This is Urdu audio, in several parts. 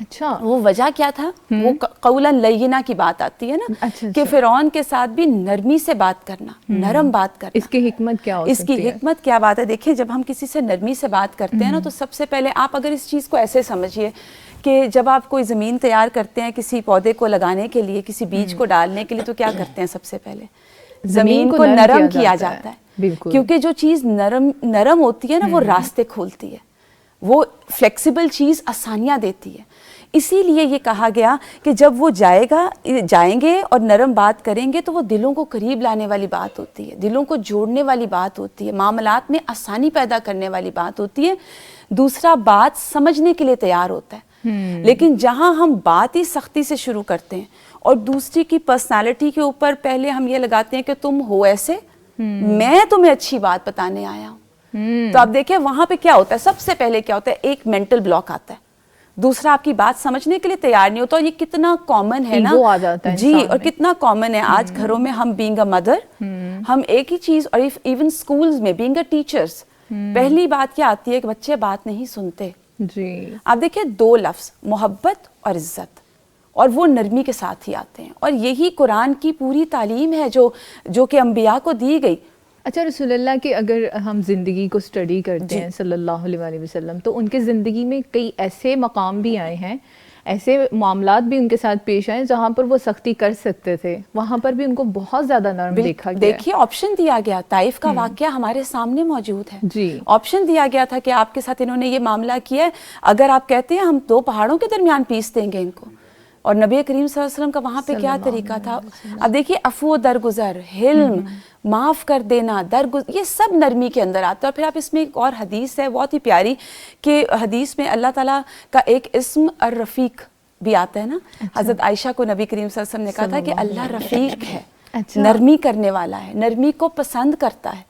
اچھا وہ وجہ کیا تھا؟ وہ قولاً لینا کی بات آتی ہے نا کہ فرعون کے ساتھ بھی نرمی سے بات کرنا، نرم بات کرنا. اس کی حکمت کیا ہو اس کی حکمت کیا بات ہے؟ دیکھیں جب ہم کسی سے نرمی سے بات کرتے ہیں نا تو سب سے پہلے آپ اگر اس چیز کو ایسے سمجھیے کہ جب آپ کوئی زمین تیار کرتے ہیں کسی پودے کو لگانے کے لیے، کسی بیج کو ڈالنے کے لیے، تو کیا کرتے ہیں؟ سب سے پہلے زمین کو نرم کیا جاتا ہے، کیونکہ جو چیز نرم ہوتی ہے نا وہ راستے کھولتی ہے، وہ فلیکسیبل چیز آسانیاں دیتی ہے. اسی لیے یہ کہا گیا کہ جب وہ جائیں گے اور نرم بات کریں گے تو وہ دلوں کو قریب لانے والی بات ہوتی ہے، دلوں کو جوڑنے والی بات ہوتی ہے، معاملات میں آسانی پیدا کرنے والی بات ہوتی ہے. دوسرا بات سمجھنے کے لیے تیار ہوتا ہے. لیکن جہاں ہم بات ہی سختی سے شروع کرتے ہیں اور دوسری کی پرسنالٹی کے اوپر پہلے ہم یہ لگاتے ہیں کہ تم ہو ایسے، میں تمہیں اچھی بات بتانے آیا ہوں، تو آپ دیکھیں وہاں پہ کیا ہوتا ہے؟ سب سے پہلے کیا ہوتا ہے؟ ایک مینٹل بلاک آتا ہے، دوسرا آپ کی بات سمجھنے کے لیے تیار نہیں ہوتا. اور یہ کتنا کامن ہے نا جی، اور کتنا کامن ہے آج گھروں میں. ہم بینگ اے مدر، ہم ایک ہی چیز، اور ایون اسکولز میں بینگ اے ٹیچرز، پہلی بات کیا آتی ہے کہ بچے بات نہیں سنتے. جی آپ دیکھیں دو لفظ، محبت اور عزت، اور وہ نرمی کے ساتھ ہی آتے ہیں، اور یہی قرآن کی پوری تعلیم ہے جو کہ انبیاء کو دی گئی. اچھا رسول اللہ کی اگر ہم زندگی کو اسٹڈی کرتے ہیں صلی اللہ علیہ وسلم، تو ان کے زندگی میں کئی ایسے مقام بھی آئے ہیں، ایسے معاملات بھی ان کے ساتھ پیش آئے جہاں پر وہ سختی کر سکتے تھے، وہاں پر بھی ان کو بہت زیادہ نرم دیکھا گیا. دیکھیے آپشن دیا گیا، طائف کا واقعہ ہمارے سامنے موجود ہے. جی آپشن دیا گیا تھا کہ آپ کے ساتھ انہوں نے یہ معاملہ کیا ہے، اگر آپ کہتے ہیں ہم دو پہاڑوں کے درمیان پیس دیں گے ان کو. اور نبی کریم صلی اللہ علیہ وسلم کا وہاں پہ کیا طریقہ تھا؟ اب دیکھیے عفو، درگزر، حلم، معاف کر دینا، یہ سب نرمی کے اندر آتا ہے. اور پھر آپ اس میں ایک اور حدیث ہے بہت ہی پیاری کہ حدیث میں اللہ تعالیٰ کا ایک اسم الرفیق بھی آتا ہے نا. حضرت عائشہ کو نبی کریم صلی اللہ علیہ وسلم نے کہا تھا کہ اللہ رفیق ہے، نرمی کرنے والا ہے، نرمی کو پسند کرتا ہے.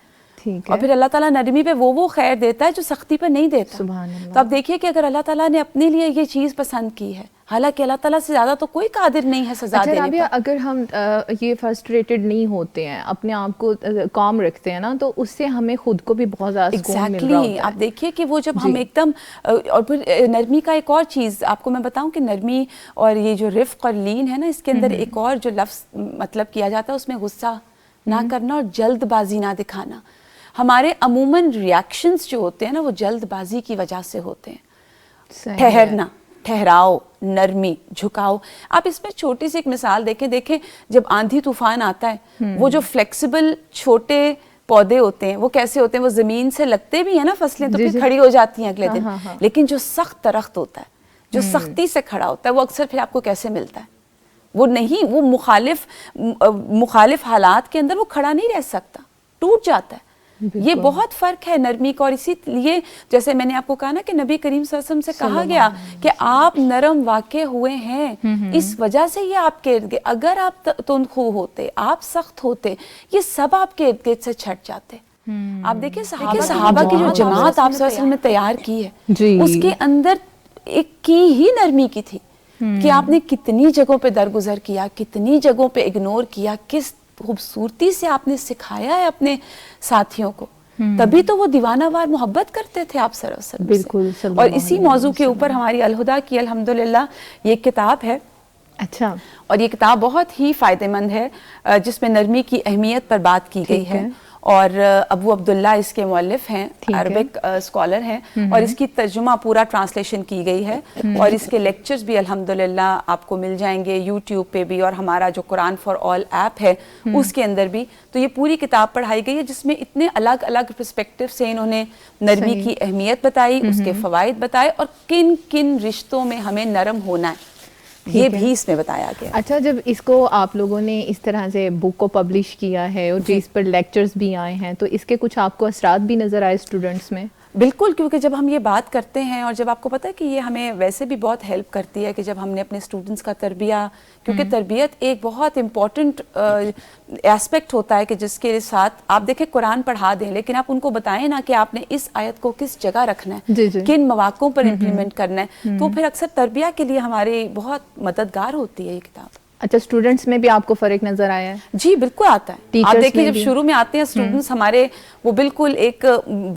اور پھر اللہ تعالیٰ نرمی پہ وہ خیر دیتا ہے جو سختی پہ نہیں دیتا. تو آپ دیکھیے کہ اگر اللہ تعالیٰ نے اپنے لیے یہ چیز پسند کی ہے، حالانکہ اللہ تعالیٰ سے زیادہ تو کوئی قادر نہیں ہے سزا دینے پر. اگر ہم یہ فرسٹریٹڈ نہیں ہوتے ہیں، اپنے آپ کو کام رکھتے ہیں نا، تو اس سے ہمیں خود کو بھی بہت زیادہ سکون مل رہا ہوتا ہے. آپ دیکھیے کہ وہ جب ہم ایک دم، اور پھر نرمی کا ایک اور چیز آپ کو میں بتاؤں کہ نرمی اور یہ جو رفق اور لین ہے نا، اس کے اندر ایک اور جو لفظ مطلب کیا جاتا ہے اس میں غصہ نہ کرنا اور جلد بازی نہ دکھانا. ہمارے عموماً ریاکشنز جو ہوتے ہیں نا وہ جلد بازی کی وجہ سے ہوتے ہیں. ٹھہرنا، ٹھہراؤ، نرمی، جھکاؤ. آپ اس میں چھوٹی سی ایک مثال دیکھیں جب آندھی طوفان آتا ہے، وہ جو فلیکسیبل چھوٹے پودے ہوتے ہیں وہ کیسے ہوتے ہیں؟ وہ زمین سے لگتے بھی ہیں نا فصلیں، تو پھر کھڑی ہو جاتی ہیں اگلے دن. لیکن جو سخت درخت ہوتا ہے، جو سختی سے کھڑا ہوتا ہے، وہ اکثر پھر آپ کو کیسے ملتا ہے؟ وہ نہیں، وہ مخالف حالات کے اندر وہ کھڑا نہیں رہ سکتا، ٹوٹ جاتا ہے. یہ بہت فرق ہے نرمی کا. اور اسی لیے جیسے میں نے آپ کو کہا نا کہ نبی کریم صلی اللہ علیہ وسلم سے کہا گیا کہ آپ نرم واقع ہوئے ہیں، اس وجہ سے یہ آپ کے ارد گرد، اگر آپ تندخو ہوتے، آپ سخت ہوتے، یہ سب آپ کے ارد گرد سے چھٹ جاتے. آپ دیکھیں صحابہ کی جو جماعت آپ صلی اللہ علیہ وسلم نے تیار کی ہے، اس کے اندر ایک کی ہی نرمی کی تھی کہ آپ نے کتنی جگہوں پہ درگزر کیا، کتنی جگہوں پہ اگنور کیا، کس خوبصورتی سے آپ نے سکھایا ہے اپنے ساتھیوں کو. تبھی تو وہ دیوانہ وار محبت کرتے تھے آپ صلی اللہ علیہ وسلم سے. بالکل. اور اسی موضوع کے اوپر ہماری الہدیٰ کی الحمدللہ یہ کتاب ہے. اچھا. اور یہ کتاب بہت ہی فائدہ مند ہے، جس میں نرمی کی اہمیت پر بات کی گئی ہے. اور ابو عبداللہ اس کے مؤلف ہیں، عربک اسکالر ہیں، اور اس کی ترجمہ پورا ٹرانسلیشن کی گئی ہے. اور اس کے لیکچرز بھی الحمدللہ آپ کو مل جائیں گے یوٹیوب پہ بھی، اور ہمارا جو قرآن فار آل ایپ ہے اس کے اندر بھی. تو یہ پوری کتاب پڑھائی گئی ہے جس میں اتنے الگ الگ پرسپیکٹو سے انہوں نے نرمی کی اہمیت بتائی، اس کے فوائد بتائے، اور کن کن رشتوں میں ہمیں نرم ہونا ہے یہ بھی اس میں بتایا گیا. اچھا، جب اس کو آپ لوگوں نے اس طرح سے بک کو پبلش کیا ہے اور اس پر لیکچرز بھی آئے ہیں، تو اس کے کچھ آپ کو اثرات بھی نظر آئے اسٹوڈنٹس میں؟ بالکل، کیونکہ جب ہم یہ بات کرتے ہیں، اور جب آپ کو پتہ ہے کہ یہ ہمیں ویسے بھی بہت ہیلپ کرتی ہے کہ جب ہم نے اپنے اسٹوڈنٹس کا تربیہ، کیونکہ تربیت ایک بہت امپورٹنٹ ایسپیکٹ ہوتا ہے کہ جس کے ساتھ آپ دیکھیں قرآن پڑھا دیں لیکن آپ ان کو بتائیں نا کہ آپ نے اس آیت کو کس جگہ رکھنا ہے، کن مواقعوں پر امپلیمنٹ کرنا ہے، تو پھر اکثر تربیہ کے لیے ہماری بہت مددگار ہوتی ہے یہ کتاب. اچھا اسٹوڈنٹس میں بھی آپ کو فرق نظر آیا ہے؟ جی بالکل آتا ہے. Teachers آپ دیکھیں میں جب بھی؟ شروع میں آتے ہیں اسٹوڈنٹس ہمارے وہ بالکل ایک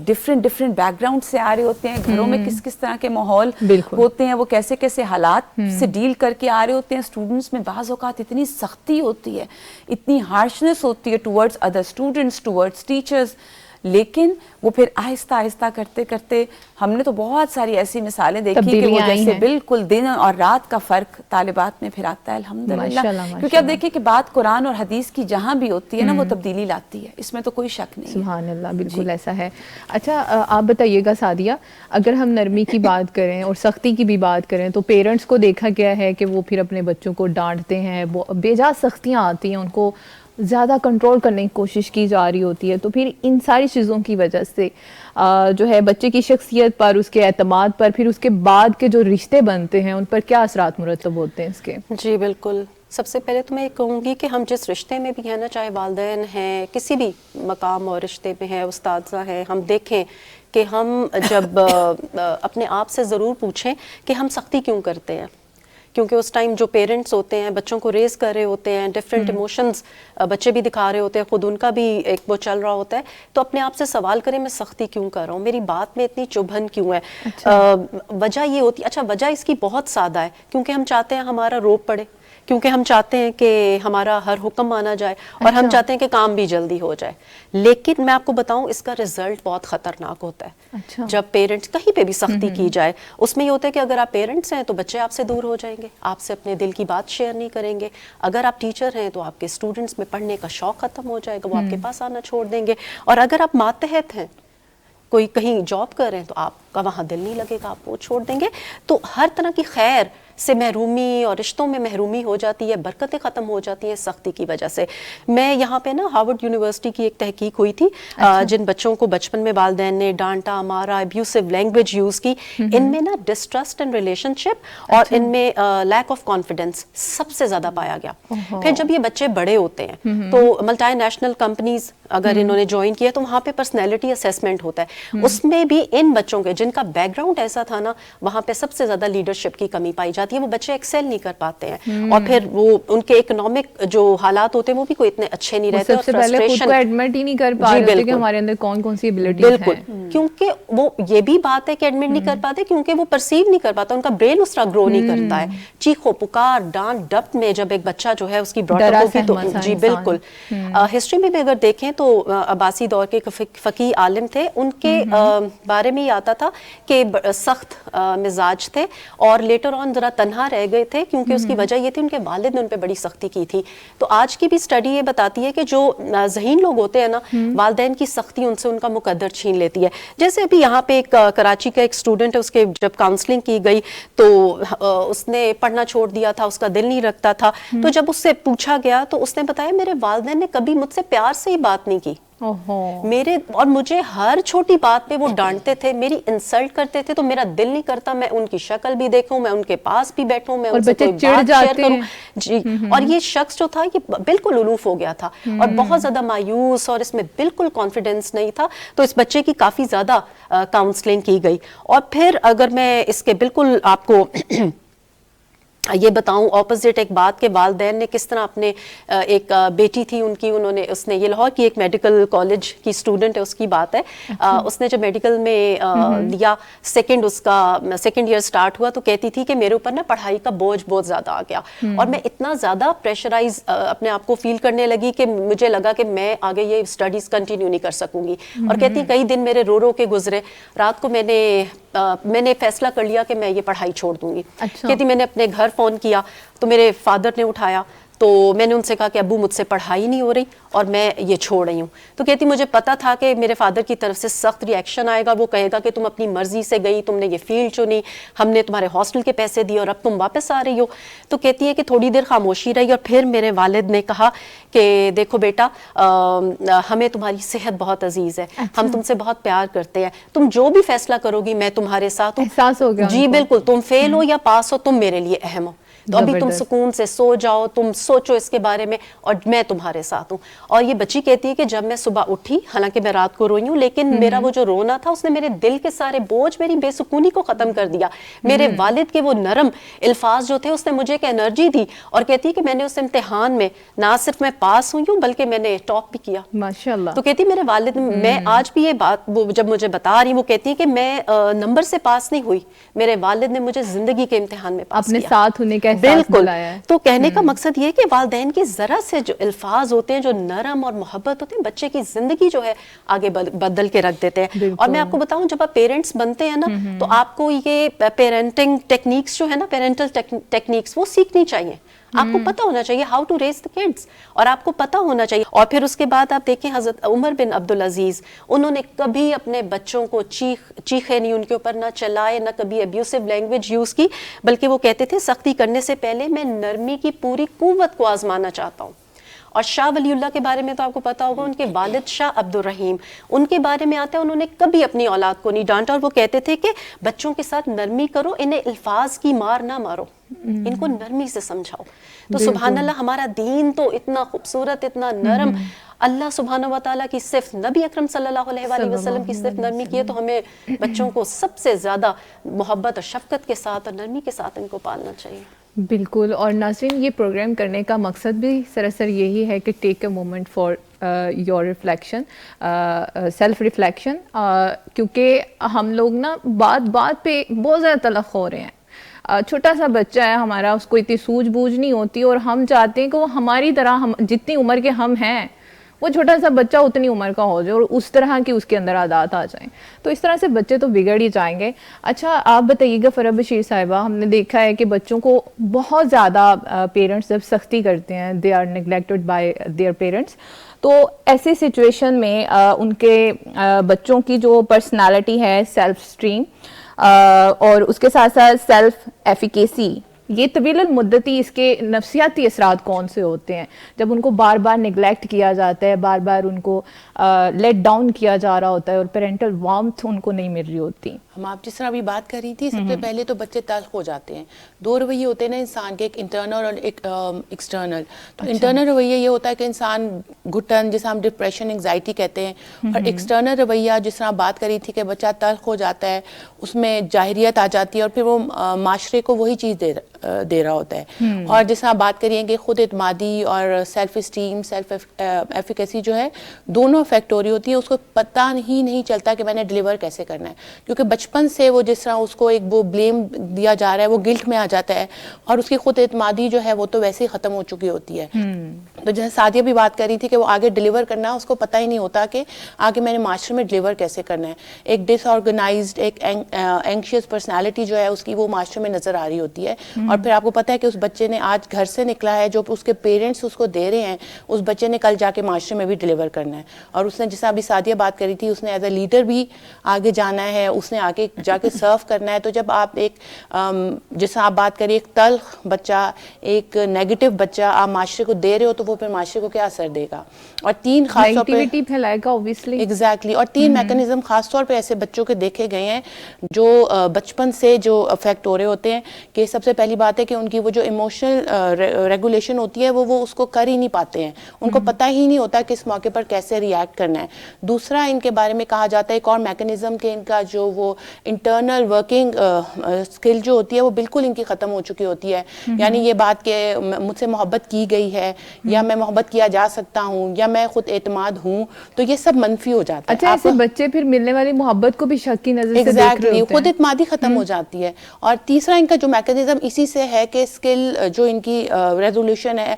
ڈفرینٹ بیک گراؤنڈ سے آ رہے ہوتے ہیں, گھروں میں کس کس طرح کے ماحول بالکل. ہوتے ہیں, وہ کیسے کیسے حالات سے ڈیل کر کے آ رہے ہوتے ہیں. اسٹوڈنٹس میں بعض اوقات اتنی سختی ہوتی ہے, اتنی ہارشنس ہوتی ہے towards other students, towards teachers, لیکن وہ پھر آہستہ آہستہ کرتے کرتے ہم نے تو بہت ساری ایسی مثالیں دیکھی کہ وہ تبدیلیاں آئی جیسے ہیں. بالکل دن اور رات کا فرق طالبات میں پھر آتا ہے الحمدللہ. ماشاءاللہ، کیونکہ ماشاءاللہ. اب دیکھیں کہ بات قرآن اور حدیث کی جہاں بھی ہوتی ہے نا وہ تبدیلی لاتی ہے, اس میں تو کوئی شک نہیں ہے. سبحان اللہ, بالکل ایسا ہے. اچھا آپ بتائیے گا سعدیہ, اگر ہم نرمی کی بات کریں اور سختی کی بھی بات کریں تو پیرنٹس کو دیکھا گیا ہے کہ وہ پھر اپنے بچوں کو ڈانٹتے ہیں, بے جا سختیاں آتی ہیں, ان کو زیادہ کنٹرول کرنے کی کوشش کی جا رہی ہوتی ہے. تو پھر ان ساری چیزوں کی وجہ سے جو ہے بچے کی شخصیت پر, اس کے اعتماد پر, پھر اس کے بعد کے جو رشتے بنتے ہیں ان پر کیا اثرات مرتب ہوتے ہیں اس کے؟ جی بالکل. سب سے پہلے تو میں یہ کہوں گی کہ ہم جس رشتے میں بھی ہیں نا, چاہے والدین ہیں, کسی بھی مقام اور رشتے میں ہیں, استاذہ ہیں, ہم دیکھیں کہ ہم جب اپنے آپ سے ضرور پوچھیں کہ ہم سختی کیوں کرتے ہیں. کیونکہ اس ٹائم جو پیرنٹس ہوتے ہیں بچوں کو ریز کر رہے ہوتے ہیں, ڈفرینٹ ایموشنز بچے بھی دکھا رہے ہوتے ہیں, خود ان کا بھی ایک وہ چل رہا ہوتا ہے, تو اپنے آپ سے سوال کریں میں سختی کیوں کر رہا ہوں, میری بات میں اتنی چبھن کیوں ہے. وجہ یہ ہوتی ہے, اچھا وجہ اس کی بہت سادہ ہے, کیونکہ ہم چاہتے ہیں ہمارا روپ پڑے, کیونکہ ہم چاہتے ہیں کہ ہمارا ہر حکم مانا جائے, اور ہم چاہتے ہیں کہ کام بھی جلدی ہو جائے. لیکن میں آپ کو بتاؤں اس کا رزلٹ بہت خطرناک ہوتا ہے. جب پیرنٹس کہیں پہ بھی سختی کی جائے, اس میں یہ ہوتا ہے کہ اگر آپ پیرنٹس ہیں تو بچے آپ سے دور ہو جائیں گے, آپ سے اپنے دل کی بات شیئر نہیں کریں گے. اگر آپ ٹیچر ہیں تو آپ کے اسٹوڈنٹس میں پڑھنے کا شوق ختم ہو جائے گا, وہ آپ کے پاس آنا چھوڑ دیں گے. اور اگر آپ ماتحت ہیں, کوئی کہیں جاب کر رہے ہیں تو آپ کا وہاں دل نہیں لگے گا, آپ وہ چھوڑ دیں گے. تو ہر طرح کی خیر سے محرومی اور رشتوں میں محرومی ہو جاتی ہے, برکتیں ختم ہو جاتی ہیں سختی کی وجہ سے. میں یہاں پہ نا ہارورڈ یونیورسٹی کی ایک تحقیق ہوئی تھی, جن بچوں کو بچپن میں والدین نے ڈانٹا, مارا, ابیوسو لینگویج یوز کی, ان میں نا ڈسٹرسٹ اینڈ ریلیشن شپ اور ان میں لیک آف کانفیڈنس سب سے زیادہ پایا گیا. پھر جب یہ بچے بڑے ہوتے ہیں تو ملٹی نیشنل کمپنیز اگر انہوں نے جوائن کیا تو وہاں پہ پرسنالٹی اسیسمنٹ ہوتا ہے. اس میں بھی ان بچوں کے جن کا بیک گراؤنڈ ایسا تھا نا, وہاں پہ سب سے زیادہ لیڈرشپ کی کمی پائی جاتی ہے. وہ بچے ایکسل نہیں کر پاتے ہیں, اور پھر وہ ان کے اکنامک جو حالات ہوتے ہیں وہ بھی کوئی اتنے اچھے نہیں رہتے. سب سے پہلے خود کو ایڈمٹ ہی نہیں کر پا رہے ہوتے کہ ہمارے اندر کون کون سی ایبلٹیز ہیں. بالکل, کیونکہ وہ یہ بھی بات ہے کہ ایڈمٹ نہیں کر پاتے کیونکہ وہ پرسیو نہیں کر پاتا, ان کا برین اس طرح گرو نہیں کرتا ہے. چیخو پکار ڈانٹ ڈپٹ میں جب ایک بچہ جو ہے اس کی براٹ اپ ہوگی تو جی بالکل. ہسٹری میں بھی اگر دیکھیں تو عباسی دور کے فقیہ عالم تھے, ان کے بارے میں یہ آتا تھا کہ سخت مزاج تھے اور لیٹر آن ذرا تنہا رہ گئے تھے, کیونکہ اس کی وجہ یہ تھی ان کے والد نے ان پہ بڑی سختی کی تھی. تو آج کی بھی اسٹڈی یہ بتاتی ہے کہ جو ذہین لوگ ہوتے ہیں نا, والدین کی سختی ان سے ان کا مقدر چھین لیتی ہے. جیسے ابھی یہاں پہ ایک کراچی کا ایک اسٹوڈنٹ ہے, اس کے جب کاؤنسلنگ کی گئی تو اس نے پڑھنا چھوڑ دیا تھا, اس کا دل نہیں رکھتا تھا. تو جب اس سے پوچھا گیا تو اس نے بتایا میرے والدین نے کبھی مجھ سے پیار سے ہی بات نہیں کی, میرے اور مجھے ہر چھوٹی بات پہ وہ ڈانٹتے تھے, میری انسلٹ کرتے تھے, تو میرا دل نہیں کرتا میں ان کی شکل بھی دیکھوں, میں ان کے پاس بھی بیٹھوں, میں ان سے کوئی بات شیئر کروں. جی, اور یہ شخص جو تھا یہ بالکل الوف ہو گیا تھا اور بہت زیادہ مایوس, اور اس میں بالکل کانفیڈنس نہیں تھا. تو اس بچے کی کافی زیادہ کاؤنسلنگ کی گئی. اور پھر اگر میں اس کے بالکل آپ کو یہ بتاؤں اپوزٹ ایک بات کے والدین نے کس طرح اپنے ایک بیٹی تھی ان کی, اس نے یہ لاہور کی ایک میڈیکل کالج کی اسٹوڈنٹ ہے, اس کی بات ہے. اس نے جب میڈیکل میں لیا, اس کا سیکنڈ ایئر سٹارٹ ہوا تو کہتی تھی کہ میرے اوپر نا پڑھائی کا بوجھ بہت زیادہ آ گیا, اور میں اتنا زیادہ پریشرائز اپنے آپ کو فیل کرنے لگی کہ مجھے لگا کہ میں آگے یہ اسٹڈیز کنٹینیو نہیں کر سکوں گی. اور کہتی کئی دن میرے رو رو کے گزرے, رات کو میں نے فیصلہ کر لیا کہ میں یہ پڑھائی چھوڑ دوں گی. کہتی میں نے اپنے گھر فون کیا تو میرے فادر نے اٹھایا, تو میں نے ان سے کہا کہ ابو مجھ سے پڑھائی نہیں ہو رہی اور میں یہ چھوڑ رہی ہوں. تو کہتی مجھے پتا تھا کہ میرے فادر کی طرف سے سخت ری ایکشن آئے گا, وہ کہے گا کہ تم اپنی مرضی سے گئی, تم نے یہ فیلڈ چنی, ہم نے تمہارے ہاسٹل کے پیسے دیے اور اب تم واپس آ رہی ہو. تو کہتی ہے کہ تھوڑی دیر خاموشی رہی, اور پھر میرے والد نے کہا کہ دیکھو بیٹا, ہمیں تمہاری صحت بہت عزیز ہے, ہم تم سے بہت پیار کرتے ہیں, تم جو بھی فیصلہ کرو گی میں تمہارے ساتھ ہوں. احساس ہو گیا جی بالکل, تم فیل ہو یا پاس ہو تم میرے لیے اہم ہو. تو ابھی تم سکون سے سو جاؤ, تم سوچو اس کے بارے میں, اور میں تمہارے ساتھ ہوں. اور یہ بچی کہتی ہے کہ جب میں صبح اٹھی, حالانکہ میں رات کو روئی ہوں, لیکن میرا وہ جو رونا تھا اس نے میرے دل کے سارے بوجھ, میری بے سکونی کو ختم کر دیا. میرے والد کے وہ نرم الفاظ جو تھے اس نے مجھے ایک انرجی دی, اور کہتی ہے کہ میں نے اس امتحان میں نہ صرف میں پاس ہوئی ہوں بلکہ میں نے ٹاپ بھی کیا. ماشاءاللہ. تو کہتی میرے والد, میں آج بھی یہ بات وہ جب مجھے بتا رہی, وہ کہتی ہے کہ میں نمبر سے پاس نہیں ہوئی, میرے والد نے مجھے زندگی کے امتحان میں پاس اپنے کیا. ساتھ ہونے کا احساس دلایا ہے. تو کہنے کا مقصد یہ ہے کہ والدین کی ذرا سے جو الفاظ ہوتے ہیں, جو نرم اور محبت ہوتے ہیں, بچے کی زندگی جو ہے آگے بدل کے رکھ دیتے ہیں. اور میں آپ کو بتاؤں, جب آپ پیرنٹس بنتے ہیں نا, تو آپ کو یہ پیرنٹنگ ٹیکنیکس جو ہے نا, پیرنٹل ٹیکنیکس, وہ سیکھنی چاہیے. آپ کو پتہ ہونا چاہیے how to raise the kids, اور آپ کو پتہ ہونا چاہیے. اور پھر اس کے بعد آپ دیکھیں حضرت عمر بن عبدالعزیز, انہوں نے کبھی اپنے بچوں کو چیخے نہیں ان کے اوپر, نہ چلائے, نہ کبھی ایبیوسو لینگویج یوز کی, بلکہ وہ کہتے تھے سختی کرنے سے پہلے میں نرمی کی پوری قوت کو آزمانا چاہتا ہوں. اور شاہ ولی اللہ کے بارے میں تو آپ کو پتا ہوگا, ان کے والد شاہ عبد الرحیم, ان کے بارے میں آتا ہے انہوں نے کبھی اپنی اولاد کو نہیں ڈانٹا, اور وہ کہتے تھے کہ بچوں کے ساتھ نرمی کرو, انہیں الفاظ کی مار نہ مارو, ان کو نرمی سے سمجھاؤ. تو سبحان اللہ, ہمارا دین تو اتنا خوبصورت, اتنا نرم. اللہ سبحانہ و تعالیٰ کی صرف نبی اکرم صلی اللہ علیہ وآلہ وسلم کی صرف نرمی کی ہے, تو ہمیں بچوں کو سب سے زیادہ محبت اور شفقت کے ساتھ اور نرمی کے ساتھ ان کو پالنا چاہیے. بالکل. اور ناظرین, یہ پروگرام کرنے کا مقصد بھی سراسر یہی ہے کہ take a moment for your reflection, self reflection, کیونکہ ہم لوگ نا بات پہ بہت زیادہ تلخ ہو رہے ہیں. چھوٹا سا بچہ ہے ہمارا, اس کو اتنی سوجھ بوجھ نہیں ہوتی, اور ہم چاہتے ہیں کہ وہ ہماری طرح, جتنی عمر کے ہم ہیں, وہ چھوٹا سا بچہ اتنی عمر کا ہو جائے اور اس طرح کی اس کے اندر عادات آ جائیں. تو اس طرح سے بچے تو بگڑ ہی جائیں گے. اچھا آپ بتائیے گا فرح بشیر صاحبہ, ہم نے دیکھا ہے کہ بچوں کو بہت زیادہ پیرنٹس جب سختی کرتے ہیں, they are neglected by their parents, تو ایسی سچویشن میں ان کے بچوں کی جو پرسنالٹی ہے, سیلف اسٹریم, اور اس کے ساتھ ساتھ سیلف ایفیکیسی, یہ طویل المدتی اس کے نفسیاتی اثرات کون سے ہوتے ہیں جب ان کو بار بار نگلیکٹ کیا جاتا ہے, بار بار ان کو لیٹ ڈاؤن کیا جا رہا ہوتا ہے, اور پیرنٹل وارمتھ ان کو نہیں مل رہی ہوتی. ہم آپ جس طرح ابھی بات کر رہی تھی, سب سے پہلے تو بچے تلخ ہو جاتے ہیں. دو رویے ہوتے ہیں نا انسان کے, ایک انٹرنل اور ایک ایکسٹرنل. تو انٹرنل رویہ یہ ہوتا ہے کہ انسان گھٹن, جسے ہم ڈپریشن, انگزائٹی کہتے ہیں, اور ایکسٹرنل رویہ جس طرح بات کری تھی کہ بچہ تلخ ہو جاتا ہے, اس میں جاہریت آ جاتی ہے, اور پھر وہ معاشرے کو وہی چیز دے رہا ہوتا ہے. اور جس طرح بات کریے کہ خود اعتمادی اور سیلف اسٹیم, سیلف ایفیکیسی جو ہے, دونوں افیکٹ ہو رہی ہوتی ہے. اس کو پتہ ہی نہیں چلتا کہ میں نے ڈلیور کیسے کرنا ہے, کیونکہ بچپن سے وہ جس طرح اس کو ایک وہ بلیم دیا جا رہا ہے, وہ گلٹ میں آ جاتا ہے, اور اس کی خود اعتمادی جو ہے وہ تو ویسے ہی ختم ہو چکی ہوتی ہے. تو جیسے سعدیہ بھی بات کر رہی تھی کہ وہ آگے ڈلیور کرنا, اس کو پتہ ہی نہیں ہوتا کہ آگے میں نے معاشرے میں ڈلیور کیسے کرنا ہے. ایک ڈس آرگنائزڈ, ایک اینکشیس پرسنالٹی جو ہے اس کی, وہ معاشرے میں نظر آ رہی ہوتی ہے. اور پھر آپ کو پتہ ہے کہ اس بچے نے آج گھر سے نکلا ہے, جو اس کے پیرنٹس اس کو دے رہے ہیں, اس بچے نے کل جا کے معاشرے میں بھی ڈلیور کرنا ہے. اور اس نے, جیسا ابھی سعدیہ بات کری تھی, اس نے ایز اے لیڈر بھی آگے جانا ہے, اس نے آگے جا کے سرو کرنا ہے. تو جب آپ ایک, جیسا آپ بات کریے, ایک تلخ بچہ, ایک نیگیٹو بچہ آپ معاشرے کو دے رہے ہو, تو وہ پھر معاشرے کو کیا اثر دے گا. اور تین خاص طور پہ پھیلائے گا اوبویسلی. ایگزیکٹلی. اور تین میکانزم خاص طور پہ ایسے بچوں کے دیکھے گئے ہیں جو بچپن سے جو افیکٹ ہو رہے ہوتے ہیں, کہ سب سے پہلی بات ہے کہ ان کی وہ جو ایموشنل ریگولیشن ہوتی ہے, وہ اس کو کر ہی نہیں پاتے ہیں, ان کو پتہ ہی نہیں ہوتا کہ اس موقع پر کیسے ریئیکٹ کرنا ہے. دوسرا, ان کے بارے میں کہا جاتا ہے ایک اور میکانزم, کہ ان کا جو وہ انٹرنل ورکنگ اسکل جو ہوتی ہے, وہ بالکل ان کی ختم ہو چکی ہوتی ہے. یعنی یہ بات کہ مجھ سے محبت کی گئی ہے, یا میں محبت کیا جا سکتا ہوں, یا میں خود اعتماد ہوں, تو یہ سب منفی ہو جاتا ہے. اچھا, ایسے بچے پھر ملنے والی محبت کو بھی شک کی نظر سے دیکھ رہے ہوتے ہیں. خود اعتمادی ختم ہو جاتی ہے. اور تیسرا ان کا جو میکانزم اسی سے ہے کہ اسکل جو ان کی ریزولوشن ہے,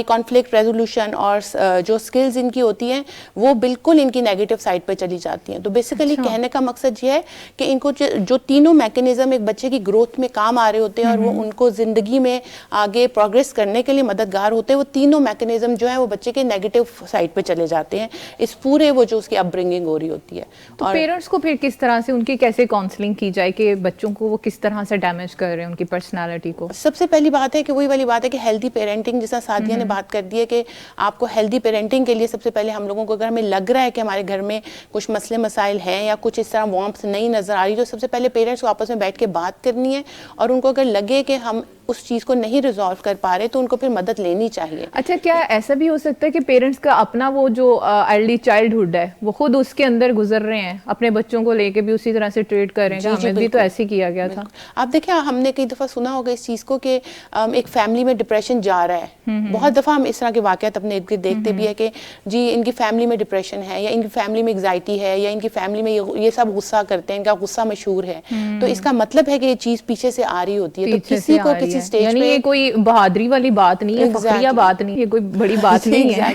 کانفلکٹ ریزولوشن, اور جو اسکلز ان کی ہوتی ہیں, وہ بالکل ان کی نیگیٹو سائڈ پہ چلی جاتی ہیں. تو بیسیکلی کہنے کا مقصد یہ ہے کہ ان کو جو تینوں میکانزم ایک بچے کی گروتھ میں کام آ رہے ہوتے ہیں, اور وہ ان کو زندگی میں آگے پروگریس کرنے کے لیے مددگار ہوتے ہیں, وہ تینوں میکانزم جو ہیں وہ بچے کے نیگیٹو سائڈ پہ چلے جاتے ہیں اس پورے وہ جو اس کی اپ برنگنگ ہو رہی ہوتی ہے. تو پیرنٹس کو پھر کس طرح سے, ان کی کیسے کاؤنسلنگ کی جائے کہ بچوں کو وہ کس طرح سے ڈیمیج کر رہے ہیں ان کی پرسنالٹی کو؟ سب سے پہلی بات ہے کہ وہی والی بات ہے کہ ہیلدی پیرنٹنگ, جیسا سعدیہ نے بات کر دی ہے کہ آپ کو ہیلدی پیرنٹنگ کے لیے سب سے پہلے ہم لوگوں کو, اگر ہمیں لگ رہا ہے کہ ہمارے گھر میں کچھ مسئلے مسائل ہیں یا کچھ اس طرح وارمتھ نہیں نظر آ رہی, تو سب سے پہلے پیرنٹس کو آپس میں بیٹھ کے بات کرنی ہے. اور ان کو اگر لگے کہ ہم اس چیز کو نہیں ریزالو کر پا رہے تو ان کو پھر مدد لینی چاہیے. اچھا کیا ایسا بھی ہو سکتا ہے کہ پیرنٹس کا اپنا وہ جو ارلی چائلڈہڈ ہے وہ خود اس کے اندر گزر رہے ہیں, اپنے بچوں کو لے کے بھی اسی طرح سے ٹریٹ کر رہے ہیں, ہمیں بھی تو ایسے ہی کیا گیا تھا. آپ دیکھیں ہم نے کئی دفعہ سنا ہوگا اس چیز کو کہ ایک فیملی میں ڈپریشن جا رہا ہے, بہت دفعہ ہم اس طرح کے واقعات اپنے ارد گرد دیکھتے بھی ہے کہ جی ان کی فیملی میں ڈپریشن ہے, یا ان کی فیملی میں انگزائٹی ہے, یا ان کی فیملی میں یہ سب غصہ کرتے ہیں, ان کا غصہ مشہور ہے. تو اس کا مطلب ہے کہ یہ چیز پیچھے سے آ رہی ہوتی ہے. تو کسی کو کسی اسٹیج یعنی یہ کوئی بہادری والی بات نہیں ہے, فخریہ بات نہیں ہے, کوئی بڑی بات نہیں ہے,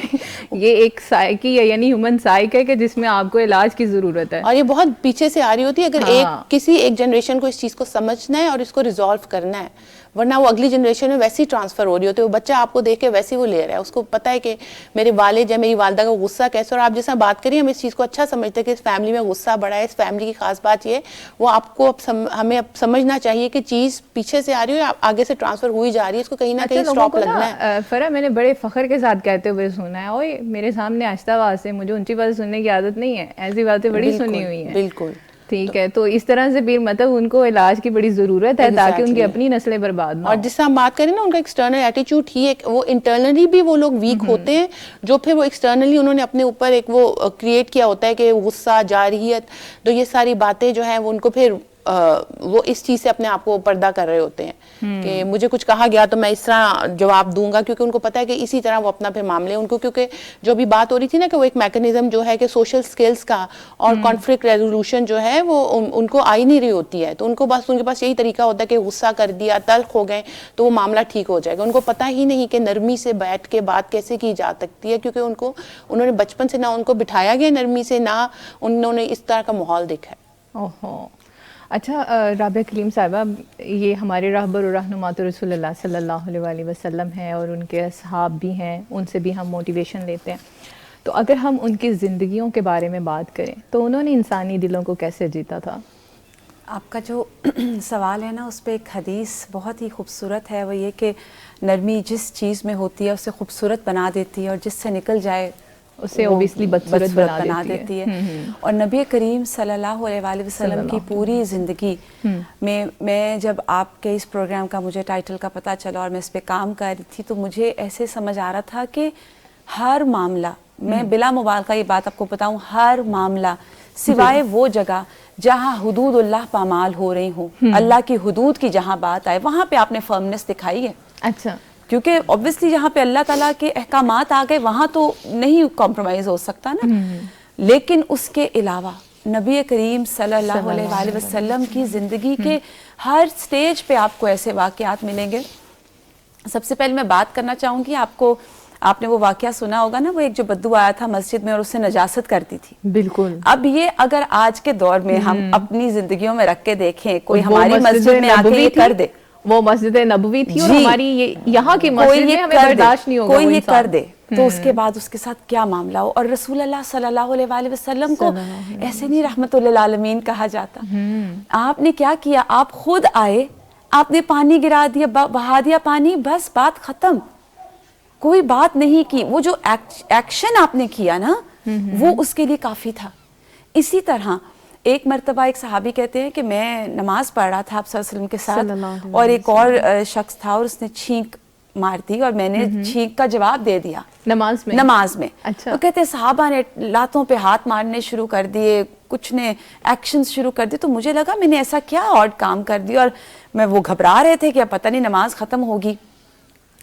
یہ ایک سائیکی ہے, یعنی ہیومن سائیک ہے کہ جس میں آپ کو علاج کی ضرورت ہے, اور یہ بہت پیچھے سے آ رہی ہوتی ہے. اگر کسی ایک جنریشن کو اس چیز کو سمجھنا ہے اور اس کو ریزالو کرنا ہے, ورنہ وہ اگلی جنریشن میں ویسے ہی ٹرانسفر ہو رہی ہوتی ہے. وہ بچہ آپ کو دیکھ کے ویسے ہی وہ لے رہا ہے, اس کو پتہ ہے کہ میرے والد یا میری والدہ کا غصہ کیسے. اور آپ جیسا بات کریے ہم اس چیز کو اچھا سمجھتے ہیں کہ اس فیملی میں غصہ بڑا ہے, اس فیملی کی خاص بات یہ, وہ آپ کو ہمیں اب سمجھنا چاہیے کہ چیز پیچھے سے آ رہی ہے, آگے سے ٹرانسفر ہوئی جا رہی ہے, اس کو کہیں نہ کہیں اسٹاپ لگنا ہے. فرح میں نے بڑے فخر کے ساتھ کہتے ہوئے سنا ہے, اوئے میرے سامنے آہستہ آواز سے, مجھے اونچی باتیں سننے کی عادت نہیں ہے, ایسی باتیں بڑی سنی ہوئی ہیں. بالکل ٹھیک ہے, تو اس طرح سے بھی مطلب ان کو علاج کی بڑی ضرورت ہے تاکہ ان کی اپنی نسلیں برباد نہ ہوں. اور جس سے ہم بات کریں نا ان کا ایکسٹرنل ایٹیچیوڈ ہی ایک, وہ انٹرنلی بھی وہ لوگ ویک ہوتے ہیں, جو پھر وہ ایکسٹرنلی انہوں نے اپنے اوپر ایک وہ کریٹ کیا ہوتا ہے کہ غصہ, جارحیت, تو یہ ساری باتیں جو ہیں وہ ان کو پھر وہ اس چیز سے اپنے آپ کو پردہ کر رہے ہوتے ہیں کہ مجھے کچھ کہا گیا تو میں اس طرح جواب دوں گا, کیونکہ ان کو پتہ ہے کہ اسی طرح وہ اپنا پھر معاملے ان کو, کیونکہ جو بھی بات ہو رہی تھی نا کہ وہ ایک میکنزم جو ہے کہ سوشل سکلز کا اور کانفلکٹ ریزولوشن جو ہے وہ ان کو آئی نہیں رہی ہوتی ہے. تو ان کو بس ان کے پاس یہی طریقہ ہوتا ہے کہ غصہ کر دیا, تلخ ہو گئے تو وہ معاملہ ٹھیک ہو جائے گا. ان کو پتہ ہی نہیں کہ نرمی سے بیٹھ کے بات کیسے کی جا سکتی ہے, کیونکہ انہوں نے بچپن سے نہ ان کو بٹھایا گیا نرمی سے, نہ انہوں نے اس طرح کا ماحول دیکھا ہے. اوہو. اچھا رابعہ کلیم صاحبہ, یہ ہمارے رہبر و رہنما تو رسول اللہ صلی اللہ علیہ وآلہ وسلم ہیں اور ان کے اصحاب بھی ہیں, ان سے بھی ہم موٹیویشن لیتے ہیں. تو اگر ہم ان کی زندگیوں کے بارے میں بات کریں تو انہوں نے انسانی دلوں کو کیسے جیتا تھا؟ آپ کا جو سوال ہے نا اس پہ ایک حدیث بہت ہی خوبصورت ہے, وہ یہ کہ نرمی جس چیز میں ہوتی ہے اسے خوبصورت بنا دیتی ہے, اور جس سے نکل جائے اسے اوبیسلی بدصورت بنا دیتی ہے. اور نبی کریم صلی اللہ علیہ وآلہ وسلم کی پوری زندگی میں جب آپ کے اس پروگرام کا مجھے ٹائٹل کا پتہ چلا اور میں اس پہ کام کر رہی تھی, تو مجھے ایسے سمجھ آ رہا تھا کہ ہر معاملہ, میں بلا مبالغہ یہ بات آپ کو بتاؤں, ہر معاملہ سوائے وہ جگہ جہاں حدود اللہ پامال ہو رہی ہوں, اللہ کی حدود کی جہاں بات آئے, وہاں پہ آپ نے فرمنس دکھائی ہے. اچھا, کیونکہ اوبویسلی جہاں پہ اللہ تعالیٰ کے احکامات آ گئے وہاں تو نہیں کمپرومائز ہو سکتا نا. لیکن اس کے علاوہ نبی کریم صلی اللہ علیہ وآلہ وسلم کی زندگی کے ہر سٹیج پہ آپ کو ایسے واقعات ملیں گے. سب سے پہلے میں بات کرنا چاہوں گی, آپ نے وہ واقعہ سنا ہوگا نا, وہ ایک جو بدو آیا تھا مسجد میں اور اسے نجاست کرتی تھی. بالکل. اب یہ اگر آج کے دور میں ہم اپنی زندگیوں میں رکھ کے دیکھیں, کوئی ہماری مسجد میں آ کے یہ کر دے, وہ مسجد نبوی تھی اور ہماری یہاں کی مسجد میں ہمیں برداشت نہیں ہوگا, کوئی یہ کر دے تو اس کے بعد اس کے ساتھ کیا معاملہ ہو. اور رسول اللہ صلی اللہ علیہ وآلہ وسلم کو ایسے نہیں رحمت للعالمین کہا جاتا. آپ نے کیا کیا, آپ خود آئے, آپ نے پانی گرا دیا, بہا دیا پانی, بس بات ختم, کوئی بات نہیں کی. وہ جو ایکشن آپ نے کیا نا وہ اس کے لیے کافی تھا. اسی طرح ایک مرتبہ ایک صحابی کہتے ہیں کہ میں نماز پڑھ رہا تھا آپ صلی اللہ علیہ وسلم کے ساتھ, اور ایک اور شخص تھا اور اس نے چھینک مار دی اور میں نے چھینک کا جواب دے دیا نماز میں. اچھا. تو کہتے ہیں صحابہ نے لاتوں پہ ہاتھ مارنے شروع کر دیے, کچھ نے ایکشنز شروع کر دی. تو مجھے لگا میں نے ایسا کیا آڈ کام کر دیا, اور میں وہ گھبرا رہے تھے کہ اب پتہ نہیں نماز ختم ہوگی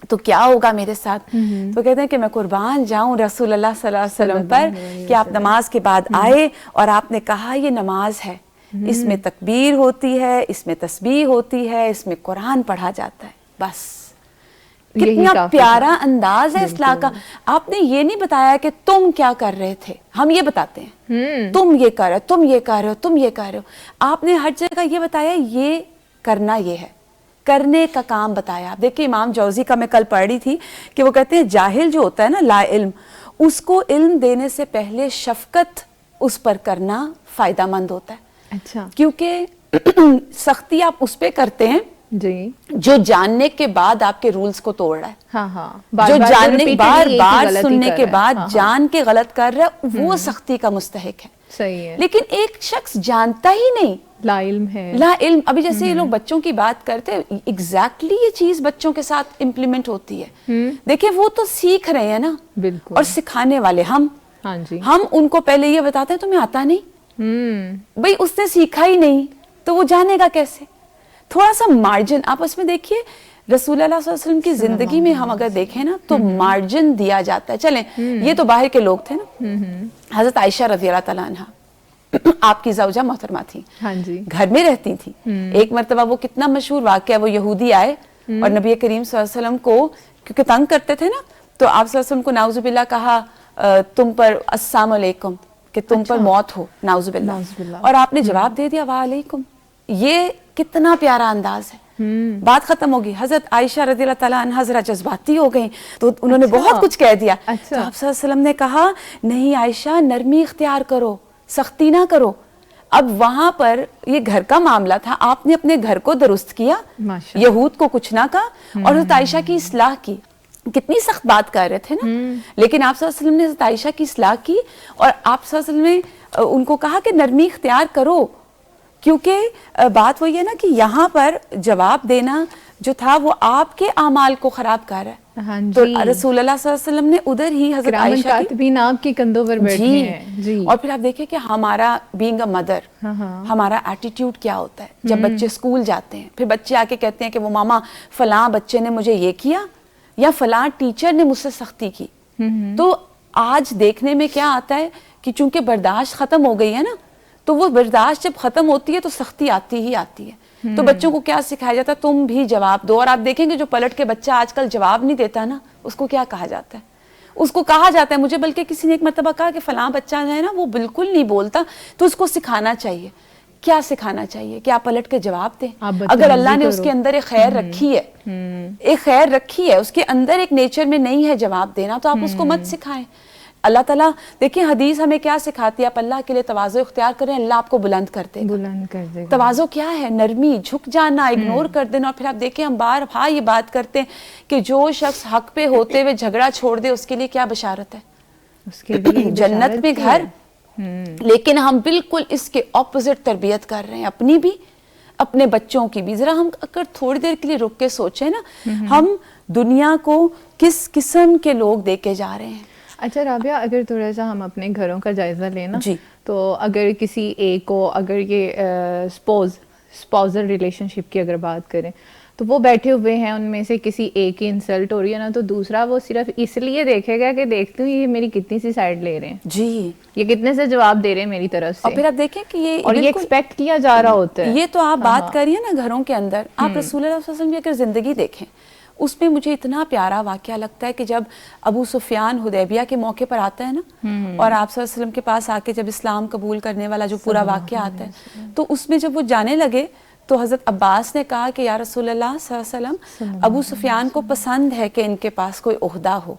تو کیا ہوگا میرے ساتھ. تو کہتے ہیں کہ میں قربان جاؤں رسول اللہ صلی اللہ علیہ وسلم پر کہ آپ نماز کے بعد آئے اور آپ نے کہا یہ نماز ہے, اس میں تکبیر ہوتی ہے, اس میں تسبیح ہوتی ہے, اس میں قرآن پڑھا جاتا ہے. بس کتنا پیارا انداز ہے اصلاح کا. آپ نے یہ نہیں بتایا کہ تم کیا کر رہے تھے, ہم یہ بتاتے ہیں تم یہ کر رہے ہو, تم یہ کر رہے ہو, تم یہ کر رہے ہو. آپ نے ہر جگہ یہ بتایا یہ کرنا, یہ ہے کرنے کا کام بتایا. آپ دیکھیں امام جوزی کا میں کل پڑھ رہی تھی کہ وہ کہتے ہیں جاہل جو ہوتا ہے نا, لا علم, اس کو علم دینے سے پہلے شفقت اس پر کرنا فائدہ مند ہوتا ہے. اچھا. کیونکہ سختی آپ اس پہ کرتے ہیں جی جو جاننے کے بعد آپ کے رولز کو توڑ رہا ہے. ہاں ہاں, جو جاننے بار بار سننے کے بعد جان کے غلط کر رہا ہے وہ سختی کا مستحق ہے. صحیح ہے. لیکن ایک شخص جانتا ہی نہیں, لا علم ہے. لا علم. ابھی جیسے یہ لوگ بچوں کی بات کرتے ہیں, ایگزیکٹلی یہ چیز بچوں کے ساتھ امپلیمنٹ ہوتی ہے. دیکھیں وہ تو سیکھ رہے ہیں نا, بالکل, اور سکھانے والے ہم. ہاں جی, ہم ان کو پہلے یہ بتاتے ہیں تمہیں آتا نہیں, بھئی اس نے سیکھا ہی نہیں تو وہ جانے گا کیسے. تھوڑا سا مارجن آپ اس میں دیکھیے, رسول اللہ صلی اللہ علیہ وسلم کی زندگی میں ہم اگر دیکھیں نا تو مارجن دیا جاتا ہے. چلیں یہ تو باہر کے لوگ تھے نا, حضرت عائشہ رضی اللہ تعالیٰ عنہ آپ کی زوجہ محترمہ تھی, ہاں جی, گھر میں رہتی تھی. ایک مرتبہ وہ کتنا مشہور واقعہ, وہ یہودی آئے اور نبی کریم صلی اللہ علیہ وسلم کو کیونکہ تنگ کرتے تھے نا, تو آپ صلی اللہ علیہ وسلم کو نعوذ باللہ کہا تم پر السلام علیکم, کہ تم پر موت ہو, نعوذ باللہ, اور آپ نے جواب دے دیا وعلیکم. یہ کتنا پیارا انداز ہے. بات ختم ہوگی. حضرت عائشہ رضی اللہ تعالیٰ عنہا ذرا جذباتی ہو گئیں تو انہوں نے بہت کچھ کہہ دیا. تو آپ صلی اللہ علیہ وسلم نے کہا نہیں عائشہ, نرمی اختیار کرو, سختی نہ کرو. اب وہاں پر یہ گھر کا معاملہ تھا, آپ نے اپنے گھر کو درست کیا, یہود کو کچھ نہ کہا, اور حضرت عائشہ کی اصلاح کی. کتنی سخت بات کر رہے تھے نا, لیکن آپ صلی اللہ علیہ وسلم نے حضرت عائشہ کی اصلاح کی, اور آپ صلی اللہ علیہ وسلم نے ان کو کہا کہ نرمی اختیار کرو. کیونکہ بات وہی ہے نا کہ یہاں پر جواب دینا جو تھا وہ آپ کے اعمال کو خراب کر رہا ہے. تو رسول اللہ صلی اللہ علیہ وسلم نے ادھر ہی حضرت عائشہ کاتبین آپ کے کندھوں پر بیٹھے ہیں. اور پھر آپ دیکھیں کہ ہمارا بینگ اے مدر, ہمارا ایٹیٹیوڈ کیا ہوتا ہے جب بچے اسکول جاتے ہیں. پھر بچے آ کے کہتے ہیں کہ وہ ماما فلاں بچے نے مجھے یہ کیا, یا فلاں ٹیچر نے مجھ سے سختی کی. تو آج دیکھنے میں کیا آتا ہے کہ چونکہ برداشت ختم ہو گئی ہے نا, تو وہ برداشت جب ختم ہوتی ہے تو سختی آتی ہی آتی ہے. تو بچوں کو کیا سکھایا جاتا ہے, تم بھی جواب دو. اور آپ دیکھیں گے جو پلٹ کے بچہ آج کل جواب نہیں دیتا نا, اس کو کیا کہا جاتا ہے, اس کو کہا جاتا ہے, مجھے بلکہ کسی نے ایک مرتبہ کہا کہ فلاں بچہ ہے نا وہ بالکل نہیں بولتا, تو اس کو سکھانا چاہیے. کیا سکھانا چاہیے کہ آپ پلٹ کے جواب دیں. اگر اللہ نے اس کے اندر ایک خیر رکھی ہے, ایک خیر رکھی ہے, اس کے اندر ایک نیچر میں نہیں ہے جواب دینا, تو آپ اس کو مت سکھائیں. اللہ تعالیٰ دیکھیں حدیث ہمیں کیا سکھاتی ہے, آپ اللہ کے لیے تواضع اختیار کریں, اللہ آپ کو بلند کر دے گا. تواضع کیا ہے, نرمی, جھک جانا, اگنور کر دینا. اور پھر آپ دیکھیں ہم بار بار یہ بات کرتے ہیں کہ جو شخص حق پہ ہوتے ہوئے جھگڑا چھوڑ دے اس کے لیے کیا بشارت ہے, اس کے لیے جنت میں گھر. لیکن ہم بالکل اس کے اپوزٹ تربیت کر رہے ہیں, اپنی بھی اپنے بچوں کی بھی. ذرا ہم اگر تھوڑی دیر کے لیے رک کے سوچیں نا, ہم دنیا کو کس قسم کے لوگ دے کے جا رہے ہیں. اچھا رابعہ, اگر تھوڑا سا ہم اپنے گھروں کا جائزہ لینا, تو اگر کسی ایک کو, اگر یہ اسپوزل ریلیشن شپ کی اگر بات کریں, تو وہ بیٹھے ہوئے ہیں, ان میں سے کسی ایک کی انسلٹ ہو رہی ہے نا, تو دوسرا وہ صرف اس لیے دیکھے گا کہ دیکھتے ہوں یہ میری کتنی سی سائڈ لے رہے ہیں, جی یہ کتنے سے جواب دے رہے ہیں میری طرف سے. اور پھر آپ دیکھیں کہ یہ ایکسپیکٹ کیا جا رہا ہوتا ہے. یہ تو آپ بات کریے نا گھروں کے اندر, آپ رسول اللہ صلی اللہ علیہ وسلم کی اگر زندگی دیکھیں, اس میں مجھے اتنا پیارا واقعہ لگتا ہے کہ جب ابو سفیان حدیبیہ کے موقع پر آتا ہے نا, اور آپ صلی اللہ علیہ وسلم کے پاس آ کے جب اسلام قبول کرنے والا جو پورا واقعہ آتا ہے, تو اس میں جب وہ جانے لگے تو حضرت عباس نے کہا کہ یا رسول اللہ صلی اللہ علیہ وسلم, ابو سفیان کو پسند ہے کہ ان کے پاس کوئی عہدہ ہو.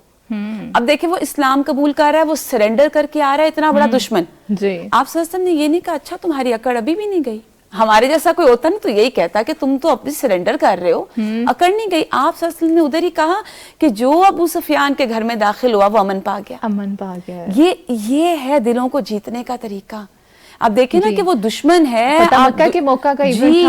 اب دیکھیں وہ اسلام قبول کر رہا ہے, وہ سرنڈر کر کے آ رہا ہے, اتنا بڑا دشمن. آپ صلی اللہ علیہ وسلم نے یہ نہیں کہا اچھا تمہاری اکڑ ابھی بھی نہیں گئی. ہمارے جیسا کوئی ہوتا نا تو یہی کہتا کہ تم تو اپنی سرنڈر کر رہے ہو, اکڑ نہیں گئی. آپ صلی اللہ علیہ وسلم نے ادھر ہی کہا کہ جو ابو سفیان کے گھر میں داخل ہوا وہ امن پا گیا. امن پا گیا. یہ ہے دلوں کو جیتنے کا طریقہ. آپ دیکھیں نا کہ وہ دشمن ہے. مکہ کے موقع کا جی,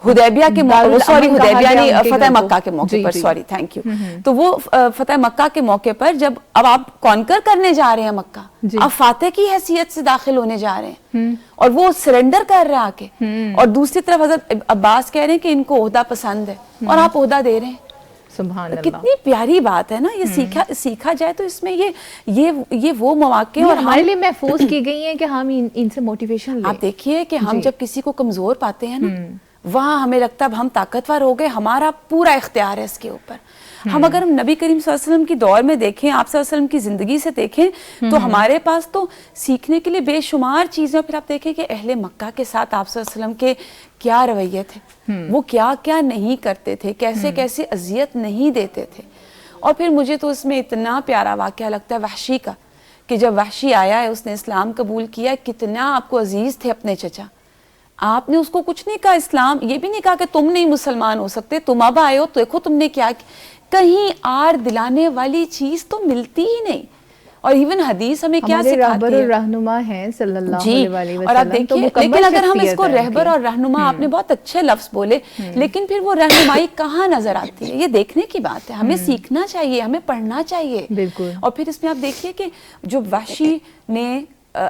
حدیبیہ کے موقع, سوری حدیبیہ نہیں, فتح مکہ کے موقع پر, سوری تھینک یو. تو وہ فتح مکہ کے موقع پر جب اب آپ کانکر کرنے جا رہے ہیں مکہ, آپ فاتح کی حیثیت سے داخل ہونے جا رہے ہیں, اور وہ سرنڈر کر رہے ہیں آ کے, اور دوسری طرف حضرت عباس کہہ رہے ہیں کہ ان کو عہدہ پسند ہے, اور آپ عہدہ دے رہے ہیں. سبحان اللہ, کتنی پیاری بات ہے نا. یہ سیکھا جائے تو اس میں یہ وہ مواقع اور ہمارے لیے محفوظ کی گئی ہیں کہ ہم ان سے موٹیویشن لیں. آپ دیکھیے کہ ہم جب کسی کو کمزور پاتے ہیں نا, وہاں ہمیں لگتا ہے ہم طاقتور ہو گئے, ہمارا پورا اختیار ہے اس کے اوپر. ہم اگر ہم نبی کریم صلی اللہ علیہ وسلم کی دور میں دیکھیں, آپ صلی اللہ علیہ وسلم کی زندگی سے دیکھیں, تو ہمارے پاس تو سیکھنے کے لیے بے شمار چیزیں. پھر آپ دیکھیں کہ اہل مکہ کے ساتھ آپ صلی اللہ علیہ وسلم کے کیا رویے تھے, وہ کیا کیا نہیں کرتے تھے, کیسے کیسے اذیت نہیں دیتے تھے. اور پھر مجھے تو اس میں اتنا پیارا واقعہ لگتا ہے وحشی کا, کہ جب وحشی آیا ہے, اس نے اسلام قبول کیا, کتنا آپ کو عزیز تھے اپنے چچا. آپ نے اس کو کچھ نہیں کہا, اسلام یہ بھی نہیں کہا کہ تم نہیں مسلمان ہو سکتے, تم اب آئے ہو تو دیکھو تم نے کیا. کہیں آر دلانے والی چیز تو ملتی ہی نہیں. اور ایون حدیث ہمیں کیا ہمارے رہبر سکھاتی اور ہے. رہنما ہیں صلی اللہ جی علیہ وسلم. اور آپ دیکھیے لیکن اگر ہم اس کو رہبر اور رہنما آپ نے بہت اچھے لفظ بولے لیکن پھر وہ رہنمائی کہاں نظر آتی ہے, یہ دیکھنے کی بات ہے. ہمیں سیکھنا چاہیے, ہمیں پڑھنا چاہیے. بالکل. اور پھر اس میں آپ دیکھیے کہ جو وحشی نے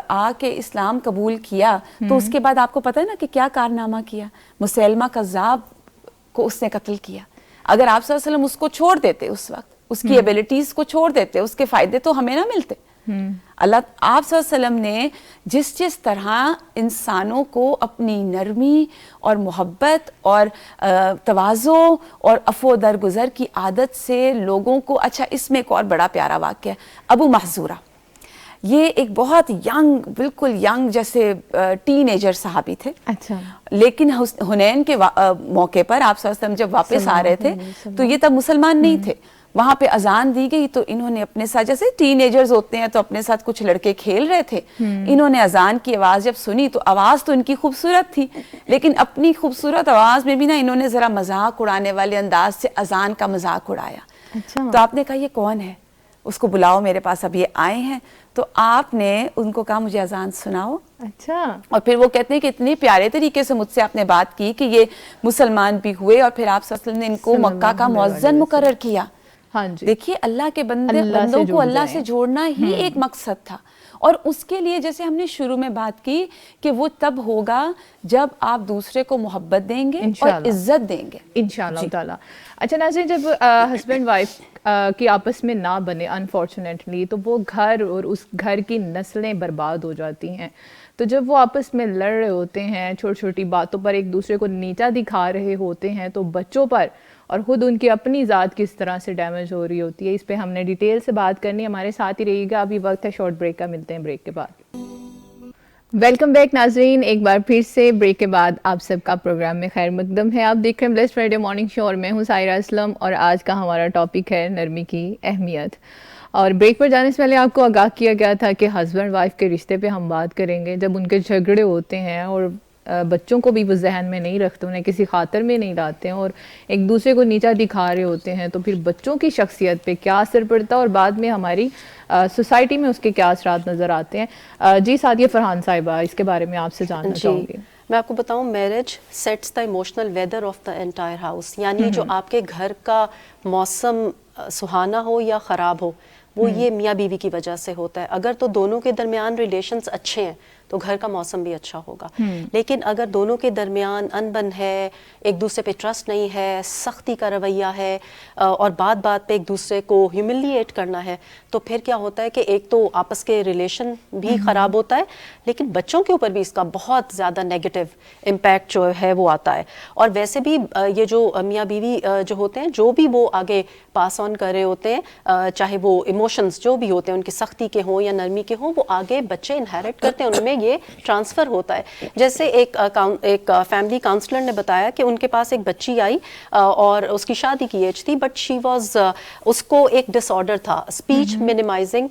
آ کے اسلام قبول کیا تو اس کے بعد آپ کو پتہ ہے نا کہ کیا کارنامہ کیا, مسیلمہ کذاب کو اس نے قتل کیا. اگر آپ صلی اللہ علیہ وسلم اس کو چھوڑ دیتے, اس وقت اس کی ایبلٹیز کو چھوڑ دیتے, اس کے فائدے تو ہمیں نہ ملتے. اللہ آپ صلی اللہ علیہ وسلم نے جس طرح انسانوں کو اپنی نرمی اور محبت اور تواضع اور عفو درگزر کی عادت سے لوگوں کو, اچھا اس میں ایک اور بڑا پیارا واقعہ, ابو محذورہ, یہ ایک بہت ینگ, بالکل ینگ جیسے ٹین ایجر صحابی تھے. اچھا. لیکن حنین کے موقع پر آپ صلی اللہ علیہ وسلم جب واپس آ رہے تھے تو یہ تب مسلمان نہیں تھے. وہاں پہ اذان دی گئی تو انہوں نے اپنے ساتھ, جیسے ٹین ایجرز ہوتے ہیں تو اپنے ساتھ کچھ لڑکے کھیل رہے تھے, انہوں نے اذان کی آواز جب سنی تو آواز تو ان کی خوبصورت تھی لیکن اپنی خوبصورت آواز میں بھی نا انہوں نے ذرا مذاق اڑانے والے انداز سے اذان کا مذاق اڑایا. تو آپ نے کہا یہ کون ہے, اس کو بلاؤ میرے پاس, اب یہ آئے ہیں. تو آپ نے ان کو کہا مجھے اذان سناؤ. اچھا. اور پھر وہ کہتے ہیں کہ اتنے پیارے طریقے سے مجھ سے آپ نے بات کی کہ یہ مسلمان بھی ہوئے اور پھر آپ صلی اللہ علیہ وسلم نے ان کو مکہ کا مؤذن مقرر کیا. ہاں جی. دیکھیے اللہ کے بندوں کو اللہ سے جوڑنا ہی ایک مقصد تھا, اور اس کے لیے جیسے ہم نے شروع میں بات کی کہ وہ تب ہوگا جب آپ دوسرے کو محبت دیں گے اور عزت دیں گے انشاءاللہ تعالیٰ. اچھا ناظرین, جب ہسبینڈ وائف کی آپس میں نہ بنے انفارچونیٹلی تو وہ گھر اور اس گھر کی نسلیں برباد ہو جاتی ہیں. تو جب وہ آپس میں لڑ رہے ہوتے ہیں, چھوٹی چھوٹی باتوں پر ایک دوسرے کو نیچا دکھا رہے ہوتے ہیں, تو بچوں پر اور خود ان کی اپنی ذات کس طرح سے ڈیمیج ہو رہی ہوتی ہے, اس پہ ہم نے ڈیٹیل سے بات کرنی ہے. ہمارے ساتھ ہی رہیے گا, ابھی وقت ہے شارٹ بریک کا, ملتے ہیں بریک کے بعد. ویلکم بیک ناظرین, ایک بار پھر سے بریک کے بعد آپ سب کا پروگرام میں خیر مقدم ہے. آپ دیکھ رہے ہیں بلیسڈ ریڈیو مارننگ شو اور میں ہوں سائرہ اسلم, اور آج کا ہمارا ٹاپک ہے نرمی کی اہمیت. اور بریک پر جانے سے پہلے آپ کو آگاہ کیا گیا تھا کہ ہسبینڈ وائف کے رشتے پہ ہم بات کریں گے. جب ان کے جھگڑے ہوتے ہیں اور بچوں کو بھی وہ ذہن میں نہیں رکھتے, انہیں کسی خاطر میں نہیں لاتے ہیں اور ایک دوسرے کو نیچا دکھا رہے ہوتے ہیں, تو پھر بچوں کی شخصیت پہ کیا اثر پڑتا ہے اور بعد میں ہماری سوسائٹی میں اس کے کیا اثرات نظر آتے ہیں. جی سعدیہ فرحان صاحبہ, اس کے بارے میں آپ سے جاننا چاہوں گی. میں آپ کو بتاؤں, marriage sets the emotional weather of the entire house, یعنی جو آپ کے گھر کا موسم سہانا ہو یا خراب ہو وہ یہ میاں بیوی کی وجہ سے ہوتا ہے. اگر تو دونوں کے درمیان ریلیشنز اچھے ہیں تو گھر کا موسم بھی اچھا ہوگا, لیکن اگر دونوں کے درمیان انبن ہے, ایک دوسرے پہ ٹرسٹ نہیں ہے, سختی کا رویہ ہے اور بات بات پہ ایک دوسرے کو ہیوملیٹ کرنا ہے, تو پھر کیا ہوتا ہے کہ ایک تو آپس کے ریلیشن بھی خراب ہوتا ہے, لیکن بچوں کے اوپر بھی اس کا بہت زیادہ نیگیٹو امپیکٹ جو ہے وہ آتا ہے. اور ویسے بھی یہ جو میاں بیوی جو ہوتے ہیں, جو بھی وہ آگے پاس آن کر رہے ہوتے ہیں, چاہے وہ ایموشنز جو بھی ہوتے ہیں ان کی سختی کے ہوں یا نرمی کے ہوں, وہ آگے بچے انہیرٹ کرتے ہیں, ان میں یہ ٹرانسفر ہوتا ہے. جیسے ایک فیملی کاؤنسلر نے بتایا کہ ان کے پاس ایک بچی آئی اور اس کی شادی کی ایج تھی, بٹ شی واز, اس کو ایک ڈس آرڈر تھا, اسپیچ منیمائزنگ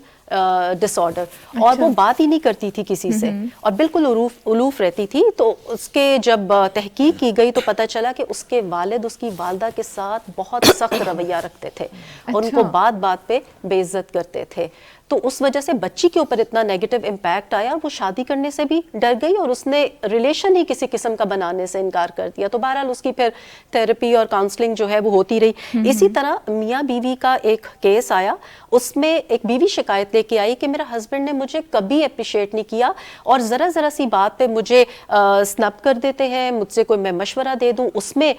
ڈس آرڈر, اور وہ بات ہی نہیں کرتی تھی کسی سے اور بالکل الوف رہتی تھی. تو اس کے جب تحقیق کی گئی تو پتہ چلا کہ اس کے والد اس کی والدہ کے ساتھ بہت سخت رویہ رکھتے تھے اور ان کو بات بات پہ بے عزت کرتے تھے. تو اس وجہ سے بچی کے اوپر اتنا نیگیٹو امپیکٹ آیا, وہ شادی کرنے سے بھی ڈر گئی اور اس نے ریلیشن ہی کسی قسم کا بنانے سے انکار کر دیا. تو بہرحال اس کی پھر تھراپی اور کاؤنسلنگ جو ہے وہ ہوتی رہی. اسی طرح میاں بیوی کا ایک کیس آیا, اس میں ایک بیوی شکایت لے کے آئی کہ میرا ہسبینڈ نے مجھے کبھی اپریشیٹ نہیں کیا اور ذرا ذرا سی بات پہ مجھے سنپ کر دیتے ہیں, مجھ سے کوئی میں مشورہ دے دوں اس میں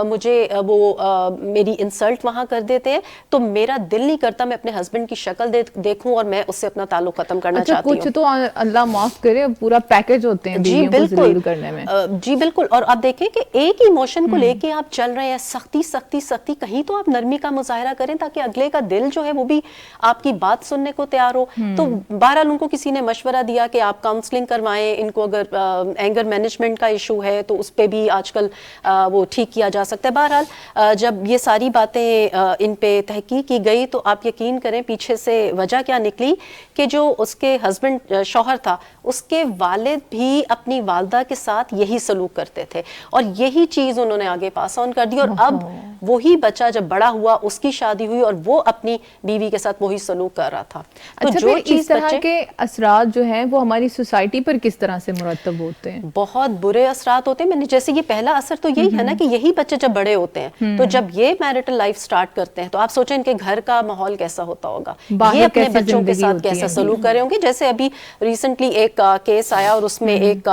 مجھے وہ میری انسلٹ وہاں کر دیتے ہیں, تو میرا دل نہیں کرتا میں اپنے ہسبینڈ کی شکل دیکھوں اور میں اس سے اپنا تعلق ختم کرنا چاہتی ہوں. کچھ تو اللہ معاف کرے پورا پیکج ہوتے ہیں جی بالکل کرنے میں. جی بالکل. اور آپ دیکھیں کہ ایک ہی ایموشن کو لے کے آپ چل رہے ہیں, سختی سختی سختی, کہیں تو آپ نرمی کا مظاہرہ کریں تاکہ اگلے کا دل جو ہے وہ بھی آپ کی بات سننے کو تیار ہو. تو بہرحال ان کو کسی نے مشورہ دیا کہ آپ کاؤنسلنگ کروائیں, ان کو اگر اینگر مینجمنٹ کا ایشو ہے تو اس پہ بھی آج کل وہ ٹھیک کیا جا سکتا ہے. بہرحال جب یہ ساری باتیں ان پہ تحقیق کی گئی تو آپ یقین کریں پیچھے سے وجہ کیا نکلی کہ جو اس کے ہسبینڈ شوہر تھا اس کے والد بھی اپنی والدہ کے ساتھ یہی سلوک کرتے تھے اور یہی چیز انہوں نے آگے پاس آن کر دی, اور اب وہی بچہ جب بڑا ہوا اس کی شادی ہوئی اور وہ اپنی بیوی کے ساتھ وہی سلوک کر رہا تھا. تو اچھا جو پھر اس چیز طرح بچے کے اثرات جو ہیں وہ ہماری سوسائٹی پر کس طرح سے مرتب ہوتے ہیں؟ بہت برے اثرات ہوتے ہیں. میں نے جیسے یہ پہلا اثر تو یہی ہے نا کہ یہی بچے جب بڑے ہوتے ہیں تو جب یہ میرٹل لائف سٹارٹ کرتے ہیں تو آپ سوچیں ان کے گھر کا ماحول کیسا ہوتا ہوگا, یہ اپنے بچوں کے ساتھ کیسا سلوک کر رہے ہوں گے. جیسے ابھی ریسنٹلی ایک کیس آیا اور اس میں ایک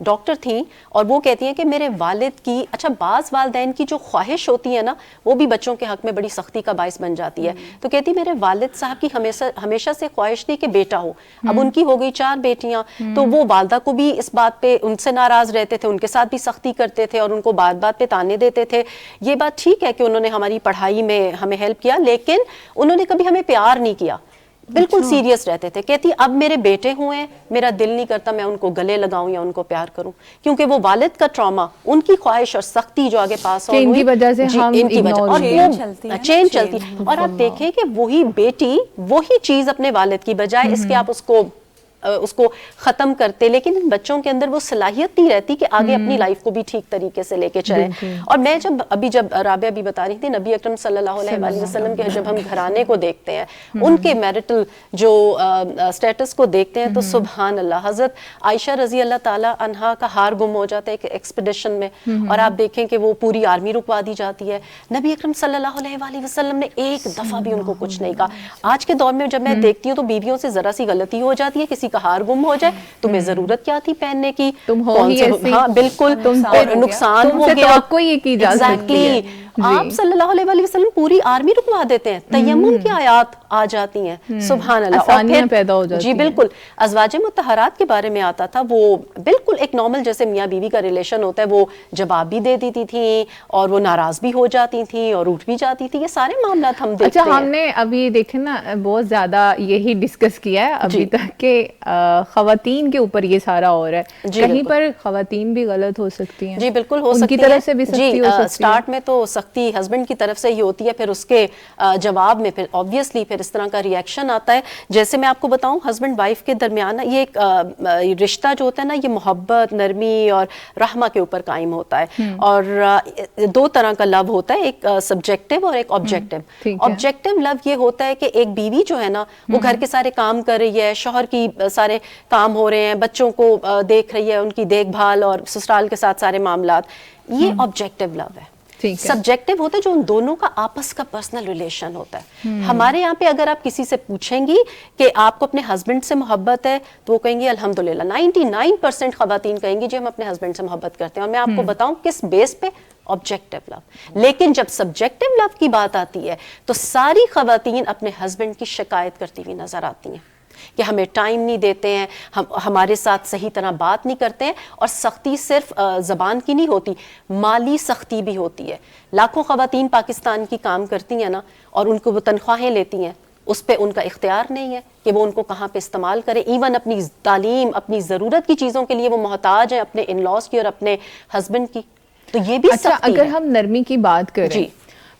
ڈاکٹر تھیں اور وہ کہتی ہیں کہ میرے والد کی, اچھا بعض والدین کی جو خواہش ہوتی ہے نا وہ بھی بچوں کے حق میں بڑی سختی کا باعث بن جاتی ہے. تو کہتی میرے والد صاحب کی ہمیشہ سے خواہش تھی کہ بیٹا ہو, اب ان کی ہو گئی 4 بیٹیاں, تو وہ والدہ کو بھی اس بات پہ ان سے ناراض رہتے تھے, ان کے ساتھ بھی سختی کرتے تھے اور ان کو بات بات پہ تانے دیتے تھے. یہ بات ٹھیک ہے کہ انہوں نے ہماری پڑھائی میں ہمیں ہیلپ کیا, لیکن انہوں نے کبھی ہمیں پیار نہیں کیا, بالکل سیریس رہتے تھے. کہتی اب میرے بیٹے ہوئے ہیں, میرا دل نہیں کرتا میں ان کو گلے لگاؤں یا ان کو پیار کروں, کیونکہ وہ والد کا ٹراما, ان کی خواہش اور سختی جو آگے پاس ان کی وجہ سے ہم ان کی وجہ, اور وہ چین چلتی. اور آپ دیکھیں کہ وہی بیٹی وہی چیز اپنے والد کی بجائے اس کے آپ اس کو ختم کرتے, لیکن ان بچوں کے اندر وہ صلاحیت نہیں رہتی کہ آگے اپنی لائف کو بھی ٹھیک طریقے سے لے کے چلیں. اور میں جب رابعہ بھی بتا رہی تھی, نبی اکرم صلی اللہ علیہ وآلہ وسلم کے جب ہم گھرانے کو دیکھتے ہیں, ان کے میرٹل جو سٹیٹس کو دیکھتے ہیں تو سبحان اللہ, حضرت عائشہ رضی اللہ تعالی عنہا کا ہار گم ہو جاتا ہے ایک ایکسپیڈیشن میں, اور آپ دیکھیں کہ وہ پوری آرمی رکوا دی جاتی ہے. نبی اکرم صلی اللہ علیہ وآلہ وسلم نے ایک دفعہ بھی ان کو کچھ نہیں کہا. آج کے دور میں جب میں دیکھتی ہوں تو بیویوں سے ذرا سی غلطی ہو جاتی ہے, کسی کا ہار گم ہو جائے, تمہیں ضرورت کیا تھی پہننے کی, تم ہو ہی ایسی, ہاں بالکل, اور نقصان ہو گیا, توقع یہ کی جا سکتی ہے. آپ صلی اللہ علیہ وآلہ وسلم پوری آرمی رکوا دیتے ہیں, تیمم کی آیات آ جاتی ہیں, سبحان اللہ, آسانیاں پیدا ہو جاتی ہیں. جی بالکل. ازواج مطہرات کے بارے میں آتا تھا, وہ بالکل ایک نارمل جیسے میاں بیوی کا ریلیشن ہوتا ہے, وہ جواب بھی دے دیتی تھیں اور وہ ناراض بھی ہو جاتی تھیں اور اٹھ بھی جاتی تھی. یہ سارے معاملات ہم دیکھتے ہیں. اچھا, ہم نے ابھی دیکھیں نا بہت زیادہ یہی ڈسکس کیا ہے ابھی تک کہ خواتین کے اوپر یہ سارا ہو رہا ہے, کہیں پر خواتین بھی غلط ہو سکتی ہیں. جی بالکل ہو سکتی ہے, ان کی طرف سے بھی سختی ہو سکتی ہے. سٹارٹ میں تو سختی ہسبینڈ کی طرف سے ہی ہوتی ہے, پھر اس کے جواب میں پھر obviously پھر اس طرح کا ریئیکشن آتا ہے. جیسے میں آپ کو بتاؤں, ہسبینڈ وائف کے درمیان یہ ایک رشتہ جو ہوتا ہے نا, یہ محبت, نرمی اور رحمہ کے اوپر قائم ہوتا ہے. اور 2 طرح کا لو ہوتا ہے, ایک سبجیکٹو اور ایک آبجیکٹو. آبجیکٹو لو یہ ہوتا ہے کہ ایک بیوی جو ہے نا وہ گھر کے سارے کام کر رہی ہے, شوہر کی سارے کام ہو رہے ہیں, بچوں کو دیکھ رہی ہے, ان کی دیکھ بھال اور سسرال کے ساتھ سارے معاملات, یہ آبجیکٹو لو ہے. سبجیکٹو ہوتا ہے جو ان دونوں کا آپس کا پرسنل ریلیشن ہوتا ہے. ہمارے یہاں پہ اگر آپ کسی سے پوچھیں گی کہ آپ کو اپنے ہسبینڈ سے محبت ہے تو وہ کہیں گے الحمدللہ. 99% خواتین کہیں گی جی ہم اپنے ہسبینڈ سے محبت کرتے ہیں. اور میں آپ کو بتاؤں کس بیس پہ, آبجیکٹو لو. لیکن جب سبجیکٹو لو کی بات آتی ہے تو ساری خواتین اپنے ہسبینڈ کی شکایت کرتی ہوئی نظر آتی ہیں کہ ہمیں ٹائم نہیں دیتے ہیں, ہمارے ساتھ صحیح طرح بات نہیں کرتے ہیں. اور سختی صرف زبان کی نہیں ہوتی, مالی سختی بھی ہوتی ہے. لاکھوں خواتین پاکستان کی کام کرتی ہیں نا, اور ان کو وہ تنخواہیں لیتی ہیں, اس پہ ان کا اختیار نہیں ہے کہ وہ ان کو کہاں پہ استعمال کرے. ایون اپنی تعلیم, اپنی ضرورت کی چیزوں کے لیے وہ محتاج ہیں اپنے ان لاز کی اور اپنے ہسبینڈ کی. تو یہ بھی اچھا, اگر ہم نرمی کی بات کریں جی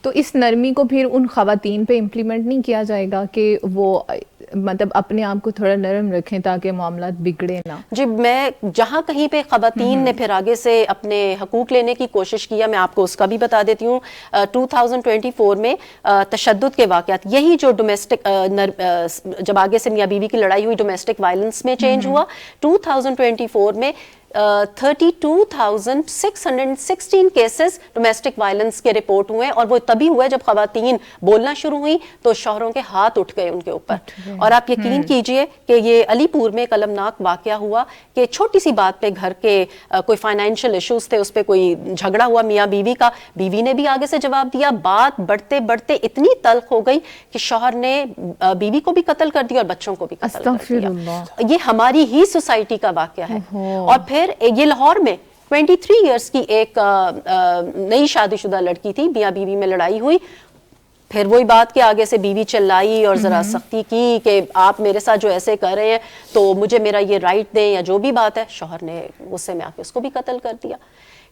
تو اس نرمی کو پھر ان خواتین پہ امپلیمنٹ نہیں کیا جائے گا کہ وہ مطلب اپنے آپ کو تھوڑا نرم رکھیں تاکہ معاملات بگڑے نہ؟ جی, میں جہاں کہیں پہ خواتین نے پھر آگے سے اپنے حقوق لینے کی کوشش کیا, میں آپ کو اس کا بھی بتا دیتی ہوں. 2024 میں تشدد کے واقعات, یہی جو ڈومیسٹک جب آگے سے میاں بیوی کی لڑائی ہوئی ڈومیسٹک وائلنس میں چینج ہوا, 2024 میں 32,616 کیسز ڈومیسٹک وائلنس کے رپورٹ ہوئے. اور وہ تبھی ہوئے جب خواتین بولنا شروع ہوئی تو شوہروں کے ہاتھ اٹھ گئے ان کے اوپر. اور آپ یقین کیجئے کہ یہ علی پور میں ایک المناک واقعہ ہوا کہ چھوٹی سی بات پہ گھر کے کوئی فائنینشیل ایشوز تھے, اس پہ کوئی جھگڑا ہوا میاں بیوی کا, بیوی نے بھی آگے سے جواب دیا, بات بڑھتے بڑھتے اتنی تلخ ہو گئی کہ شوہر نے بیوی کو بھی قتل کر دیا اور بچوں کو بھی قتل کر دیا. یہ ہماری ہی سوسائٹی کا واقعہ ہے. اور پھر یہ لاہور میں 23 ایئرس کی ایک نئی شادی شدہ لڑکی تھی, میاں بیوی میں لڑائی ہوئی, پھر وہی بات کہ آگے سے بیوی چلائی اور ذرا سختی کی کہ آپ میرے ساتھ جو ایسے کر رہے ہیں تو مجھے میرا یہ رائٹ دیں یا جو بھی بات ہے. شوہر نے غصے میں آ کے اس کو بھی قتل کر دیا.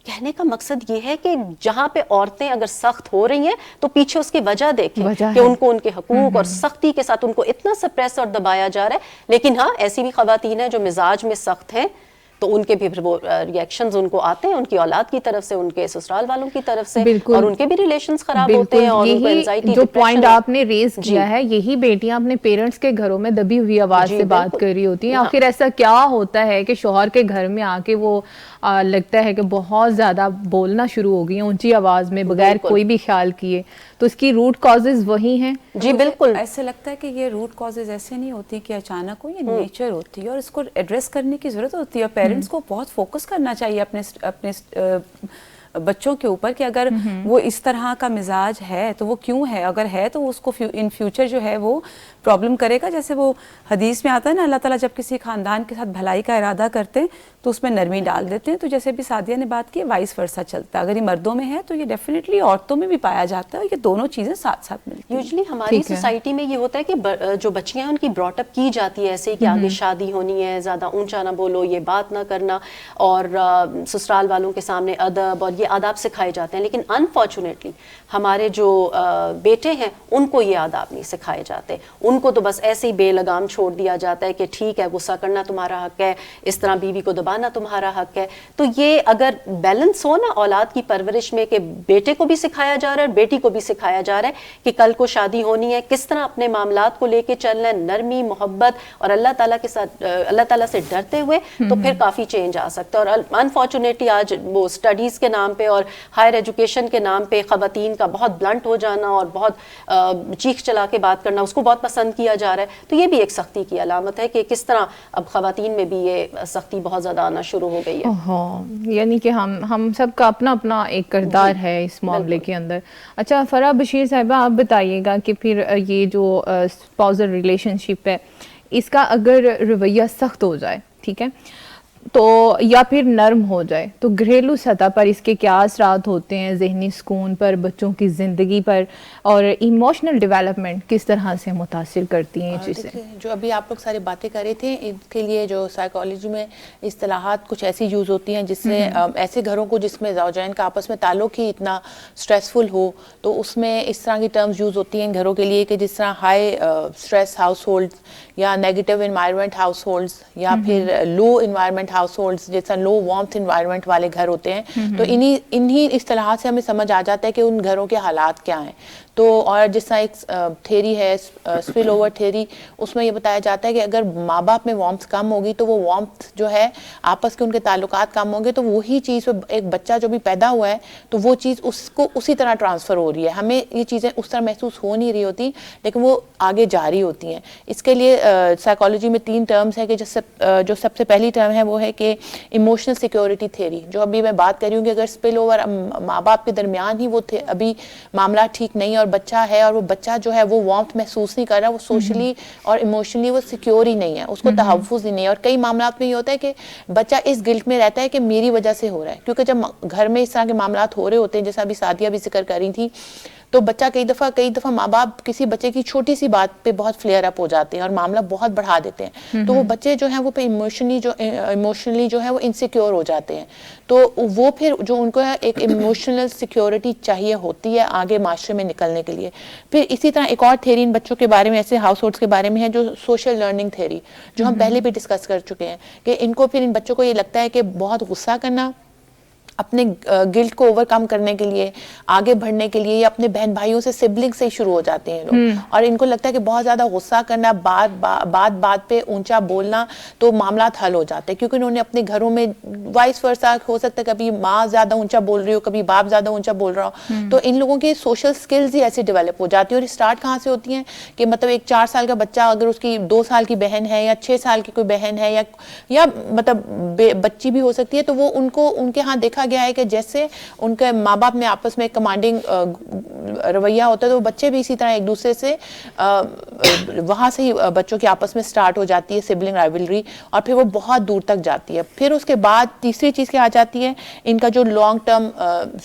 کہنے کا مقصد یہ ہے کہ جہاں پہ عورتیں اگر سخت ہو رہی ہیں تو پیچھے اس کی وجہ دیکھیں کہ ان کو ان کے حقوق اور سختی کے ساتھ ان کو اتنا سپریس اور دبایا جا رہا ہے. لیکن ہاں ایسی بھی خواتین ہیں جو مزاج میں سخت ہیں, تو ان کے بھی پھر وہ ریئیکشنز ان کو آتے ہیں ان کی اولاد کی طرف سے, ان کے سسرال والوں کی طرف سے, اور ان کے بھی ریلیشنز خراب ہوتے ہیں, اور ان کو انزائٹی, جو پوائنٹ آپ نے ریز کیا ہے, یہی بیٹیاں اپنے پیرنٹس کے گھروں میں دبی ہوئی آواز سے بات کر رہی ہوتی ہیں. آخر ایسا کیا ہوتا ہے کہ شوہر کے گھر میں آ کے وہ لگتا ہے کہ بہت زیادہ بولنا شروع ہو گئی ہیں اونچی آواز میں بغیر کوئی بھی خیال کیے, تو اس کی روٹ کازز وہی ہیں. جی بالکل. ایسے لگتا ہے کہ یہ روٹ کازز ایسے نہیں ہوتی کہ اچانک ہو, یہ نیچر ہوتی ہے اور اس کو ایڈریس کرنے کی ضرورت ہوتی ہے, اور پیرنٹس کو بہت فوکس کرنا چاہیے اپنے بچوں کے اوپر کہ اگر وہ اس طرح کا مزاج ہے تو وہ کیوں ہے, اگر ہے تو اس کو ان فیوچر جو ہے وہ پرابلم کرے گا. جیسے وہ حدیث میں آتا ہے نا, اللہ تعالیٰ جب کسی خاندان کے ساتھ بھلائی کا ارادہ کرتے ہیں تو اس میں نرمی ڈال دیتے ہیں. تو جیسے بھی سعدیہ نے بات کی, وائس ورسا چلتا ہے. اگر یہ مردوں میں ہے تو یہ ڈیفینیٹلی عورتوں میں بھی پایا جاتا ہے, یہ دونوں چیزیں ساتھ ساتھ ملتی ہیں. یوزلی ہماری سوسائٹی میں یہ ہوتا ہے کہ جو بچیاں ہیں ان کی براٹ اپ کی جاتی ہے ایسے کہ آگے شادی ہونی ہے, زیادہ اونچا نہ بولو, یہ بات نہ کرنا, اور سسرال والوں کے سامنے ادب اور یہ آداب سکھائے جاتے ہیں. لیکن انفارچونیٹلی ہمارے جو بیٹے ہیں ان کو یہ آداب نہیں سکھائے جاتے. ان کو تو بس ایسے ہی بے لگام چھوڑ دیا جاتا ہے کہ ٹھیک ہے غصہ کرنا تمہارا حق ہے, اس طرح بیوی کو دبانا تمہارا حق ہے. تو یہ اگر بیلنس ہو نا اولاد کی پرورش میں, کہ بیٹے کو بھی سکھایا جا رہا ہے اور بیٹی کو بھی سکھایا جا رہا ہے کہ کل کو شادی ہونی ہے, کس طرح اپنے معاملات کو لے کے چلنا ہے, نرمی, محبت اور اللہ تعالیٰ کے ساتھ, اللہ تعالیٰ سے ڈرتے ہوئے, تو پھر کافی چینج آ سکتا ہے. اور انفارچونیٹلی آج وہ اسٹڈیز کے نام پہ اور ہائر ایجوکیشن کے نام پہ خواتین کا بہت بلنٹ ہو جانا اور بہت چیخ چلا کے بات کرنا اس کو بہت پسند کیا جا رہا ہے. تو یہ بھی ایک سختی کی علامت ہے کہ کس طرح اب خواتین میں بھی یہ سختی بہت زیادہ آنا شروع ہو گئی ہے. ہاں, یعنی کہ ہم سب کا اپنا اپنا ایک کردار ہے اس معاملے کے اندر. اچھا فرح بشیر صاحبہ, آپ بتائیے گا کہ پھر یہ جو اسپاؤزل ریلیشن شپ ہے اس کا اگر رویہ سخت ہو جائے, ٹھیک ہے, تو یا پھر نرم ہو جائے, تو گھریلو سطح پر اس کے کیا اثرات ہوتے ہیں, ذہنی سکون پر, بچوں کی زندگی پر, اور ایموشنل ڈیولپمنٹ کس طرح سے متاثر کرتی ہیں چیزیں؟ جو ابھی آپ لوگ ساری باتیں کر رہے تھے, ان کے لیے جو سائیکالوجی میں اصطلاحات کچھ ایسی یوز ہوتی ہیں جس سے ایسے گھروں کو جس میں زوجین کا آپس میں تعلق ہی اتنا اسٹریسفل ہو, تو اس میں اس طرح کی ٹرمز یوز ہوتی ہیں ان گھروں کے لیے کہ جس طرح ہائی اسٹریس ہاؤس ہولڈ یا نیگیٹو انوائرمنٹ ہاؤس ہولڈس, یا پھر لو انوائرمنٹ ہاؤس ہولڈس جیسا لو وارمتھ انوائرمنٹ والے گھر ہوتے ہیں. تو انہی اصطلاحات سے ہمیں سمجھ آ جاتا ہے کہ ان گھروں کے حالات کیا ہیں. تو اور جس طرح ایک تھیری ہے اسپل اوور تھیری, اس میں یہ بتایا جاتا ہے کہ اگر ماں باپ میں وارمتھ کم ہوگی تو وہ وارمتھ جو ہے آپس کے ان کے تعلقات کم ہوں گے, تو وہی چیز ایک بچہ جو بھی پیدا ہوا ہے تو وہ چیز اس کو اسی طرح ٹرانسفر ہو رہی ہے. ہمیں یہ چیزیں اس طرح محسوس ہو نہیں رہی ہوتی لیکن وہ آگے جاری ہوتی ہیں. اس کے لیے سائیکالوجی میں 3 ٹرمز ہیں کہ جو سب سے پہلی ٹرم ہے وہ ہے کہ ایموشنل سیکیورٹی تھیوری, جو ابھی میں بات کر رہی ہوں کہ اگر اسپل اوور ماں باپ کے درمیان ہی وہ ابھی معاملات ٹھیک نہیں اور بچہ ہے, اور وہ بچہ جو ہے وہ وارمتھ محسوس نہیں کر رہا, وہ سوشلی اور ایموشنلی وہ سیکیور ہی نہیں ہے, اس کو تحفظ ہی نہیں ہے. اور کئی معاملات میں یہ ہوتا ہے کہ بچہ اس گلٹ میں رہتا ہے کہ میری وجہ سے ہو رہا ہے, کیونکہ جب گھر میں اس طرح کے معاملات ہو رہے ہوتے ہیں جیسا ابھی سعدیہ بھی ذکر کر رہی تھی, تو بچہ کئی دفعہ ماں باپ کسی بچے کی چھوٹی سی بات پہ بہت فلیئر اپ ہو جاتے ہیں اور معاملہ بہت بڑھا دیتے ہیں. تو وہ بچے جو ہیں وہ ایموشنلی جو ہے وہ انسیکیور ہو جاتے ہیں. تو وہ پھر جو ان کو ایک ایموشنل سیکیورٹی چاہیے ہوتی ہے آگے معاشرے میں نکلنے کے لیے. پھر اسی طرح ایک اور تھیری ان بچوں کے بارے میں, ایسے ہاؤس ہولڈس کے بارے میں ہے جو سوشل لرننگ تھیری, جو ہم پہلے بھی ڈسکس کر چکے ہیں, کہ ان کو پھر ان بچوں کو یہ لگتا ہے کہ بہت غصہ کرنا اپنے گلٹ کو اوور کم کرنے کے لیے, آگے بڑھنے کے لیے, یا اپنے بہن بھائیوں سے سبلنگ سے ہی شروع ہو جاتے ہیں لوگ, اور ان کو لگتا ہے کہ بہت زیادہ غصہ کرنا, بات پہ اونچا بولنا تو معاملات حل ہو جاتے ہیں, کیونکہ انہوں نے اپنے گھروں میں وائس ورسا ہو سکتا ہے کبھی ماں زیادہ اونچا بول رہی ہو, کبھی باپ زیادہ اونچا بول رہا ہو, تو ان لوگوں کی سوشل سکلز ہی ایسی ڈیولپ ہو جاتی ہیں. اور اسٹارٹ کہاں سے ہوتی ہیں کہ مطلب ایک 4 سال کا بچہ اگر اس کی 2 سال کی بہن ہے یا 6 سال کی کوئی بہن ہے یا مطلب بچی بھی ہو سکتی ہے, تو وہ ان کے ہاں دیکھا گیا ہے کہ جیسے ان کے ماں باپ میں آپس میں کمانڈنگ رویہ ہوتا ہے, تو بچے بھی اسی طرح ایک دوسرے سے وہاں سے ہی بچوں کی آپس میں سٹارٹ ہو جاتی ہے سبلنگ رائیولری, اور پھر وہ بہت دور تک جاتی ہے. پھر اس کے بعد تیسری چیز کیا آ جاتی ہے, ان کا جو لانگ ٹرم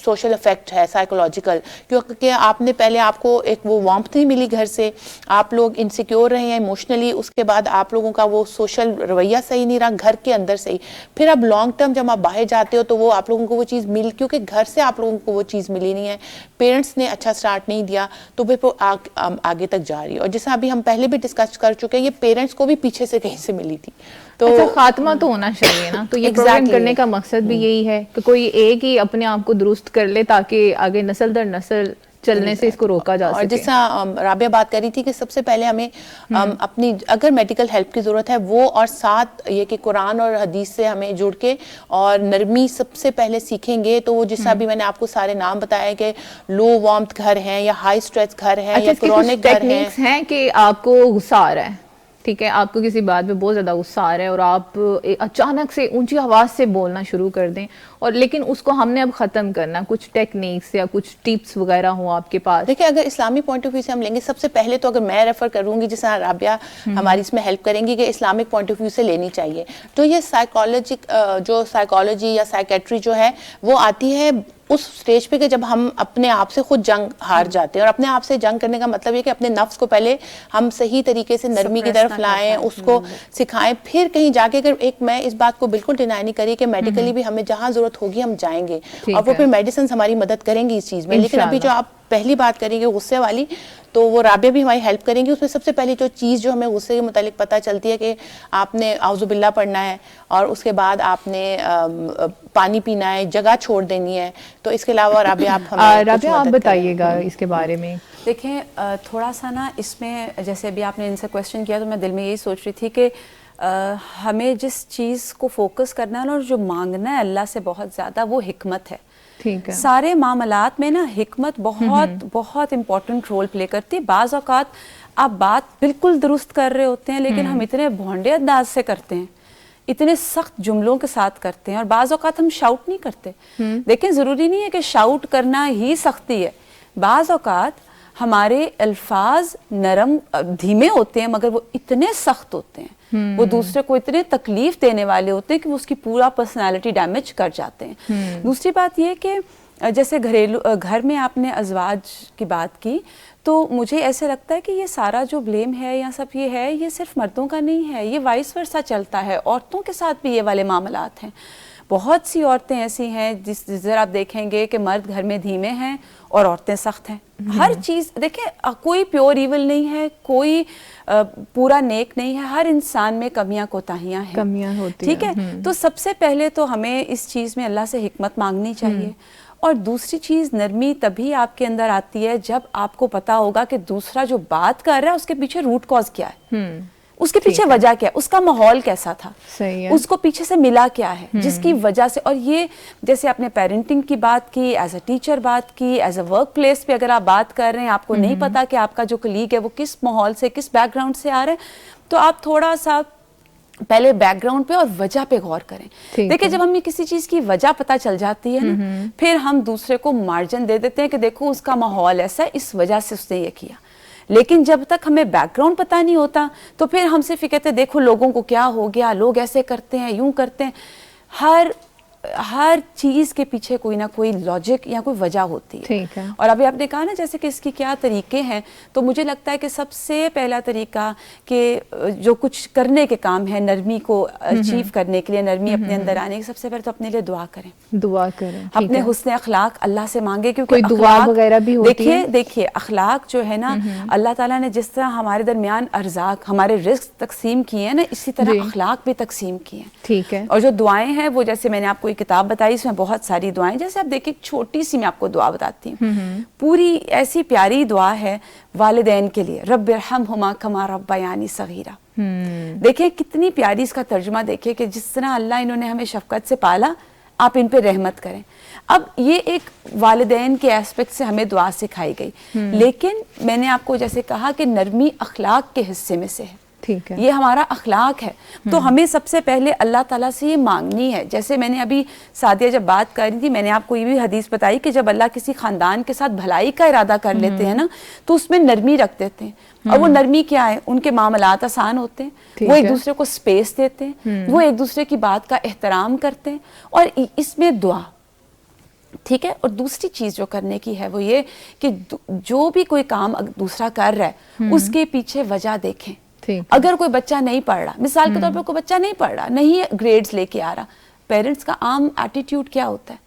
سوشل افیکٹ ہے سائیکولوجیکل, کیونکہ آپ نے پہلے آپ کو ایک وہ وارمتھ نہیں ملی گھر سے, آپ لوگ انسیکیور رہے ہیں ایموشنلی, اس کے بعد آپ لوگوں کا وہ سوشل رویہ صحیح نہیں رہا گھر کے اندر سے ہی. پھر اب لانگ ٹرم جب آپ باہر جاتے ہو تو وہ آپ لوگوں کو وہ چیز کیونکہ گھر سے آپ لوگوں کو وہ چیز ملی نہیں ہے, پیرنٹس نے اچھا سٹارٹ نہیں دیا, تو پھر وہ آگے تک جا رہی ہے. اور جیسا ابھی ہم پہلے بھی ڈسکس کر چکے ہیں, یہ پیرنٹس کو بھی پیچھے سے کہیں سے ملی تھی. تو اچھا خاتمہ تو ہونا چاہیے نا, تو یہ پروگرام کرنے کا مقصد بھی یہی ہے کہ کوئی ایک ہی اپنے آپ کو درست کر لے تاکہ آگے نسل در نسل چلنے سے اس کو روکا جا سکے. اور جیسا رابعہ بات کر رہی تھی کہ سب سے پہلے ہمیں اپنی اگر میڈیکل ہیلپ کی ضرورت ہے وہ, اور ساتھ یہ کہ قرآن اور حدیث سے ہمیں جڑ کے اور نرمی سب سے پہلے سیکھیں گے, تو وہ جیسا بھی میں نے آپ کو سارے نام بتایا کہ لو وارمتھ گھر ہیں یا ہائی اسٹریس گھر ہیں یا کرونک گھر ہیں کہ آپ کو غصہ آ رہا ہے, ٹھیک ہے, آپ کو کسی بات پہ بہت زیادہ غصہ آ رہا ہے اور آپ اچانک سے اونچی آواز سے بولنا شروع کر دیں, اور لیکن اس کو ہم نے اب ختم کرنا, کچھ ٹیکنیکس یا کچھ ٹپس وغیرہ ہوں آپ کے پاس؟ دیکھیں اگر اسلامی پوائنٹ آف ویو سے ہم لیں گے, سب سے پہلے تو اگر میں ریفر کروں گی جس طرح رابعہ ہماری اس میں ہیلپ کریں گی کہ اسلامک پوائنٹ آف ویو سے لینی چاہیے, تو یہ سائیکالوجی یا سائیکیٹری جو ہے وہ آتی ہے اس سٹیج پہ کہ جب ہم اپنے آپ سے خود جنگ ہار جاتے ہیں. اور اپنے آپ سے جنگ کرنے کا مطلب یہ کہ اپنے نفس کو پہلے ہم صحیح طریقے سے نرمی کی طرف لائیں, اس کو سکھائیں, پھر کہیں جا کے اگر ایک میں اس بات کو بالکل ڈینائی نہیں کری کہ میڈیکلی بھی ہمیں جہاں ضرورت ہوگی ہم جائیں گے, اور وہ پھر میڈیسنز ہماری مدد کریں گی اس چیز میں. لیکن ابھی جو آپ پہلی بات کریں گے غصے والی, تو وہ رابعہ بھی ہماری ہیلپ کریں گی. اس میں سب سے پہلی جو چیز جو ہمیں غصے کے متعلق پتہ چلتی ہے کہ آپ نے اعوذ باللہ پڑھنا ہے, اور اس کے بعد آپ نے پانی پینا ہے, جگہ چھوڑ دینی ہے. تو اس کے علاوہ رابعہ آپ بتائیے گا اس کے بارے میں. دیکھیں تھوڑا سا نا اس میں جیسے ابھی آپ نے ان سے کویسچن کیا تو میں دل میں یہی سوچ رہی تھی کہ ہمیں جس چیز کو فوکس کرنا ہے نا اور جو مانگنا ہے اللہ سے بہت زیادہ, وہ حکمت ہے. سارے معاملات میں نا حکمت بہت بہت امپورٹنٹ رول پلے کرتی ہے. بعض اوقات آپ بات بالکل درست کر رہے ہوتے ہیں لیکن ہم اتنے بھونڈے انداز سے کرتے ہیں, اتنے سخت جملوں کے ساتھ کرتے ہیں, اور بعض اوقات ہم شاؤٹ نہیں کرتے. دیکھیں ضروری نہیں ہے کہ شاؤٹ کرنا ہی سختی ہے, بعض اوقات ہمارے الفاظ نرم دھیمے ہوتے ہیں مگر وہ اتنے سخت ہوتے ہیں, وہ دوسرے کو اتنے تکلیف دینے والے ہوتے ہیں کہ وہ اس کی پورا پرسنالٹی ڈیمیج کر جاتے ہیں. دوسری بات یہ کہ جیسے گھر میں آپ نے ازواج کی بات کی, تو مجھے ایسے لگتا ہے کہ یہ سارا جو بلیم ہے یا سب یہ ہے, یہ صرف مردوں کا نہیں ہے, یہ وائس ورسا چلتا ہے, عورتوں کے ساتھ بھی یہ والے معاملات ہیں. بہت سی عورتیں ایسی ہیں جس آپ دیکھیں گے کہ مرد گھر میں دھیمے ہیں اور عورتیں سخت ہیں. ہر چیز دیکھیں, کوئی پیور ایول نہیں ہے, کوئی پورا نیک نہیں ہے, ہر انسان میں کمیاں کوتاہیاں ہیں, کمیاں ہوتی ٹھیک ہے. تو سب سے پہلے تو ہمیں اس چیز میں اللہ سے حکمت مانگنی چاہیے, اور دوسری چیز نرمی تبھی آپ کے اندر آتی ہے جب آپ کو پتا ہوگا کہ دوسرا جو بات کر رہا ہے اس کے پیچھے روٹ کاز کیا ہے, اس کے پیچھے وجہ کیا ہے, اس کا ماحول کیسا تھا, اس کو پیچھے سے ملا کیا ہے جس کی وجہ سے. اور یہ جیسے آپ نے پیرنٹنگ کی بات کی, ایز اے ٹیچر بات کی, ایز اے ورک پلیس پہ اگر آپ بات کر رہے ہیں, آپ کو نہیں پتا کہ آپ کا جو کلیگ ہے وہ کس ماحول سے کس بیک گراؤنڈ سے آ رہا ہے, تو آپ تھوڑا سا پہلے بیک گراؤنڈ پہ اور وجہ پہ غور کریں. دیکھیں جب ہمیں کسی چیز کی وجہ پتہ چل جاتی ہے نا, پھر ہم دوسرے کو مارجن دے دیتے ہیں کہ دیکھو اس کا ماحول ایسا ہے, اس وجہ سے اس نے یہ کیا. لیکن جب تک ہمیں بیک گراؤنڈ پتہ نہیں ہوتا تو پھر ہم صرف یہ کہتے ہیں دیکھو لوگوں کو کیا ہو گیا, لوگ ایسے کرتے ہیں, یوں کرتے ہیں. ہر چیز کے پیچھے کوئی نہ کوئی لاجک یا کوئی وجہ ہوتی ہے. اور ابھی آپ نے کہا نا جیسے کہ اس کی کیا طریقے ہیں, تو مجھے لگتا ہے کہ سب سے پہلا طریقہ کہ جو کچھ کرنے کے کام ہے نرمی کو اچیو کرنے کے لیے, نرمی اپنے اندر آنے کے, سب سے پہلے تو اپنے لیے دعا کریں, اپنے حسن اخلاق اللہ سے مانگے. کیونکہ دعا وغیرہ بھی ہوتی ہے. دیکھیے اخلاق جو ہے نا, اللہ تعالیٰ نے جس طرح ہمارے درمیان ارزاق, ہمارے رزق تقسیم کیے ہیں نا, اسی طرح اخلاق بھی تقسیم کیے ہیں. ٹھیک ہے. اور جو دعائیں ہیں وہ جیسے میں نے آپ کو کتاب بتائی, اس میں بہت ساری دعائیں, جیسے آپ دیکھیں چھوٹی سی میں آپ کو دعا بتاتی ہوں, پوری ایسی پیاری دعا ہے والدین کے لیے, رب ارحمہما کما ربیانی صغیرا. دیکھیں کتنی پیاری اس کا ترجمہ دیکھیں کہ جس طرح اللہ انہوں نے ہمیں شفقت سے پالا, آپ ان پہ رحمت کریں. اب یہ ایک والدین کے ایسپیکٹ سے ہمیں دعا سکھائی گئی, لیکن میں نے آپ کو جیسے کہا کہ نرمی اخلاق کے حصے میں سے ہے, یہ ہمارا اخلاق ہے. تو ہمیں سب سے پہلے اللہ تعالیٰ سے یہ مانگنی ہے. جیسے میں نے ابھی سعدیہ جب بات کر رہی تھی, میں نے آپ کو یہ بھی حدیث بتائی کہ جب اللہ کسی خاندان کے ساتھ بھلائی کا ارادہ کر لیتے ہیں نا, تو اس میں نرمی رکھ دیتے ہیں. اور وہ نرمی کیا ہے, ان کے معاملات آسان ہوتے ہیں, وہ ایک دوسرے کو سپیس دیتے ہیں, وہ ایک دوسرے کی بات کا احترام کرتے ہیں, اور اس میں دعا. ٹھیک ہے. اور دوسری چیز جو کرنے کی ہے وہ یہ کہ جو بھی کوئی کام دوسرا کر رہا ہے اس کے پیچھے وجہ دیکھیں. اگر کوئی بچہ نہیں پڑھ رہا, مثال کے طور پر کوئی بچہ نہیں پڑھ رہا, نہیں گریڈز لے کے آ رہا, پیرنٹس کا عام ایٹیٹیوڈ کیا ہوتا ہے,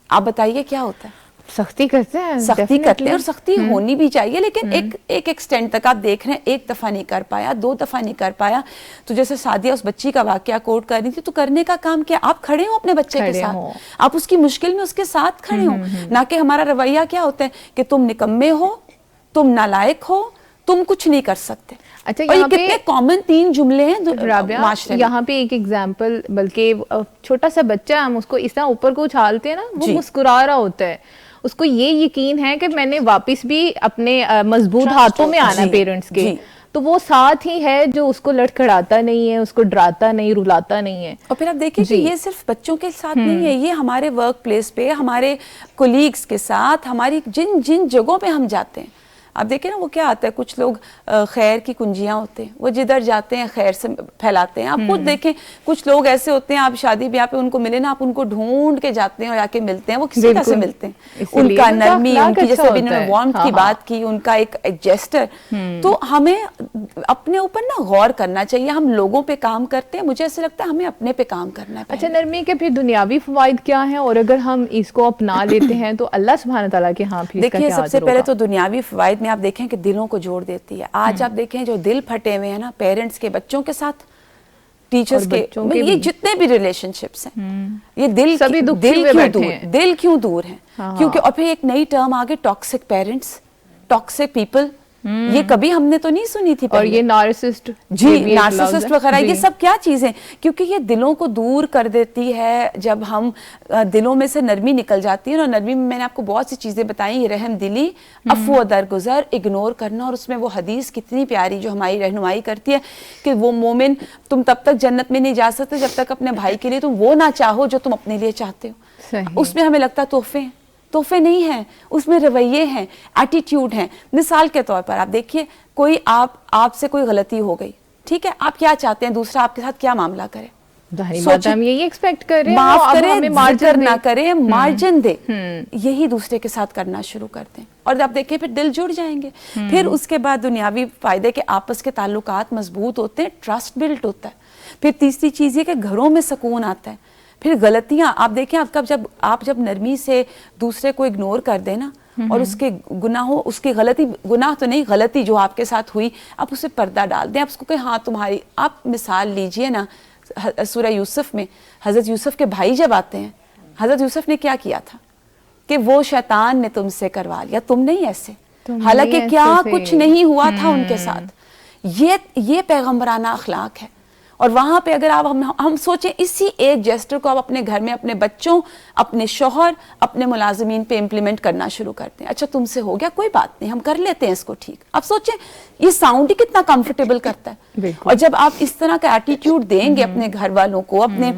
آپ بتائیے کیا ہوتا ہے؟ سختی کرتے ہیں، سختی کرتے ہیں، اور سختی ہونی بھی چاہیے، لیکن ایک ایکسٹینٹ تک. آپ دیکھ رہے ہیں ایک دفعہ نہیں کر پایا، 2 دفعہ نہیں کر پایا، تو جیسے سعدیہ اس بچی کا واقعہ کوٹ کر رہی تھی، تو کرنے کا کام کیا؟ آپ کھڑے ہو اپنے بچے کے ساتھ، آپ اس کی مشکل میں اس کے ساتھ کھڑے ہو. نہ کہ ہمارا رویہ کیا ہوتا ہے کہ تم نکمے ہو، تم نالائق ہو، تم کچھ نہیں کر سکتے. اچھا اور یہ یہاں پہ کتنے کامن 3 جملے ہیں رابعہ، معاشرے میں. یہاں پہ ایک ایگزامپل، بلکہ چھوٹا سا بچہ ہم اس کو اس طرح اوپر کو اچھالتے ہیں نا، وہ مسکرا رہا ہوتا ہے، اس کو یہ یقین ہے کہ میں نے واپس بھی اپنے مضبوط ہاتھوں میں آنا پیرنٹس کے، تو وہ ساتھ ہی ہے جو اس کو لڑکھڑاتا نہیں ہے، اس کو ڈراتا نہیں، رلاتا نہیں ہے. اور پھر آپ دیکھیں کہ یہ صرف بچوں کے ساتھ نہیں ہے، یہ ہمارے ورک پلیس پہ، ہمارے کولیگز کے ساتھ، ہماری جن جگہوں پہ ہم جاتے ہیں. آپ دیکھیں نا وہ کیا آتا ہے، کچھ لوگ خیر کی کنجیاں ہوتے ہیں، وہ جدھر جاتے ہیں خیر سے پھیلاتے ہیں. آپ خود دیکھیں کچھ لوگ ایسے ہوتے ہیں، آپ شادی بیاہ پہ ان کو ملے نا، آپ ان کو ڈھونڈ کے جاتے ہیں اور جا کے ملتے ہیں. وہ کسی طرح سے ملتے ہیں، ان کا نرمی، ان کی جیسے ابھی انہوں نے وارمتھ کی بات کی، ان کا ایک جیسٹر. تو ہمیں اپنے اوپر نا غور کرنا چاہیے. ہم لوگوں پہ کام کرتے ہیں، مجھے ایسے لگتا ہے ہمیں اپنے پہ کام کرنا ہے. اچھا نرمی کے پھر دنیاوی فوائد کیا ہیں، اور اگر ہم اس کو اپنا لیتے ہیں تو اللہ سبحانہ تعالیٰ کے ہاں پھر اس کا کیا دیکھیے سب سے پہلے تو دنیاوی فوائد میں آپ دیکھیں کہ دلوں کو جوڑ دیتی ہے. آج آپ دیکھیں جو دل پھٹے ہوئے ہیں نا پیرنٹس کے بچوں کے ساتھ، ٹیچرز کے، یہ جتنے بھی ریلیشن شپس ہیں، یہ دل کیوں دور ہیں؟ کیونکہ اور پھر ایک نئی ٹرم آگے ٹاکسک پیرنٹس، ٹاکسک پیپل. یہ کبھی ہم نے تو نہیں سنی تھی اور یہ نارسسٹ، جی نارسسسٹ وغیرہ، یہ سب کیا چیزیں، کیونکہ یہ دلوں کو دور کر دیتی ہے. جب ہم دلوں میں سے نرمی نکل جاتی ہے، اور نرمی میں نے آپ کو بہت سی چیزیں بتائیں، یہ رحم دلی، عفو و درگزر، اگنور کرنا. اور اس میں وہ حدیث کتنی پیاری جو ہماری رہنمائی کرتی ہے کہ وہ مومن، تم تب تک جنت میں نہیں جا سکتے جب تک اپنے بھائی کے لیے تم وہ نہ چاہو جو تم اپنے لیے چاہتے ہو. اس میں ہمیں لگتا ہے تحفے نہیں ہیں، اس میں رویے ہیں، ایٹیٹیوڈ ہیں. مثال کے طور پر آپ دیکھیے، کوئی آپ سے کوئی غلطی ہو گئی، ٹھیک ہے، آپ کیا چاہتے ہیں دوسرا آپ کے ساتھ کیا معاملہ کرے؟ ہم یہی ایکسپیکٹ کر رہے ہیں، معاف کرے، ذکر نہ کرے، مارجن دے، یہی دوسرے کے ساتھ کرنا شروع کر دیں. اور آپ دیکھیں پھر دل جڑ جائیں گے. پھر اس کے بعد دنیاوی فائدے کے آپس کے تعلقات مضبوط ہوتے ہیں، ٹرسٹ بلڈ ہوتا ہے. پھر تیسری چیز یہ کہ گھروں میں سکون آتا ہے. پھر غلطیاں آپ دیکھیں، آپ جب نرمی سے دوسرے کو اگنور کر دیں نا، اور اس کے گناہوں، اس کی غلطی، گناہ تو نہیں، غلطی جو آپ کے ساتھ ہوئی، آپ اسے پردہ ڈال دیں. آپ اس کو کہیں ہاں تمہاری، آپ مثال لیجئے نا سورہ یوسف میں، حضرت یوسف کے بھائی جب آتے ہیں، حضرت یوسف نے کیا کیا تھا کہ وہ شیطان نے تم سے کروا لیا، تم نہیں ایسے، حالانکہ کیا کچھ نہیں ہوا تھا ان کے ساتھ. یہ پیغمبرانہ اخلاق ہے. اور وہاں پہ اگر ہم سوچیں اسی ایک جیسٹر کو آپ اپنے گھر میں اپنے بچوں، اپنے شوہر، اپنے ملازمین پہ امپلیمنٹ کرنا شروع کرتے ہیں. اچھا تم سے ہو گیا، کوئی بات نہیں، ہم کر لیتے ہیں اس کو ٹھیک. آپ سوچیں یہ ساؤنڈ ہی کتنا کمفرٹیبل کرتا ہے. اور جب آپ اس طرح کا ایٹیٹیوڈ دیں گے اپنے گھر والوں کو، اپنے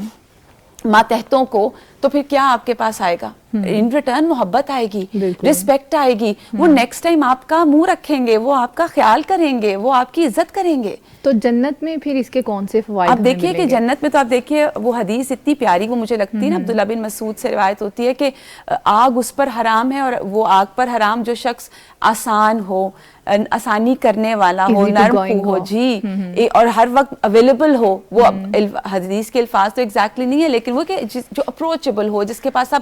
ماتحتوں کو، تو پھر کیا آپ کے پاس آئے گا؟ ان ریٹرن محبت آئے گی، رسپیکٹ آئے گی. وہ نیکسٹ ٹائم آپ کا منہ رکھیں گے، وہ آپ کا خیال کریں گے، وہ آپ کی عزت کریں گے. تو جنت میں پھر اس کے کون سے فوائد؟ آپ دیکھیے کہ جنت میں تو آپ دیکھیے وہ حدیث اتنی پیاری وہ مجھے لگتی ہے نا، عبداللہ بن مسعود سے روایت ہوتی ہے کہ آگ اس پر حرام ہے، اور وہ آگ پر حرام جو شخص آسان ہو، آسانی کرنے والا ہو، نرم ہو، جی، اور ہر وقت اویلیبل ہو. وہ حدیث کے الفاظ تو ایگزیکٹلی نہیں ہے، لیکن وہ کہ جو اپروچیبل ہو، جس کے پاس آپ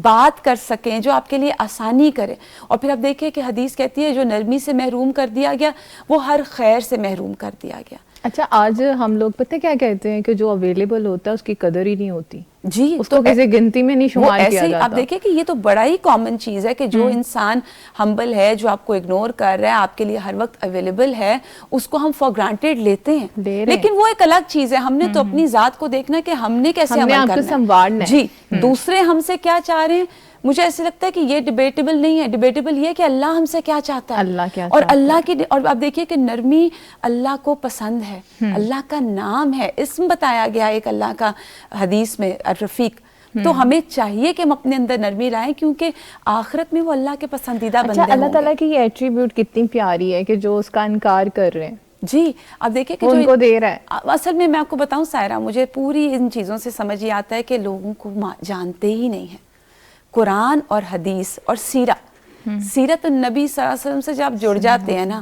بات کر سکیں، جو آپ کے لیے آسانی کرے. اور پھر آپ دیکھیں کہ حدیث کہتی ہے جو نرمی سے محروم کر دیا گیا وہ ہر خیر سے محروم کر دیا گیا. اچھا آج ہم لوگ پتہ کیا کہتے ہیں کہ جو اویلیبل ہوتا ہے اس کی قدر ہی نہیں ہوتی. جی اس کو کسی گنتی میں نہیں شمار کیا جاتا. آپ دیکھیں کہ یہ تو بڑا ہی کامن چیز ہے کہ جو انسان ہمبل ہے، جو آپ کو اگنور کر رہا ہے، آپ کے لیے ہر وقت اویلیبل ہے، اس کو ہم فار گرانٹیڈ لیتے ہیں. لیکن وہ ایک الگ چیز ہے. ہم نے تو اپنی ذات کو دیکھنا کہ ہم نے کیسے عمل کرنا ہے. جی دوسرے ہم سے کیا چاہ رہے ہیں. مجھے ایسے لگتا ہے کہ یہ ڈیبیٹیبل نہیں ہے. ڈیبیٹیبل یہ کہ اللہ ہم سے کیا چاہتا ہے، اللہ کیا اور اللہ کی، اور آپ دیکھیے کہ نرمی اللہ کو پسند ہے، اللہ کا نام ہے، اسم بتایا گیا ایک اللہ کا حدیث میں الرفیق. تو ہمیں چاہیے کہ ہم اپنے اندر نرمی لائیں، کیونکہ آخرت میں وہ اللہ کے پسندیدہ بندے ہوں گے. اللہ تعالیٰ کی یہ ایٹریبیوٹ کتنی پیاری ہے کہ جو اس کا انکار کر رہے ہیں. جی آپ دیکھیں کہ ان کو دے رہا ہے. اصل میں آپ کو بتاؤں سائرہ، مجھے پوری ان چیزوں سے سمجھ یہ آتا ہے کہ لوگوں کو جانتے ہی نہیں ہیں. قرآن اور حدیث اور سیرت النبی صلی اللہ علیہ وسلم سے جب جڑ جاتے ہیں نا،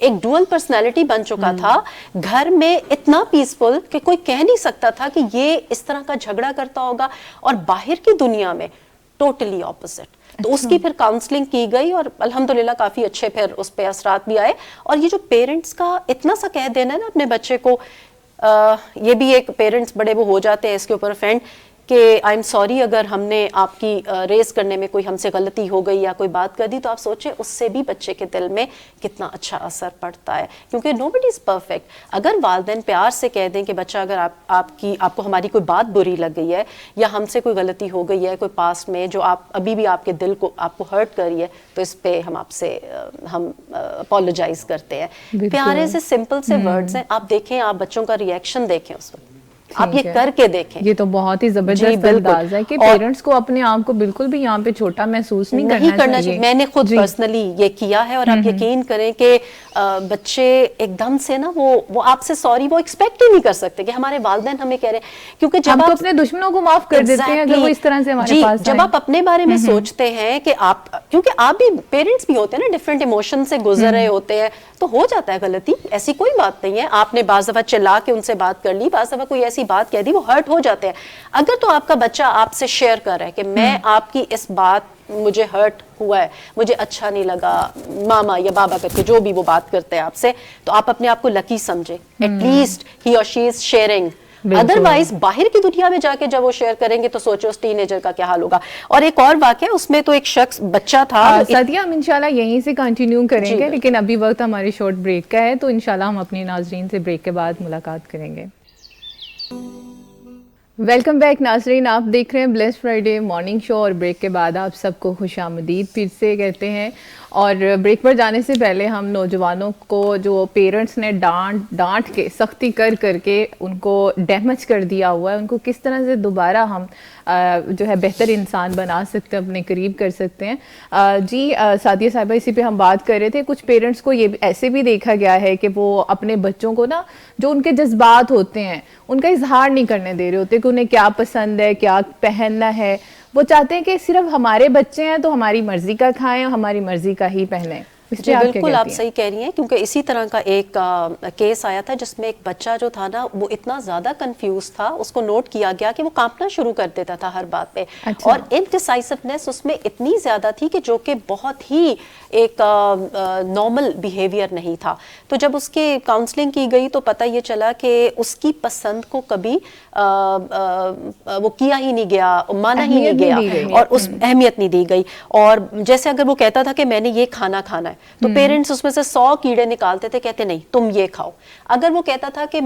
ایک ڈوئل پرسنالٹی بن چکا تھا گھر میں, اتنا پیسفل کہ کوئی کہہ نہیں سکتا تھا کہ یہ اس طرح کا جھگڑا کرتا ہوگا, اور باہر کی دنیا میں ٹوٹلی اپوزٹ. تو اس کی پھر کاؤنسلنگ کی گئی اور الحمدللہ کافی اچھے پھر اس پہ اثرات بھی آئے. اور یہ جو پیرنٹس کا اتنا سا کہہ دینا ہے نا اپنے بچے کو, یہ بھی ایک پیرنٹس بڑے وہ ہو جاتے ہیں اس کے اوپر فرینڈ کہ آئی ایم سوری اگر ہم نے آپ کی ریز کرنے میں کوئی ہم سے غلطی ہو گئی یا کوئی بات کر دی, تو آپ سوچیں اس سے بھی بچے کے دل میں کتنا اچھا اثر پڑتا ہے, کیونکہ نو بڈی از پرفیکٹ. اگر والدین پیار سے کہہ دیں کہ بچہ اگر آپ کو ہماری کوئی بات بری لگ گئی ہے یا ہم سے کوئی غلطی ہو گئی ہے کوئی پاسٹ میں جو آپ ابھی بھی آپ کے دل کو آپ کو ہرٹ کری ہے, تو اس پہ ہم آپ سے ہم اپولوجائز کرتے ہیں. پیارے سے سمپل سے ورڈز ہیں, آپ دیکھیں, آپ بچوں کا ریئیکشن دیکھیں اس وقت, آپ یہ کر کے دیکھیں. یہ تو بہت ہی زبردست انداز ہے کہ پیرنٹس کو اپنے آپ کو بالکل بھی یہاں پہ چھوٹا محسوس نہیں کرنا چاہیے. میں نے خود پرسنلی یہ کیا ہے, اور آپ یقین کریں کہ بچے ایک دم سے نا وہ آپ سے سوری وہ ایکسپیکٹ ہی نہیں کر سکتے کہ ہمارے والدین ہمیں کہہ رہے ہیں, کیونکہ جب آپ اپنے دشمنوں کو معاف کر دیتے ہیں اگر وہ اس طرح سے ہمارے پاس جب آپ اپنے بارے میں سوچتے ہیں کہ آپ, کیونکہ آپ بھی پیرنٹس بھی ہوتے ہیں نا, ڈفرینٹ ایموشن سے گزر رہے ہوتے ہیں, تو ہو جاتا ہے غلطی, ایسی کوئی بات نہیں ہے. آپ نے بعض دفعہ چلا کے ان سے بات کر لی, بعض دفعہ کوئی ایسی بات کہہ دی, وہ ہرٹ ہو جاتے ہیں. اگر تو آپ کا بچہ آپ سے شیئر کر رہا ہے کہ میں آپ کی اس بات مجھے ہرٹ ہوا ہے, مجھے اچھا نہیں لگا, ماما یا بابا کر کے جو بھی وہ بات کرتے ہیں آپ سے, تو آپ اپنے آپ کو لکی سمجھیں. ایٹ لیسٹ ہی اور شی از شیئرنگ. ادروائز باہر کی دنیا میں جا کے جب وہ شیئر کریں گے تو سوچو اس ٹین ایجر کا کیا حال ہوگا. اور ایک اور واقعہ, اس میں تو ایک شخص بچہ تھا. سعدیہ ہم انشاءاللہ یہیں سے کنٹینیو کریں گے, لیکن ابھی وقت ہمارے شارٹ بریک کا ہے, تو انشاءاللہ ہم اپنی ناظرین سے بریک کے بعد ملاقات کریں گے. ویلکم بیک ناظرین, آپ دیکھ رہے ہیں بلیس فرائیڈے مارننگ شو, اور بریک کے بعد آپ سب کو خوش آمدید پھر سے کہتے ہیں. اور بریک پر جانے سے پہلے ہم نوجوانوں کو جو پیرنٹس نے ڈانٹ کے سختی کر کے ان کو ڈیمیج کر دیا ہوا ہے, ان کو کس طرح سے دوبارہ ہم جو ہے بہتر انسان بنا سکتے ہیں, اپنے قریب کر سکتے ہیں. جی سعدیہ صاحبہ, اسی پہ ہم بات کر رہے تھے, کچھ پیرنٹس کو یہ ایسے بھی دیکھا گیا ہے کہ وہ اپنے بچوں کو نا جو ان کے جذبات ہوتے ہیں ان کا اظہار نہیں کرنے دے رہے ہوتے کہ انہیں کیا پسند ہے, کیا پہننا ہے. وہ چاہتے ہیں کہ صرف ہمارے بچے ہیں تو ہماری مرضی کا کھائیں, ہماری مرضی کا ہی پہنیں. جی بالکل آپ صحیح کہہ رہی ہیں, کیونکہ اسی طرح کا ایک کیس آیا تھا جس میں ایک بچہ جو تھا نا وہ اتنا زیادہ کنفیوز تھا, اس کو نوٹ کیا گیا کہ وہ کانپنا شروع کر دیتا تھا ہر بات پہ, اور انڈیسائسونیس اس میں اتنی زیادہ تھی کہ جو کہ بہت ہی ایک نارمل بیہیویئر نہیں تھا. تو جب اس کے کاؤنسلنگ کی گئی تو پتہ یہ چلا کہ اس کی پسند کو کبھی وہ کیا ہی نہیں گیا, مانا ہی نہیں گیا, اور اس اہمیت نہیں دی گئی. اور جیسے اگر وہ کہتا تھا کہ میں نے یہ کھانا ہے, تو پیرنٹس اس میں سے 100 کیڑے نکالتے تھے, کہتے نہیں تم یہ کھاؤ. اگر وہ کہتا تھا کہ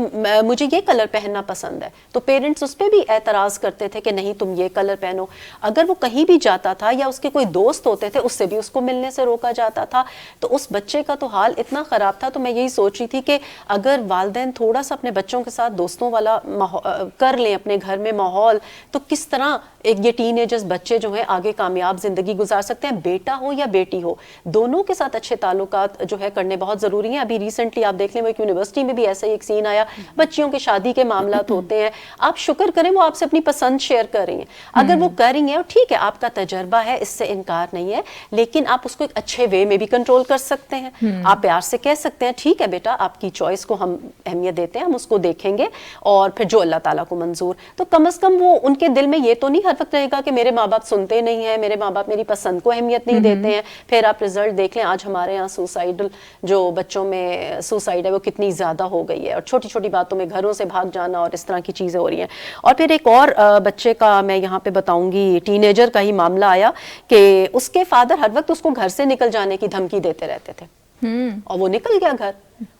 مجھے یہ کلر پہننا پسند ہے, تو پیرنٹس اس پہ بھی اعتراض کرتے تھے کہ نہیں تم یہ کلر پہنو. اگر وہ کہیں بھی جاتا تھا یا اس کے کوئی دوست ہوتے تھے, اس سے بھی اس کو ملنے سے روکا جاتا تھا. تو اس بچے کا تو حال اتنا خراب تھا. تو میں یہی سوچ رہی تھی کہ اگر والدین تھوڑا سا اپنے بچوں کے ساتھ دوستوں والا کر لیں اپنے گھر میں ماحول, تو کس طرح ایک یہ ٹین ایجرز بچے جو ہیں آگے کامیاب زندگی گزار سکتے ہیں. بیٹا ہو یا بیٹی ہو, دونوں کے ساتھ اچھے تعلقات جو ہے کرنے بہت ضروری ہیں. ابھی ریسنٹلی آپ دیکھ لیں وہ ایک یونیورسٹی میں بھی ایسا ہی ایک سین آیا, بچیوں کے شادی کے معاملات ہوتے ہیں. آپ شکر کریں وہ آپ سے اپنی پسند شیئر کر رہی ہیں. اگر وہ کر رہی ہیں اور ٹھیک ہے آپ کا تجربہ ہے, اس سے انکار نہیں ہے, لیکن آپ اس کو ایک اچھے وے میں بھی کنٹرول کر سکتے ہیں. آپ پیار سے کہہ سکتے ہیں ٹھیک ہے بیٹا آپ کی چوائس کو ہم اہمیت دیتے ہیں, ہم اس کو دیکھیں گے, اور پھر جو اللہ تعالیٰ کو منظور. تو کم از کم وہ ان کے دل میں یہ تو نہیں ہر وقت رہے گا کہ میرے ماں باپ سنتے نہیں ہیں, میرے ماں باپ میری پسند کو اہمیت نہیں دیتے ہیں. پھر آپ رزلٹ دیکھ لیں, آج ہمارے یہاں سوسائڈل جو بچوں میں سوسائڈ ہے وہ کتنی زیادہ ہو گئی ہے, اور چھوٹی چھوٹی باتوں میں گھروں سے بھاگ جانا اور اس طرح کی چیزیں ہو رہی ہیں. اور پھر ایک اور بچے کا میں یہاں پہ بتاؤں گی, ٹین ایجر کا ہی معاملہ آیا کہ اس کے فادر ہر وقت اس کو گھر سے نکل جانے کی دھمکی دیتے رہتے تھے, اور وہ نکل گیا گھر,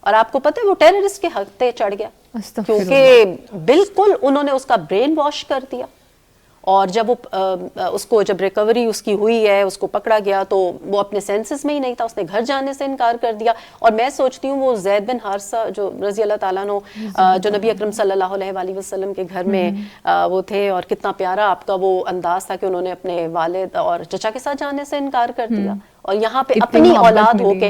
اور آپ کو پتہ ہے وہ ٹیررسٹ کے حق پہ چڑھ گیا, کیونکہ بالکل انہوں نے اس کا برین واش کر دیا. اور جب وہ اس کو جب ریکوری اس کی ہوئی ہے, اس کو پکڑا گیا, تو وہ اپنے سینسز میں ہی نہیں تھا, اس نے گھر جانے سے انکار کر دیا. اور میں سوچتی ہوں وہ زید بن حارثہ جو رضی اللہ تعالیٰ عنہ جو نبی اکرم صلی اللہ علیہ وآلہ وسلم کے گھر میں وہ تھے, اور کتنا پیارا آپ کا وہ انداز تھا کہ انہوں نے اپنے والد اور چچا کے ساتھ جانے سے انکار کر دیا, اور یہاں پہ اپنی اولاد ہو کے.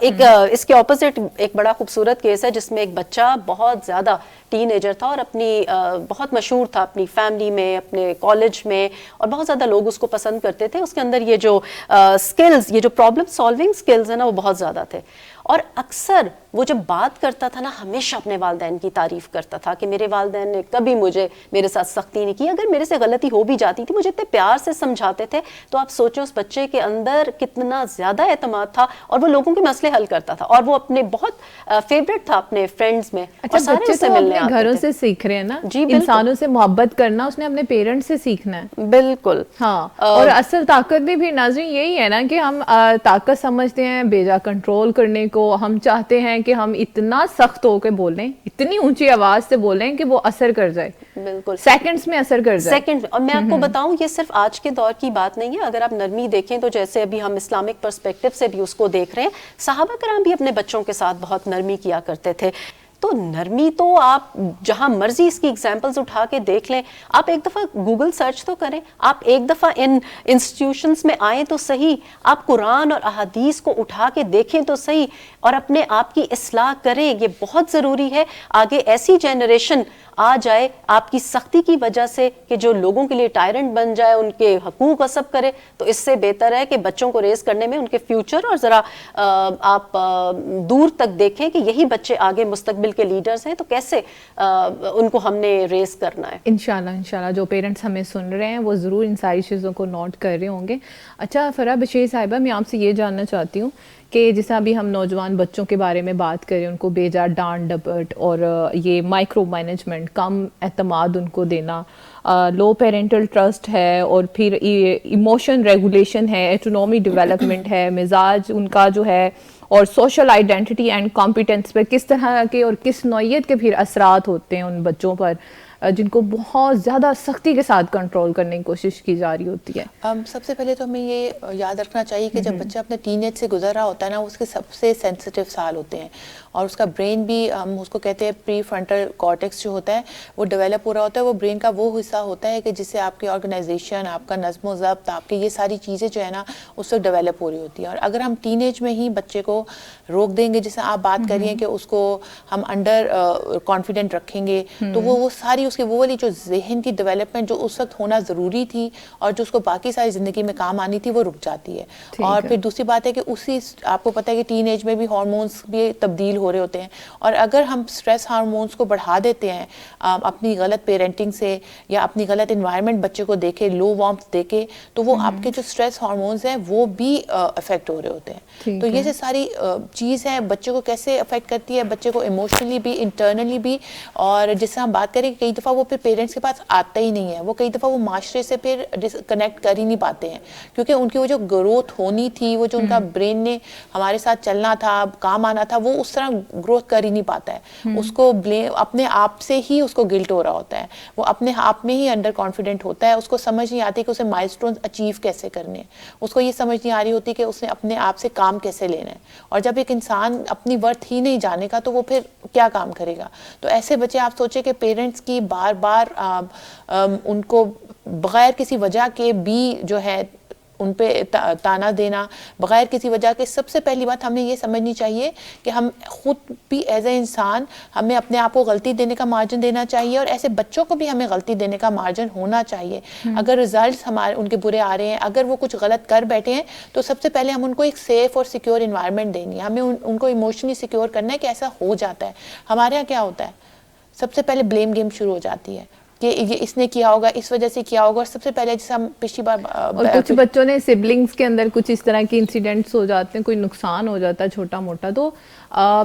ایک اس کے اپوزٹ ایک بڑا خوبصورت کیس ہے جس میں ایک بچہ بہت زیادہ ٹین ایجر تھا اور اپنی بہت مشہور تھا اپنی فیملی میں, اپنے کالج میں, اور بہت زیادہ لوگ اس کو پسند کرتے تھے. اس کے اندر یہ جو سکلز, یہ جو پرابلم سالونگ سکلز ہیں نا وہ بہت زیادہ تھے. اور اکثر وہ جب بات کرتا تھا نا ہمیشہ اپنے والدین کی تعریف کرتا تھا کہ میرے والدین نے کبھی میرے ساتھ سختی نہیں کی, اگر میرے سے غلطی ہو بھی جاتی تھی مجھے اتنے پیار سے سمجھاتے تھے. تو آپ سوچیں اس بچے کے اندر کتنا زیادہ اعتماد تھا اور وہ لوگوں کے مسئلے حل کرتا تھا, اور وہ اپنے بہت فیوریٹ تھا اپنے فرینڈز میں. اچھا بچے تو اپنے گھروں سے سیکھ رہے ہیں نا, انسانوں سے محبت کرنا اس نے اپنے پیرنٹس سے سیکھنا ہے. بالکل ہاں, اور اصل طاقت بھی ناظرین یہی ہے نا کہ ہم طاقت سمجھتے ہیں بیجا کنٹرول کرنے کو. ہم چاہتے ہیں کہ ہم اتنا سخت ہو کے بولیں, اتنی اونچی آواز سے بولیں کہ وہ اثر کر جائے, بالکل سیکنڈز میں اثر کر جائے. سیکنڈ. اور میں آپ کو بتاؤں یہ صرف آج کے دور کی بات نہیں ہے. اگر آپ نرمی دیکھیں تو جیسے ابھی ہم اسلامک پرسپیکٹو سے بھی اس کو دیکھ رہے ہیں, صحابہ کرام بھی اپنے بچوں کے ساتھ بہت نرمی کیا کرتے تھے. تو نرمی تو آپ جہاں مرضی اس کی ایگزامپلز اٹھا کے دیکھ لیں. آپ ایک دفعہ گوگل سرچ تو کریں, آپ ایک دفعہ ان انسٹیٹیوشنز میں آئیں تو صحیح, آپ قرآن اور احادیث کو اٹھا کے دیکھیں تو صحیح, اور اپنے آپ کی اصلاح کریں. یہ بہت ضروری ہے. آگے ایسی جنریشن آ جائے آپ کی سختی کی وجہ سے کہ جو لوگوں کے لیے ٹائرنٹ بن جائے, ان کے حقوق غصب کرے, تو اس سے بہتر ہے کہ بچوں کو ریز کرنے میں ان کے فیوچر اور ذرا آپ دور تک دیکھیں کہ یہی بچے آگے مستقبل کے لیڈرز ہیں, تو کیسے ان کو ہم نے ریز کرنا ہے. انشاءاللہ جو پیرنٹس ہمیں سن رہے ہیں وہ ضرور ان ساری چیزوں کو نوٹ کر رہے ہوں گے. اچھا فرح بشیر صاحبہ, میں آپ سے یہ جاننا چاہتی ہوں کہ جیسا ابھی ہم نوجوان بچوں کے بارے میں بات کریں, ان کو بیجا ڈانٹ ڈپٹ اور یہ مائکرو مینجمنٹ, کم اعتماد ان کو دینا, لو پیرنٹل ٹرسٹ ہے, اور پھر ایموشن ریگولیشن ہے, ایٹونومی ڈیولپمنٹ ہے, مزاج ان کا جو ہے, اور سوشل آئیڈینٹی اینڈ کمپیٹنس پہ کس طرح کے اور کس نوعیت کے پھر اثرات ہوتے ہیں ان بچوں پر جن کو بہت زیادہ سختی کے ساتھ کنٹرول کرنے کی کوشش کی جا رہی ہوتی ہے. سب سے پہلے تو ہمیں یہ یاد رکھنا چاہیے کہ جب بچہ اپنے ٹین ایج سے گزر رہا ہوتا ہے نا, اس کے سب سے سینسیٹیو سال ہوتے ہیں, اور اس کا برین بھی ہم اس کو کہتے ہیں پری فرنٹل کارٹیکس جو ہوتا ہے وہ ڈیولپ ہو رہا ہوتا ہے. وہ برین کا وہ حصہ ہوتا ہے کہ جس سے آپ کی آرگنائزیشن, آپ کا نظم و ضبط, آپ کی یہ ساری چیزیں جو ہے نا اس وقت ڈیولپ ہو رہی ہوتی ہیں. اور اگر ہم ٹین ایج میں ہی بچے کو روک دیں گے, جیسے آپ بات کر رہی ہیں کہ اس کو ہم انڈر کانفیڈنٹ رکھیں گے, تو وہ ساری اس کی وہ والی جو ذہن کی ڈیولپمنٹ جو اس وقت ہونا ضروری تھی اور جو اس کو باقی ساری زندگی میں کام آنی تھی وہ رک جاتی ہے. اور پھر دوسری بات ہے کہ اسی آپ کو پتہ ہے کہ ٹین ایج میں بھی ہارمونس بھی تبدیل ہو رہے ہوتے ہیں, اور اگر ہم سٹریس ہارمونس کو بڑھا دیتے ہیں اپنی غلط پیرنٹنگ سے یا اپنی غلط انوائرمنٹ بچے کو دیکھے, لو وارمتھ دیکھے, تو وہ آپ کے جو سٹریس ہارمونس ہیں وہ بھی افیکٹ ہو رہے ہوتے ہیں. تو یہ ساری چیز ہے بچے کو کیسے افیکٹ کرتی ہے, بچے کو ایموشنلی بھی, انٹرنلی بھی. اور جس سے ہم بات کریں کہ کئی دفعہ وہ پھر پیرنٹس کے پاس آتا ہی نہیں ہے, وہ کئی دفعہ وہ معاشرے سے پھر کنیکٹ کر ہی نہیں پاتے ہیں, کیونکہ ان کی وہ جو گروتھ ہونی تھی, وہ جو ان کا برین نے ہمارے ساتھ چلنا تھا, کام آنا تھا, وہ اس طرح گروتھ کر ہی نہیں پاتا ہے. اس کو بلیم اپنے آپ سے ہی اس کو گلٹ ہو رہا ہوتا ہے, وہ اپنے آپ میں ہی انڈر کانفیڈنٹ ہوتا ہے, اس کو سمجھ نہیں آتی کہ اسے مائلسٹونز اچیو کیسے کرنے ہیں, اس کو یہ سمجھ نہیں آ رہی ہوتی کہ اس نے اپنے آپ سے کام کیسے لینا ہے. اور جب ایک انسان اپنی ورتھ ہی نہیں جانے کا تو وہ پھر کیا کام کرے گا. تو ایسے بچے آپ سوچیں کہ پیرنٹس کی بار بار ان کو بغیر کسی وجہ کے بھی جو ہے ان پہ تانا دینا, بغیر کسی وجہ کے. سب سے پہلی بات ہمیں یہ سمجھنی چاہیے کہ ہم خود بھی ایز اے انسان ہمیں اپنے آپ کو غلطی دینے کا مارجن دینا چاہیے, اور ایسے بچوں کو بھی ہمیں غلطی دینے کا مارجن ہونا چاہیے. اگر ریزلٹس ہمارے ان کے برے آ رہے ہیں, اگر وہ کچھ غلط کر بیٹھے ہیں, تو سب سے پہلے ہم ان کو ایک سیف اور سیکیور انوائرمنٹ دینی ہے. ہمیں ان کو ایموشنلی سیکیور کرنا ہے کہ ایسا ہو جاتا ہے. ہمارے یہاں کیا ہوتا ہے, سب سے پہلے بلیم گیم شروع ہو جاتی ہے کہ یہ اس نے کیا ہوگا, اس وجہ سے کیا ہوگا. اور سب سے پہلے جیسے ہم پچھلی بار اور کچھ بچوں نے سبلنگز کے اندر کچھ اس طرح کے انسیڈنٹس ہو جاتے ہیں, کوئی نقصان ہو جاتا ہے چھوٹا موٹا, تو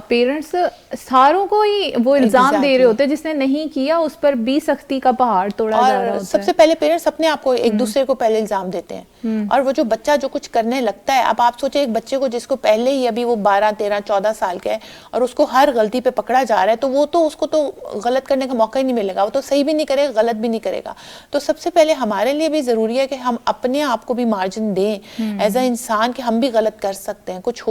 پیرنٹس ساروں کو ہی وہ الزام دے رہے ہوتے ہیں, جس نے نہیں کیا اس پر بھی سختی کا پہاڑ توڑا جا رہا ہوتا ہے. سب سے پہلے پیرنٹس اپنے آپ کو ایک دوسرے کو پہلے الزام دیتے ہیں, اور وہ جو بچہ جو کچھ کرنے لگتا ہے, اب آپ سوچیں ایک بچے کو جس کو پہلے ہی ابھی وہ 12, 13, 14 سال کا ہے اور اس کو ہر غلطی پہ پکڑا جا رہا ہے, تو وہ تو اس کو تو غلط کرنے کا موقع ہی نہیں ملے گا, وہ تو صحیح بھی نہیں کرے گا, غلط بھی نہیں کرے گا. تو سب سے پہلے ہمارے لیے بھی ضروری ہے کہ ہم اپنے آپ کو بھی مارجن دیں ایز اے انسان کہ ہم بھی غلط کر سکتے ہیں, کچھ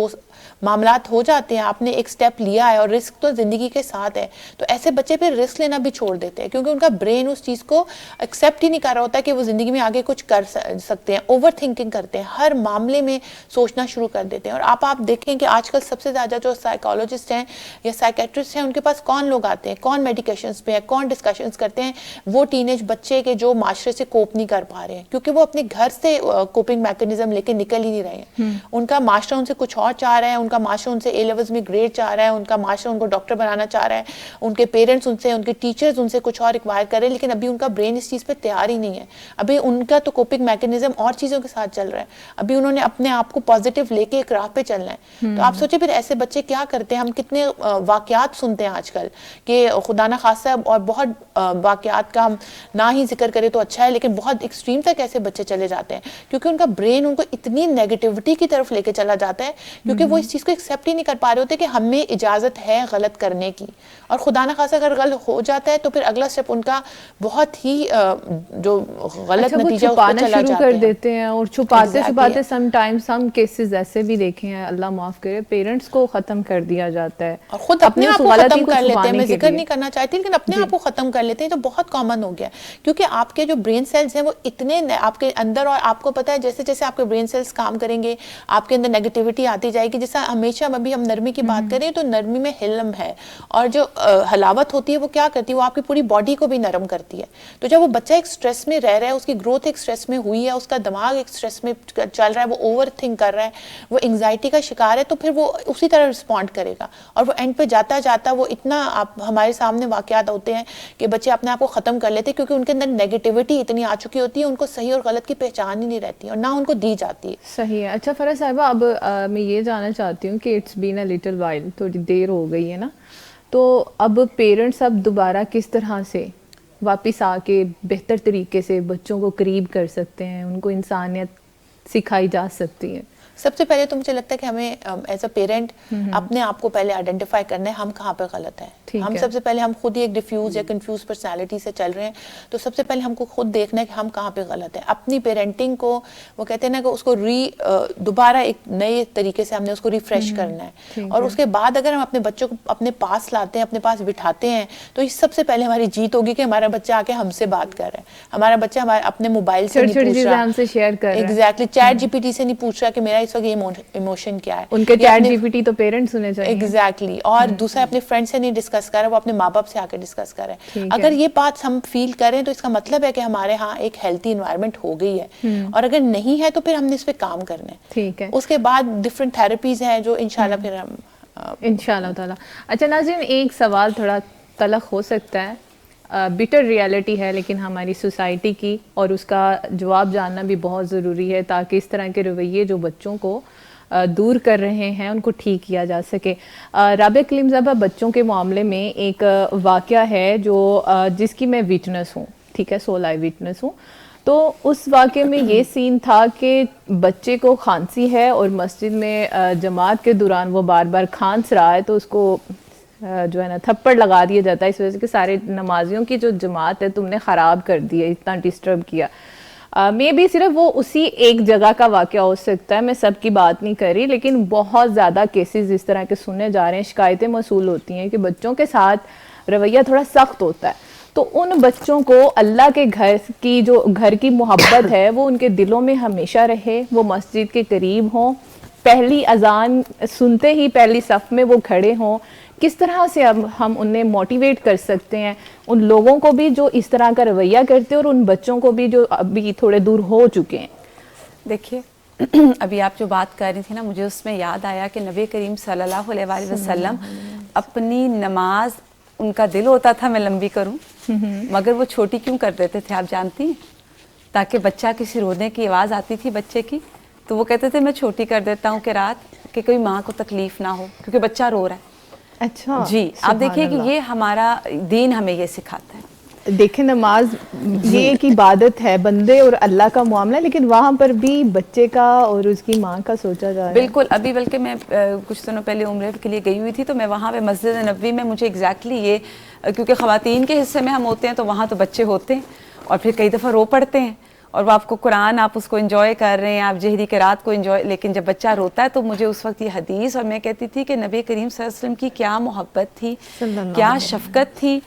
معاملات ہو جاتے ہیں, آپ نے ایک سٹیپ لیا ہے اور رسک تو زندگی کے ساتھ ہے. تو ایسے بچے پھر رسک لینا بھی چھوڑ دیتے ہیں, کیونکہ ان کا برین اس چیز کو ایکسیپٹ ہی نہیں کر رہا ہوتا کہ وہ زندگی میں آگے کچھ کر سکتے ہیں. اوور تھنکنگ کرتے ہیں, ہر معاملے میں سوچنا شروع کر دیتے ہیں. اور آپ دیکھیں کہ آج کل سب سے زیادہ جو سائیکالوجسٹ ہیں یا سائیکیٹرسٹ ہیں, ان کے پاس کون لوگ آتے ہیں, کون میڈیکیشنز پہ ہیں, کون ڈسکشنز کرتے ہیں, وہ ٹینیج بچے کے جو معاشرے سے کوپ نہیں کر پا رہے ہیں کیونکہ وہ اپنے گھر سے کوپنگ میکنزم لے کے نکل ہی نہیں رہے ہیں. ان کا معاشرہ ان سے کچھ اور چاہ رہا ہے, ان کا معاشرہ ان سے اے لیولز میں گریڈ چاہ رہا ہے, ان کا معاشرہ ان کو ڈاکٹر بنانا چاہ رہا ہے, ان کے پیرنٹس ان سے, ان کے ٹیچرز ان سے کچھ اور ریکوائر کر رہے ہیں, لیکن ابھی ان کا برین اس چیز پہ تیار ہی نہیں ہے. ابھی ان کا تو کوپنگ میکنزم اور چیزوں کے ساتھ چل رہا ہے, ابھی انہوں نے اپنے آپ کو پازیٹیو لے کے ایک راہ پہ چلنا ہے. تو آپ سوچیں پھر ایسے بچے کیا کرتے ہیں. ہم کتنے واقعات سنتے ہیں آج کل کہ خدا نہ خاصہ, اور بہت واقعات کا ہم نہ ہی ذکر کریں تو اچھا ہے, لیکن بہت ایکسٹریم تک ایسے بچے چلے جاتے ہیں کیونکہ ان کا برین ان کو اتنی نیگیٹیوٹی کی طرف لے کے چلا جاتا ہے کیونکہ وہ اس چیز کو ایکسیپٹ ہی نہیں کر پا رہے ہوتے کہ ہمیں اجازت ہے غلط کرنے کی, اور خدا نہ خاصہ اگر غلط ہو جاتا ہے تو پھر اگلا اسٹیپ ان کا بہت ہی جو غلط نتیجہ اس پہ چلا شروع جاتا کر ہے. دیتے ہیں, اور چھپاتے سم ٹائمز ہم کیسز ایسے بھی دیکھے ہیں, اللہ معاف کرے, پیرنٹس کو ختم کر دیا جاتا ہے اور خود اپنے آپ کو ختم کر لیتے ہیں. میں ذکر نہیں کرنا چاہتی لیکن اپنے آپ کو ختم کر لیتے ہیں, تو بہت کامن ہو گیا کیونکہ آپ کے جو برین سیلز ہیں وہ اتنے آپ کے اندر, اور آپ کو پتہ ہے جیسے جیسے آپ کے برین سیلز کام کریں گے آپ کے اندر نیگیٹیوٹی آتی جائے گی. جیسا ہمیشہ ابھی ہم نرمی کی بات کریں تو نرمی میں حلم ہے, اور جو حلاوت ہوتی ہے وہ کیا کرتی ہے, وہ آپ کی پوری باڈی کو بھی نرم کرتی ہے. تو جب وہ بچہ ایک سٹریس میں رہ رہا ہے, اس کی گروتھ ایک سٹریس میں ہوئی ہے, اس کا دماغ ایک سٹریس میں چل رہا ہے, وہ اوور تھنک کر رہا ہے, وہ انگزائٹی کا شکار ہے, تو پھر وہ اسی طرح رسپونڈ کرے گا, اور وہ اینڈ پہ جاتا جاتا وہ اتنا, ہمارے سامنے واقعات ہوتے ہیں کہ بچے اپنے آپ کو ختم کر لیتے ہیں کیونکہ ان کے اندر نیگیٹیوٹی اتنی آ چکی ہوتی ہے, ان کو صحیح اور غلط کی پہچان ہی نہیں رہتی اور نہ ان کو دی جاتی ہے. صحیح ہے. اچھا فرح صاحبہ, اب میں یہ جاننا چاہتی ہوں کہ it's been a little while, تھوڑی دیر ہو گئی ہے نا, تو اب پیرنٹس اب دوبارہ کس طرح سے واپس آ کے بہتر طریقے سے بچوں کو قریب کر سکتے ہیں, ان کو انسانیت سکھائی جا سکتی ہے؟ سب سے پہلے تو مجھے لگتا ہے کہ ہمیں ایز اے پیرنٹ اپنے آپ کو پہلے آئیڈینٹیفائی کرنا ہے ہم کہاں پہ غلط ہیں. ہم سب سے پہلے, ہم خود ہی ایک ڈیفیوز یا کنفیوز پرسنالٹی سے چل رہے ہیں, تو سب سے پہلے ہم کو خود دیکھنا ہے کہ ہم کہاں پہ غلط ہیں. اپنی پیرنٹنگ کو, وہ کہتے ہیں نا کہ اس کو دوبارہ ایک نئے طریقے سے ہم نے اس کو ریفریش کرنا ہے, اور اس کے بعد اگر ہم اپنے بچوں کو اپنے پاس لاتے ہیں, اپنے پاس بٹھاتے ہیں, تو یہ سب سے پہلے ہماری جیت ہوگی کہ ہمارا بچہ آ کے ہم سے بات کر رہا ہے, ہمارا بچہ ہمارے اپنے موبائل سے نہیں پوچھ رہا, ہم سے شیئر کر رہا ہے, exactly ChatGPT سے نہیں پوچھ رہا کہ میرا اس وقت یہ ایموشن کیا ہے. ان کے چیٹ جی پی ٹی تو پیرنٹس ہونے چاہیے. ایگزیکٹلی. اور دوسرا اپنے فرینڈ سے نہیں ڈسکس کر رہا, وہ اپنے ماں باپ سے آ کے ڈسکس کر رہے ہیں. اگر یہ بات ہم فیل کریں تو اس کا مطلب ہے کہ ہمارے ہاں ایک ہیلتھی انوائرمنٹ ہو گئی ہے, اور اگر نہیں ہے تو پھر ہم نے اس پہ کام کرنا ہے. ٹھیک ہے. اس کے بعد ڈفرینٹ تھراپیز ہیں جو انشاءاللہ پھر ہم انشاءاللہ تعالیٰ. اچھا ناظرین, ایک سوال تھوڑا تلخ ہو سکتا ہے, بیٹر ریالٹی ہے لیکن ہماری سوسائٹی کی, اور اس کا جواب جاننا بھی بہت ضروری ہے تاکہ اس طرح کے رویے جو بچوں کو دور کر رہے ہیں ان کو ٹھیک کیا جا سکے. رابعہ کلیم صاحبہ, بچوں کے معاملے میں ایک واقعہ ہے جو جس کی میں وٹنس ہوں, ٹھیک ہے, سول آئی وٹنس ہوں. تو اس واقعے میں یہ سین تھا کہ بچے کو کھانسی ہے اور مسجد میں جماعت کے دوران وہ بار بار کھانس رہا ہے, تو اس کو جو ہے نا تھپڑ لگا دیا جاتا ہے اس وجہ سے کہ سارے نمازیوں کی جو جماعت ہے تم نے خراب کر دی ہے, اتنا ڈسٹرب کیا. مے بی صرف وہ اسی ایک جگہ کا واقعہ ہو سکتا ہے, میں سب کی بات نہیں کر رہی, لیکن بہت زیادہ کیسز اس طرح کے سننے جا رہے ہیں, شکایتیں موصول ہوتی ہیں کہ بچوں کے ساتھ رویہ تھوڑا سخت ہوتا ہے. تو ان بچوں کو اللہ کے گھر کی محبت ہے وہ ان کے دلوں میں ہمیشہ رہے, وہ مسجد کے قریب ہوں, پہلی اذان سنتے ہی پہلی صف میں وہ کھڑے ہوں. کس طرح سے اب ہم انہیں موٹیویٹ کر سکتے ہیں, ان لوگوں کو بھی جو اس طرح کا رویہ کرتے ہیں اور ان بچوں کو بھی جو ابھی تھوڑے دور ہو چکے ہیں؟ دیکھیے, ابھی آپ جو بات کر رہی تھی نا, مجھے اس میں یاد آیا کہ نبی کریم صلی اللہ علیہ وآلہ وسلم اپنی نماز, ان کا دل ہوتا تھا میں لمبی کروں, مگر وہ چھوٹی کیوں کر دیتے تھے آپ جانتی ہیں؟ تاکہ بچہ کسی رونے کی آواز آتی تھی بچے کی تو وہ کہتے تھے میں چھوٹی کر دیتا ہوں کہ رات, کہ کوئی ماں کو تکلیف نہ ہو کیونکہ بچہ رو رہا ہے. اچھا جی, آپ دیکھیے کہ یہ ہمارا دین ہمیں یہ سکھاتا ہے. دیکھیں, نماز یہ ایک عبادت ہے, بندے اور اللہ کا معاملہ, لیکن وہاں پر بھی بچے کا اور اس کی ماں کا سوچا جا رہا ہے. بالکل. ابھی بلکہ میں کچھ دنوں پہلے عمرے کے لیے گئی ہوئی تھی, تو میں وہاں پہ مسجد نبوی میں مجھے ایگزیکٹلی یہ, کیونکہ خواتین کے حصے میں ہم ہوتے ہیں تو وہاں تو بچے ہوتے ہیں اور پھر کئی دفعہ رو پڑتے ہیں, اور وہ آپ کو قرآن, آپ اس کو انجوائے کر رہے ہیں, آپ جہری قرات کو انجوائے, لیکن جب بچہ روتا ہے تو مجھے اس وقت یہ حدیث, اور میں کہتی تھی کہ نبی کریم صلی اللہ علیہ وسلم کی کیا محبت تھی, کیا شفقت تھی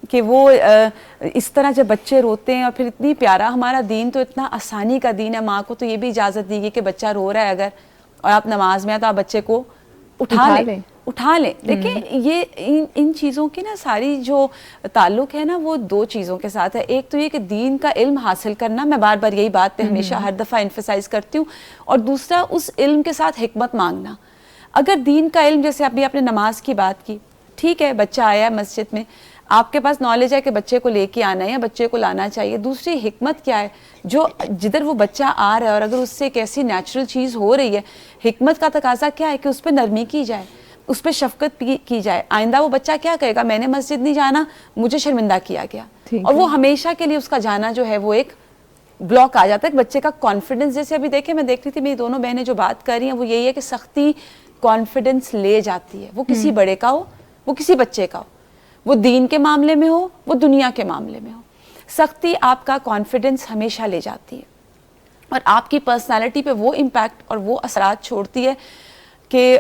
کہ وہ اس طرح جب بچے روتے ہیں, اور پھر اتنی پیارا ہمارا دین تو اتنا آسانی کا دین ہے. ماں کو تو یہ بھی اجازت دی گئی کہ بچہ رو رہا ہے اگر, اور آپ نماز میں ہیں تو آپ بچے کو اٹھا لیں, اٹھا لیں. دیکھیں یہ ان چیزوں کی نا ساری جو تعلق ہے نا وہ دو چیزوں کے ساتھ ہے. ایک تو یہ کہ دین کا علم حاصل کرنا, میں بار بار یہی بات پہ ہمیشہ ہر دفعہ ایمفسائز کرتی ہوں, اور دوسرا اس علم کے ساتھ حکمت مانگنا. اگر دین کا علم, جیسے ابھی آپ نے نماز کی بات کی, ٹھیک ہے بچہ آیا مسجد میں, آپ کے پاس نالج ہے کہ بچے کو لے کے آنا ہے یا بچے کو لانا چاہیے. دوسری حکمت کیا ہے, جو جدھر وہ بچہ آ رہا ہے اور اگر اس سے ایک ایسی نیچرل چیز ہو رہی ہے, حکمت کا تقاضا کیا ہے کہ اس پہ نرمی کی جائے, اس پہ شفقت کی جائے. آئندہ وہ بچہ کیا کہے گا, میں نے مسجد نہیں جانا, مجھے شرمندہ کیا گیا, اور وہ ہمیشہ کے لیے اس کا جانا جو ہے وہ ایک بلاک آ جاتا ہے. بچے کا کانفیڈنس, جیسے ابھی دیکھیں میں دیکھ رہی تھی میری دونوں بہنیں جو بات کر رہی ہیں وہ یہی ہے کہ سختی کانفیڈنس لے جاتی ہے, وہ کسی بڑے کا ہو, وہ کسی بچے کا ہو, وہ دین کے معاملے میں ہو, وہ دنیا کے معاملے میں ہو. سختی آپ کا کانفیڈنس ہمیشہ لے جاتی ہے اور آپ کی پرسنالٹی پہ وہ امپیکٹ اور وہ اثرات چھوڑتی ہے کہ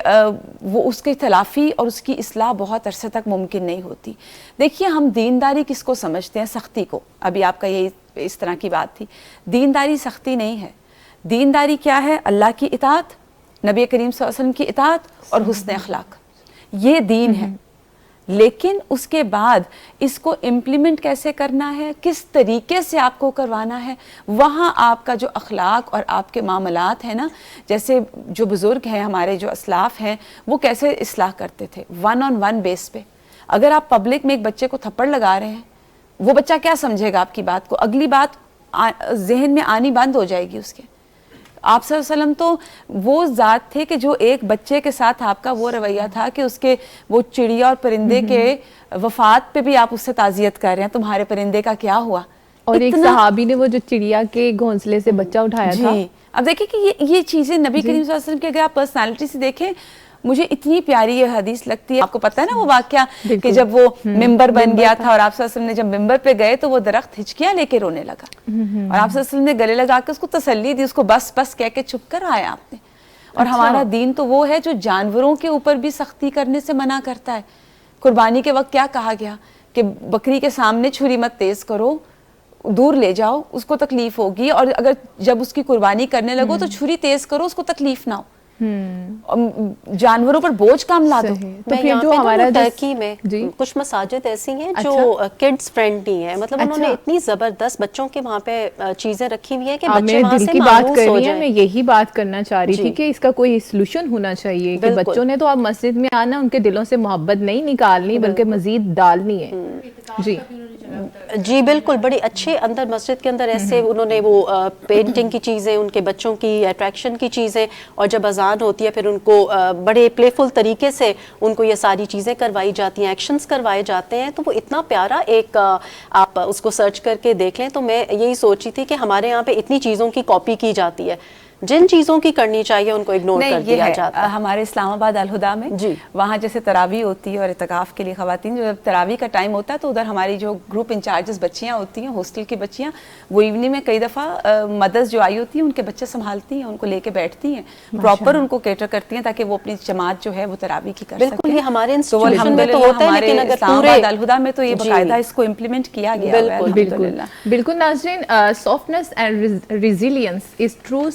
وہ اس کی تلافی اور اس کی اصلاح بہت عرصے تک ممکن نہیں ہوتی. دیکھیے ہم دینداری کس کو سمجھتے ہیں, سختی کو. ابھی آپ کا یہی اس طرح کی بات تھی. دینداری سختی نہیں ہے. دینداری کیا ہے, اللہ کی اطاعت, نبی کریم صلی اللہ علیہ وسلم کی اطاعت اور حسن اخلاق, یہ دین ہے. لیکن اس کے بعد اس کو امپلیمنٹ کیسے کرنا ہے, کس طریقے سے آپ کو کروانا ہے, وہاں آپ کا جو اخلاق اور آپ کے معاملات ہیں نا, جیسے جو بزرگ ہیں ہمارے, جو اسلاف ہیں, وہ کیسے اصلاح کرتے تھے 1-on-1 بیس پہ. اگر آپ پبلک میں ایک بچے کو تھپڑ لگا رہے ہیں, وہ بچہ کیا سمجھے گا آپ کی بات کو, اگلی بات ذہن میں آنی بند ہو جائے گی اس کے. آپ صلی اللہ علیہ وسلم تو وہ ذات تھے کہ جو ایک بچے کے ساتھ آپ کا وہ رویہ تھا کہ اس کے وہ چڑیا اور پرندے کے وفات پہ بھی آپ اس سے تعزیت کر رہے ہیں, تمہارے پرندے کا کیا ہوا. اور ایک صحابی نے وہ جو چڑیا کے گھونسلے سے بچہ اٹھایا تھا. اب دیکھیں کہ یہ چیزیں نبی کریم صلی اللہ علیہ وسلم کی اگر آپ پرسنالٹی سے دیکھیں, مجھے اتنی پیاری یہ حدیث لگتی ہے. آپ کو پتہ ہے نا وہ واقعہ کہ جب وہ ممبر بن گیا تھا اور آپ صلی اللہ علیہ وسلم نے جب ممبر پہ گئے تو وہ درخت ہچکیاں لے کے رونے لگا, اور آپ صلی اللہ علیہ وسلم نے گلے لگا کے اس کو تسلی دی, اس کو بس بس کہہ کے چپ کر آیا آپ نے. اور ہمارا دین تو وہ ہے جو جانوروں کے اوپر بھی سختی کرنے سے منع کرتا ہے. قربانی کے وقت کیا کہا گیا کہ بکری کے سامنے چھری مت تیز کرو, دور لے جاؤ, اس کو تکلیف ہوگی, اور اگر جب اس کی قربانی کرنے لگو تو چھری تیز کرو, اس کو تکلیف نہ ہو, جانوروں پر بوجھ کم لا دو. تو پھر جو ہمارا ترکی میں کچھ مساجد ایسی ہیں جو کڈز فرینڈلی ہیں, مطلب انہوں نے اتنی زبردست بچوں کے وہاں پہ چیزیں رکھی ہوئی ہیں کہ بچے وہاں سے مانوس ہو جائیں. میں یہی بات کرنا چاہ رہی تھی کہ اس کا کوئی سلوشن ہونا چاہیے کہ بچوں نے تو اب مسجد میں آنا, ان کے دلوں سے محبت نہیں نکالنی بلکہ مزید ڈالنی ہے. جی بالکل, بڑی اچھے اندر مسجد کے اندر ایسے انہوں نے وہ پینٹنگ کی چیزیں, ان کے بچوں کی اٹریکشن کی چیزیں, اور جب اذان ہوتی ہے پھر ان کو بڑے پلے فل طریقے سے ان کو یہ ساری چیزیں کروائی جاتی ہیں, ایکشنز کروائے جاتے ہیں. تو وہ اتنا پیارا ایک, آپ اس کو سرچ کر کے دیکھ لیں. تو میں یہی سوچی تھی کہ ہمارے یہاں پہ اتنی چیزوں کی کاپی کی جاتی ہے, جن چیزوں کی کرنی چاہیے ان کو اگنور کر دیا جاتا ہے. ہمارے اسلام آباد الہدا میں وہاں جیسے تراویح ہوتی ہے اور اعتکاف کے لیے خواتین جو تراویح کا ٹائم ہوتا ہے تو ادھر ہماری جو گروپ انچارجز بچیاں ہوتی ہیں ہاسٹل کی بچیاں, وہ ایوننگ میں کئی دفعہ مدرس جو آئی ہوتی ہیں ان کے بچے سنبھالتی ہیں, ان کو لے کے بیٹھتی ہیں, پراپر ان کو کیٹر کرتی ہیں تاکہ وہ اپنی جماعت جو ہے وہ تراویح کی کر سکیں. بالکل, یہ ہمارے انسٹیٹیوشن میں تو ہوتا ہے, لیکن اگر اسلام آباد الہدا میں تو یہ باقاعدہ اس کو امپلیمنٹ کیا گیا ہے. بالکل ناظرین, softness and resilience is true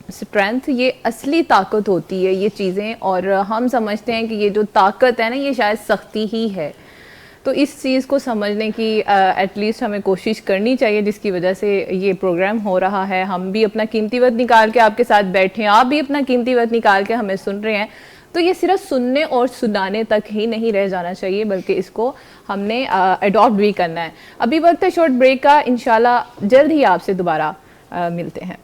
strength, یہ اصلی طاقت ہوتی ہے یہ چیزیں, اور ہم سمجھتے ہیں کہ یہ جو طاقت ہے نا یہ شاید سختی ہی ہے. تو اس چیز کو سمجھنے کی ایٹ لیسٹ ہمیں کوشش کرنی چاہیے, جس کی وجہ سے یہ پروگرام ہو رہا ہے. ہم بھی اپنا قیمتی وقت نکال کے آپ کے ساتھ بیٹھے ہیں, آپ بھی اپنا قیمتی وقت نکال کے ہمیں سن رہے ہیں. تو یہ صرف سننے اور سنانے تک ہی نہیں رہ جانا چاہیے, بلکہ اس کو ہم نے اڈاپٹ بھی کرنا ہے. ابھی وقت ہے شارٹ بریک کا, انشاءاللہ جلد ہی آپ سے دوبارہ ملتے ہیں.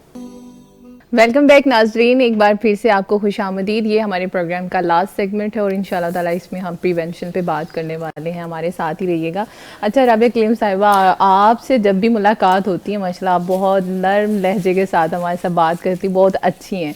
ویلکم بیک ناظرین, ایک بار پھر سے آپ کو خوش آمدید. یہ ہمارے پروگرام کا لاسٹ سیگمنٹ ہے اور انشاءاللہ تعالیٰ اس میں ہم پریونشن پہ بات کرنے والے ہیں, ہمارے ساتھ ہی رہیے گا. اچھا رابعہ کلیم صاحبہ, آپ سے جب بھی ملاقات ہوتی ہے ماشاءاللہ آپ بہت نرم لہجے کے ساتھ ہمارے ساتھ بات کرتی, بہت اچھی ہیں.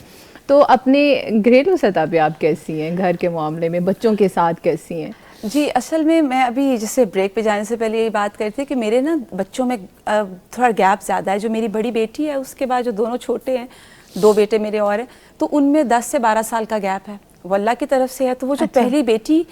تو اپنے گھریلو سطح پہ آپ کیسی ہیں, گھر کے معاملے میں بچوں کے ساتھ کیسی ہیں؟ جی اصل میں ابھی جیسے بریک پہ جانے سے پہلے یہی بات کرتی تھی کہ میرے نا بچوں میں تھوڑا گیپ زیادہ ہے. جو میری بڑی بیٹی ہے اس کے بعد جو دونوں چھوٹے ہیں, 2 بیٹے میرے اور ہیں, تو ان میں 10 سے 12 سال کا گیپ ہے, وہ اللہ کی طرف سے ہے. تو وہ جو پہلی بیٹی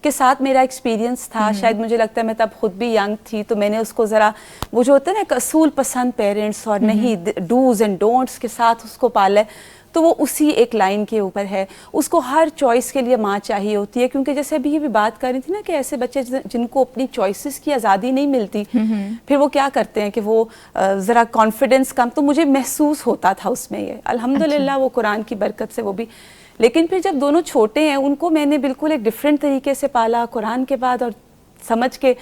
کے ساتھ میرا ایکسپیرینس تھا, شاید مجھے لگتا ہے میں تب خود بھی ینگ تھی, تو میں نے اس کو ذرا وہ جو ہوتا ہے نا ایک اصول پسند پیرنٹس اور نہیں ڈوز اینڈ ڈونٹس کے ساتھ اس کو پالا ہے. تو وہ اسی ایک لائن کے اوپر ہے. اس کو ہر چوائس کے لیے ماں چاہیے ہوتی ہے, کیونکہ جیسے ابھی یہ بھی بات کر رہی تھی نا کہ ایسے بچے جن کو اپنی چوائسیز کی آزادی نہیں ملتی, پھر وہ کیا کرتے ہیں کہ وہ ذرا کانفیڈنس کم, تو مجھے محسوس ہوتا تھا اس میں یہ, الحمدللہ وہ قرآن کی برکت سے وہ بھی. لیکن پھر جب دونوں چھوٹے ہیں ان کو میں نے بالکل ایک ڈفرینٹ طریقے سے پالا قرآن کے بعد اور سمجھ کے,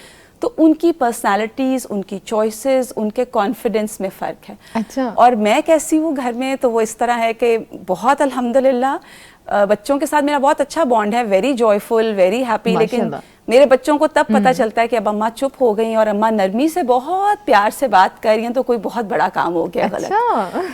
تو ان کی پرسنالٹیز, ان کی چوائسیز, ان کے کانفیڈنس میں فرق ہے. اچھا. اور میں کیسی ہوں گھر میں, تو وہ اس طرح ہے کہ بہت الحمدللہ بچوں کے ساتھ میرا بہت اچھا بانڈ ہے, ویری جوائفل, ویری ہیپی. لیکن میرے بچوں کو تب پتہ چلتا ہے کہ اب اماں چپ ہو گئی اور اماں نرمی سے بہت پیار سے بات کر رہی ہیں, تو کوئی بہت بڑا کام ہو گیا غلط.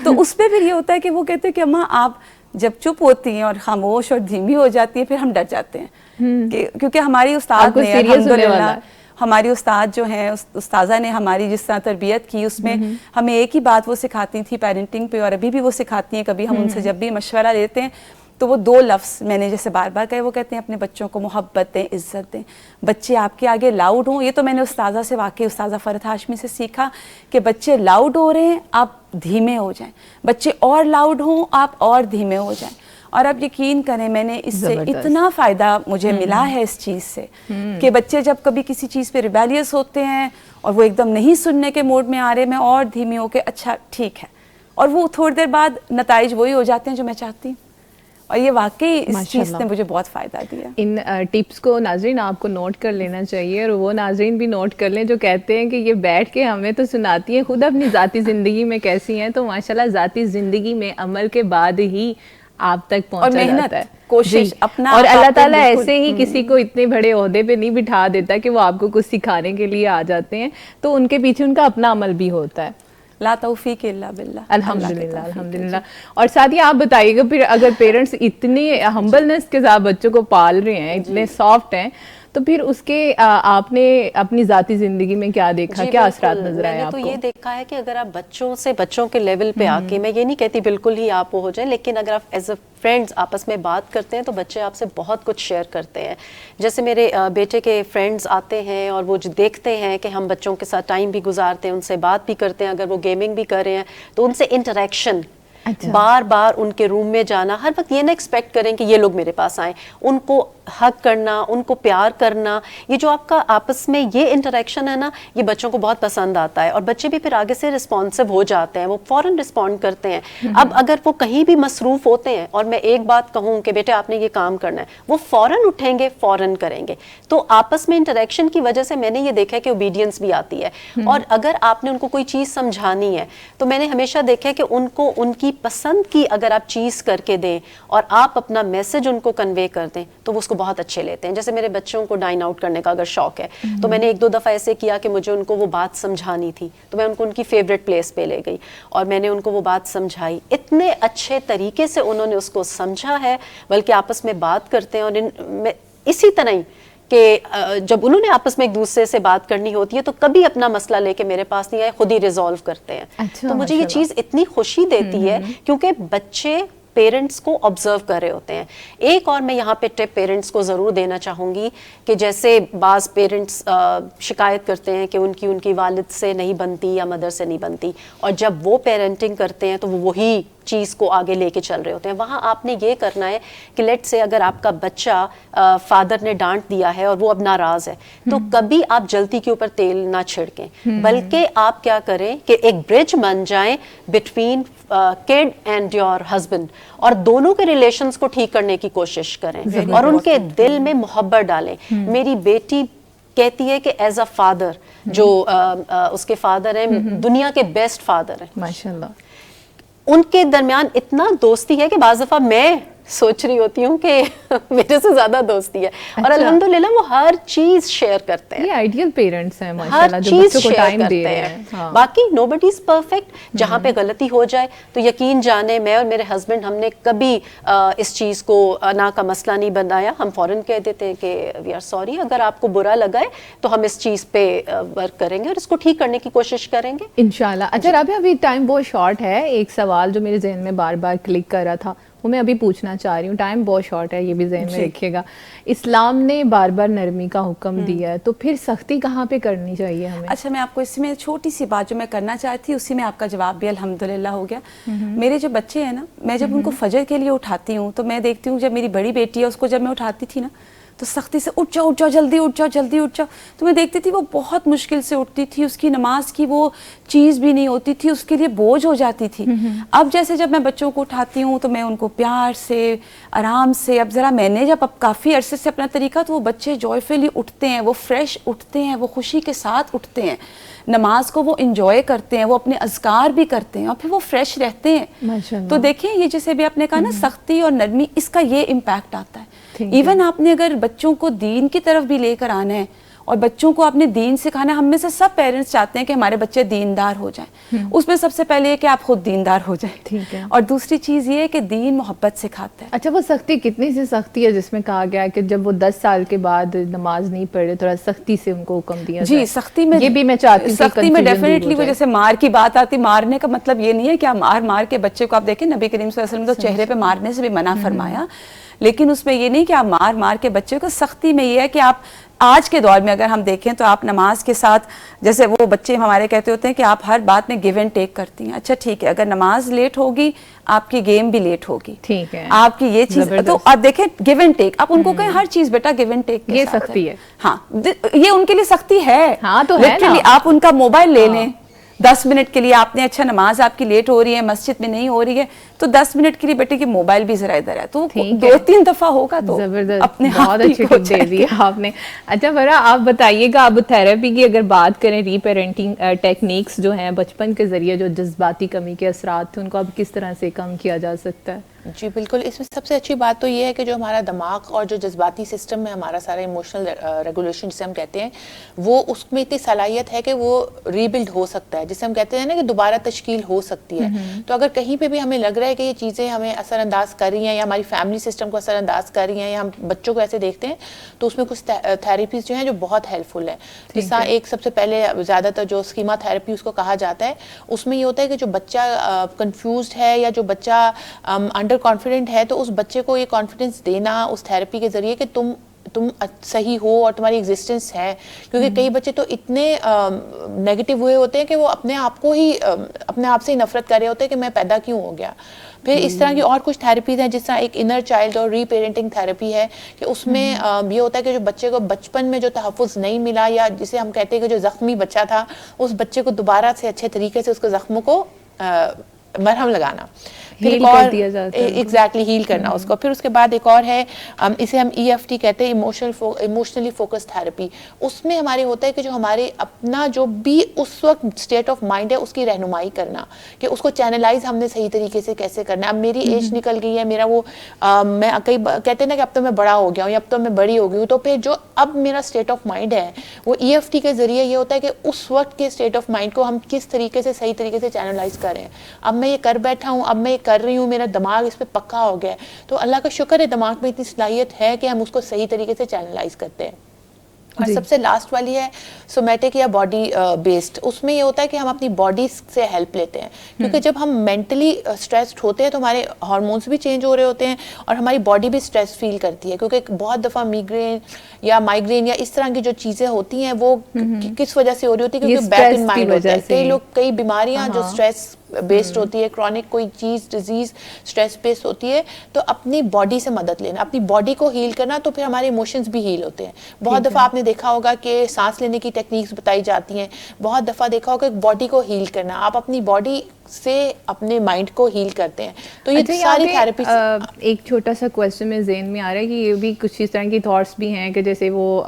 تو اس پہ پھر یہ ہوتا ہے کہ وہ کہتے ہیں کہ اماں آپ جب چپ ہوتی ہیں اور خاموش اور دھیمی ہو جاتی ہیں, پھر ہم ڈر جاتے ہیں, کیونکہ ہماری استاد نے الحمدللہ, ہماری استاد جو ہیں, استاذہ نے ہماری جس طرح تربیت کی, اس میں ہمیں ایک ہی بات وہ سکھاتی تھی پیرنٹنگ پہ, اور ابھی بھی وہ سکھاتی ہیں. کبھی ہم ان سے جب بھی مشورہ لیتے ہیں تو وہ 2 لفظ میں نے جیسے بار بار کہے, وہ کہتے ہیں اپنے بچوں کو محبت دیں, عزت دیں. بچے آپ کے آگے لاؤڈ ہوں, یہ تو میں نے استاذہ سے واقعی استاذہ فرحت ہاشمی سے سیکھا کہ بچے لاؤڈ ہو رہے ہیں آپ دھیمے ہو جائیں, بچے اور لاؤڈ ہوں آپ اور دھیمے ہو جائیں. اور آپ یقین کریں میں نے اس سے اتنا فائدہ مجھے ملا ہے اس چیز سے کہ بچے جب کبھی کسی چیز پہ ریبیلیس ہوتے ہیں اور وہ ایک دم نہیں سننے کے موڈ میں آ رہے, میں اور دھیمی ہو کے اچھا ٹھیک ہے, اور وہ تھوڑی دیر بعد نتائج وہی ہو جاتے ہیں جو میں چاہتی ہوں. اور یہ واقعی اس چیز نے مجھے بہت فائدہ دیا. ان ٹپس کو ناظرین آپ کو نوٹ کر لینا چاہیے, اور وہ ناظرین بھی نوٹ کر لیں جو کہتے ہیں کہ یہ بیٹھ کے ہمیں تو سناتی ہیں, خود اپنی ذاتی زندگی میں کیسی ہیں. تو ماشاءاللہ ذاتی زندگی میں عمل کے بعد ہی آپ تک پہنچا جاتا ہے, کوشش اپنا, اور اللہ تعالیٰ ایسے ہی کسی کو اتنے بڑے عہدے پہ نہیں بٹھا دیتا کہ وہ آپ کو کچھ سکھانے کے لیے آ جاتے ہیں, تو ان کے پیچھے ان کا اپنا عمل بھی ہوتا ہے. لا توفیق الا باللہ. الحمدللہ الحمدللہ. اور ساتھ ہی آپ بتائیے گا پھر اگر پیرنٹس اتنی ہمبلنس کے ساتھ بچوں کو پال رہے ہیں, اتنے سافٹ ہیں, تو پھر اس کے آپ نے اپنی ذاتی زندگی میں کیا دیکھا, کیا اثرات نظر آئے آپ کو؟ میں نے تو یہ دیکھا ہے کہ اگر آپ بچوں کے لیول پہ آ کے, میں یہ نہیں کہتی بالکل ہی آپ وہ ہو جائیں, لیکن اگر آپ ایز اے فرینڈز آپس میں بات کرتے ہیں تو بچے آپ سے بہت کچھ شیئر کرتے ہیں. جیسے میرے بیٹے کے فرینڈز آتے ہیں اور وہ جو دیکھتے ہیں کہ ہم بچوں کے ساتھ ٹائم بھی گزارتے ہیں, ان سے بات بھی کرتے ہیں, اگر وہ گیمنگ بھی کر رہے ہیں تو ان سے انٹریکشن, بار بار ان کے روم میں جانا, ہر وقت یہ نہ ایکسپیکٹ کریں کہ یہ لوگ میرے پاس آئیں, ان کو حق کرنا, ان کو پیار کرنا, یہ جو آپ کا آپس میں یہ انٹریکشن ہے نا, یہ بچوں کو بہت پسند آتا ہے. اور بچے بھی پھر آگے سے رسپانسو ہو جاتے ہیں, وہ فوراً رسپونڈ کرتے ہیں. اب اگر وہ کہیں بھی مصروف ہوتے ہیں اور میں ایک بات کہوں کہ بیٹے آپ نے یہ کام کرنا ہے, وہ فوراً اٹھیں گے, فوراً کریں گے. تو آپس میں انٹریکشن کی وجہ سے میں نے یہ دیکھا کہ اوبیڈینس بھی آتی ہے. اور اگر آپ نے ان کو کوئی چیز سمجھانی ہے تو میں نے ہمیشہ دیکھا کہ ان کو ان کی پسند کی اگر آپ چیز کر کے دیں اور آپ اپنا میسج ان کو کنوے کر دیں تو وہ اس کو بہت اچھے لیتے ہیں. جیسے میرے بچوں کو ڈائن آؤٹ کرنے کا اگر شوق ہے تو میں نے 1-2 دفعہ ایسے کیا کہ مجھے ان کو وہ بات سمجھانی تھی, تو میں ان کو ان کی فیوریٹ پلیس پہ لے گئی اور میں نے ان کو وہ بات سمجھائی. اتنے اچھے طریقے سے انہوں نے اس کو سمجھا ہے, بلکہ آپس میں بات کرتے ہیں. اور اسی طرح ہی کہ جب انہوں نے آپس میں ایک دوسرے سے بات کرنی ہوتی ہے تو کبھی اپنا مسئلہ لے کے میرے پاس نہیں آئے, خود ہی ریزالو کرتے ہیں. تو مجھے یہ چیز اتنی خوشی دیتی ہے کیونکہ بچے پیرنٹس کو آبزرو کر رہے ہوتے ہیں. ایک اور میں یہاں پہ ٹپ پیرنٹس کو ضرور دینا چاہوں گی کہ جیسے بعض پیرنٹس شکایت کرتے ہیں کہ ان کی والد سے نہیں بنتی یا مدر سے نہیں بنتی, اور جب وہ پیرنٹنگ کرتے ہیں تو وہ وہی چیز کو آگے لے کے چل رہے ہوتے ہیں. وہاں آپ نے یہ کرنا ہے کہ لیٹ سے اگر آپ کا بچہ فادر نے ڈانٹ دیا ہے اور وہ اب ناراض ہے تو کبھی آپ جلتی کے اوپر تیل نہ چھڑکیں, بلکہ آپ کیا کریں کہ ایک برج بن جائیں between could and your husband, اور دونوں کے ریلیشنز کو ٹھیک کرنے کی کوشش کریں اور ان کے دل میں محبت ڈالیں. میری بیٹی کہتی ہے کہ ایز اے فادر, جو اس کے فادر ہیں دنیا کے بیسٹ فادر ہیں ماشاءاللہ, ان کے درمیان اتنا دوستی ہے کہ بعض دفعہ میں سوچ رہی ہوتی ہوں کہ میرے سے زیادہ دوستی ہے. اور الحمدللہ وہ ہر چیز شیئر کرتے ہیں. یہ آئیڈیل پیرنٹس ہیں ہر ماشاءاللہ, جو چیز بچوں کو شیئر ٹائم دے کرتے رہے ہیں. ہیں. باقی نو بڈی از پرفیکٹ. جہاں پہ غلطی ہو جائے تو یقین جانے میں اور میرے ہسبینڈ ہم نے کبھی اس چیز کو نا کا مسئلہ نہیں بنایا. ہم فوراً کہہ دیتے ہیں کہ وی آر سوری, اگر آپ کو برا لگا ہے تو ہم اس چیز پہ ورک کریں گے اور اس کو ٹھیک کرنے کی کوشش کریں گے انشاءاللہ. اچھا رابعہ, ابھی ٹائم بہت شارٹ ہے, ایک سوال جو میرے ذہن میں بار بار کلک کر رہا تھا وہ میں ابھی پوچھنا چاہ رہی ہوں, ٹائم بہت شارٹ ہے, یہ بھی ذہن میں رکھیے گا. اسلام نے بار بار نرمی کا حکم دیا ہے, تو پھر سختی کہاں پہ کرنی چاہیے ہمیں؟ اچھا, میں آپ کو اس میں چھوٹی سی بات جو میں کرنا چاہتی تھی اسی میں آپ کا جواب بھی الحمدللہ ہو گیا. میرے جو بچے ہیں نا, میں جب ان کو فجر کے لیے اٹھاتی ہوں تو میں دیکھتی ہوں جب میری بڑی بیٹی ہے اس کو جب میں اٹھاتی تھی نا تو سختی سے اٹھ جاؤ جلدی اٹھ جاؤ, تو میں دیکھتی تھی وہ بہت مشکل سے اٹھتی تھی, اس کی نماز کی وہ چیز بھی نہیں ہوتی تھی, اس کے لیے بوجھ ہو جاتی تھی. اب جیسے جب میں بچوں کو اٹھاتی ہوں تو میں ان کو پیار سے آرام سے, اب ذرا میں نے جب اب کافی عرصے سے اپنا طریقہ, تو وہ بچے جوائفلی اٹھتے ہیں, وہ فریش اٹھتے ہیں, وہ خوشی کے ساتھ اٹھتے ہیں, نماز کو وہ انجوائے کرتے ہیں, وہ اپنے اذکار بھی کرتے ہیں اور پھر وہ فریش رہتے ہیں. تو دیکھیں یہ جیسے بھی آپ نے کہا نا سختی اور نرمی, اس کا یہ امپیکٹ آتا ہے. ایون آپ نے اگر بچوں کو دین کی طرف بھی لے کر آنا ہے اور بچوں کو اپنے دین سکھانا, ہم میں سے سب پیرنٹس چاہتے ہیں کہ ہمارے بچے دیندار ہو جائیں. اس میں سب سے پہلے یہ کہ آپ خود دیندار ہو جائیں, اور دوسری چیز یہ ہے کہ دین محبت سکھاتا ہے. اچھا, وہ سختی کتنی سی سختی ہے جس میں کہا گیا ہے کہ جب وہ 10 سال کے بعد نماز نہیں پڑھ رہے تھوڑا سختی سے ان کو حکم دیا جائے؟ جی, سختی میں, یہ بھی میں چاہتی ہوں, سختی میں ڈیفینیٹلی وہ جیسے مار کی بات آتی, مارنے کا مطلب یہ نہیں ہے کہ آپ مار کے بچے کو, آپ دیکھیں نبی کریم صلی اللہ علیہ وسلم تو چہرے پہ مارنے سے بھی منع فرمایا, لیکن اس میں یہ نہیں کہ آپ مار کے بچے کو. سختی میں یہ ہے کہ آپ آج کے دور میں اگر ہم دیکھیں تو آپ نماز کے ساتھ, جیسے وہ بچے ہمارے کہتے ہوتے ہیں کہ آپ ہر بات میں گیو اینڈ ٹیک کرتی ہیں. اچھا ٹھیک ہے, اگر نماز لیٹ ہوگی آپ کی گیم بھی لیٹ ہوگی, ٹھیک ہے, آپ کی یہ چیز, تو آپ دیکھیں گیو اینڈ ٹیک, آپ ان کو کہیں ہر چیز بیٹا گیو اینڈ ٹیک, یہ سختی ہے. ہاں, یہ ان کے لیے سختی ہے. ہاں تو ہے نا, آپ ان کا موبائل لے لیں 10 منٹ کے لیے, آپ نے اچھا نماز آپ کی لیٹ ہو رہی ہے, مسجد میں نہیں ہو رہی ہے, تو 10 منٹ کے لیے بیٹے کی موبائل بھی ذرا ادھر ہے, تو 2-3 دفعہ ہوگا تو زبردست, بہت اچھی ٹپ دے دی آپ نے. اچھا فرا, آپ بتائیے گا, اب تھراپی کی اگر بات کریں, ری پیرنٹنگ ٹیکنیکس جو ہیں بچپن کے ذریعے جو جذباتی کمی کے اثرات تھے ان کو اب کس طرح سے کم کیا جا سکتا ہے؟ جی بالکل, اس میں سب سے اچھی بات تو یہ ہے کہ جو ہمارا دماغ اور جو جذباتی سسٹم میں ہمارا سارا ایموشنل ریگولیشن جسے ہم کہتے ہیں, وہ اس میں اتنی صلاحیت ہے کہ وہ ری بلڈ ہو سکتا ہے, جسے ہم کہتے ہیں نا کہ دوبارہ تشکیل ہو سکتی ہے. تو اگر کہیں پہ بھی ہمیں لگ رہا ہے کہ یہ چیزیں ہمیں اثر انداز کر رہی ہیں یا ہماری فیملی سسٹم کو اثر انداز کر رہی ہیں یا ہم بچوں کو ایسے دیکھتے ہیں, تو اس میں کچھ تھراپیز جو ہیں جو بہت ہیلپ فل ہیں. جس طرح ایک سب سے پہلے زیادہ تر جو اسکیما تھراپی اس کو کہا جاتا ہے, اس میں یہ ہوتا ہے کہ جو بچہ کنفیوزڈ ہے یا جو بچہ انڈر کانفیڈنٹ ہے, تو اس بچے کو یہ کانفیڈنس دینا اس تھراپی کے ذریعے کہ تم صحیح ہو اور تمہاری ایگزسٹنس ہے. کیونکہ کئی بچے تو اتنے نیگیٹو ہوئے ہوتے ہیں کہ وہ اپنے آپ سے ہی نفرت کر رہے ہوتے ہیں کہ میں پیدا کیوں ہو گیا. پھر اس طرح کی اور کچھ تھراپیز ہیں, جس طرح ایک انر چائلڈ اور ری پیرنٹنگ تھراپی ہے, کہ اس میں یہ ہوتا ہے کہ جو بچے کو بچپن میں جو تحفظ نہیں ملا, یا جسے ہم کہتے ہیں کہ جو زخمی بچہ تھا, اس بچے کو دوبارہ سے اچھے طریقے سے اس کو زخموں کو مرہم لگانا, پھر اور ایگزیکٹلی ہیل کرنا اس کو. پھر اس کے بعد ایک اور ہے, اسے ہم EFT کہتے ہیں, ایموشنلی فوکس تھراپی. اس میں ہمارے ہوتا ہے کہ جو ہمارے اپنا جو بھی اس وقت اسٹیٹ آف مائنڈ ہے اس کی رہنمائی کرنا, کہ اس کو چینلائز ہم نے صحیح طریقے سے کیسے کرنا ہے. اب میری ایج نکل گئی ہے, میرا وہ میں کئی کہتے ہیں نا کہ اب تو میں بڑا ہو گیا ہوں یا اب تو میں بڑی ہو گئی ہوں, تو پھر جو اب میرا اسٹیٹ آف مائنڈ ہے وہ EFT کے ذریعے یہ ہوتا ہے کہ اس وقت کے اسٹیٹ آف مائنڈ کو ہم کس طریقے سے صحیح طریقے سے چینلائز کریں. اب میں یہ کر بیٹھا ہوں, اب میں یہ کر رہی ہوں, میرا دماغ اس پہ پکا ہو گیا ہے, تو اللہ کا شکر ہے دماغ میں اتنی صلاحیت ہے کہ ہم اس کو صحیح طریقے سے چینلائز کرتے ہیں. اور سب سے لاسٹ والی ہے سومیٹک یا باڈی بیسڈ. اس میں یہ ہوتا ہے کہ ہم اپنی باڈی سے ہیلپ لیتے ہیں, کیونکہ جب ہم مینٹلی اسٹریسڈ ہوتے ہیں تو ہمارے ہارمونس بھی چینج ہو رہے ہوتے ہیں اور ہماری باڈی بھی اسٹریس فیل کرتی ہے, کیونکہ بہت دفعہ مائگرین یا اس طرح کی جو چیزیں ہوتی ہیں وہ کس وجہ سے ہو رہی ہوتی ہے, کیونکہ بیک ان مائنڈ ہوتا ہے. کئی بیماریاں جو اسٹریس بیسڈ ہوتی ہے, کرونک کوئی چیز ڈیزیز اسٹریس بیسڈ ہوتی ہے, تو اپنی باڈی سے مدد لینا, اپنی باڈی کو ہیل کرنا, تو پھر ہمارے ایموشنز بھی ہیل ہوتے ہیں. بہت دفعہ آپ نے دیکھا ہوگا کہ سانس لینے کی ٹیکنیکس بتائی جاتی ہیں, بہت دفعہ دیکھا ہوگا کہ باڈی کو ہیل کرنا, آپ اپنی باڈی سے اپنے مائنڈ کو ہیل کرتے ہیں. تو یہ ساری تھراپی. ایک چھوٹا سا کویسچن میں ذہن میں آ رہا ہے کہ یہ بھی کچھ اس طرح کی تھاٹس بھی ہیں کہ جیسے وہ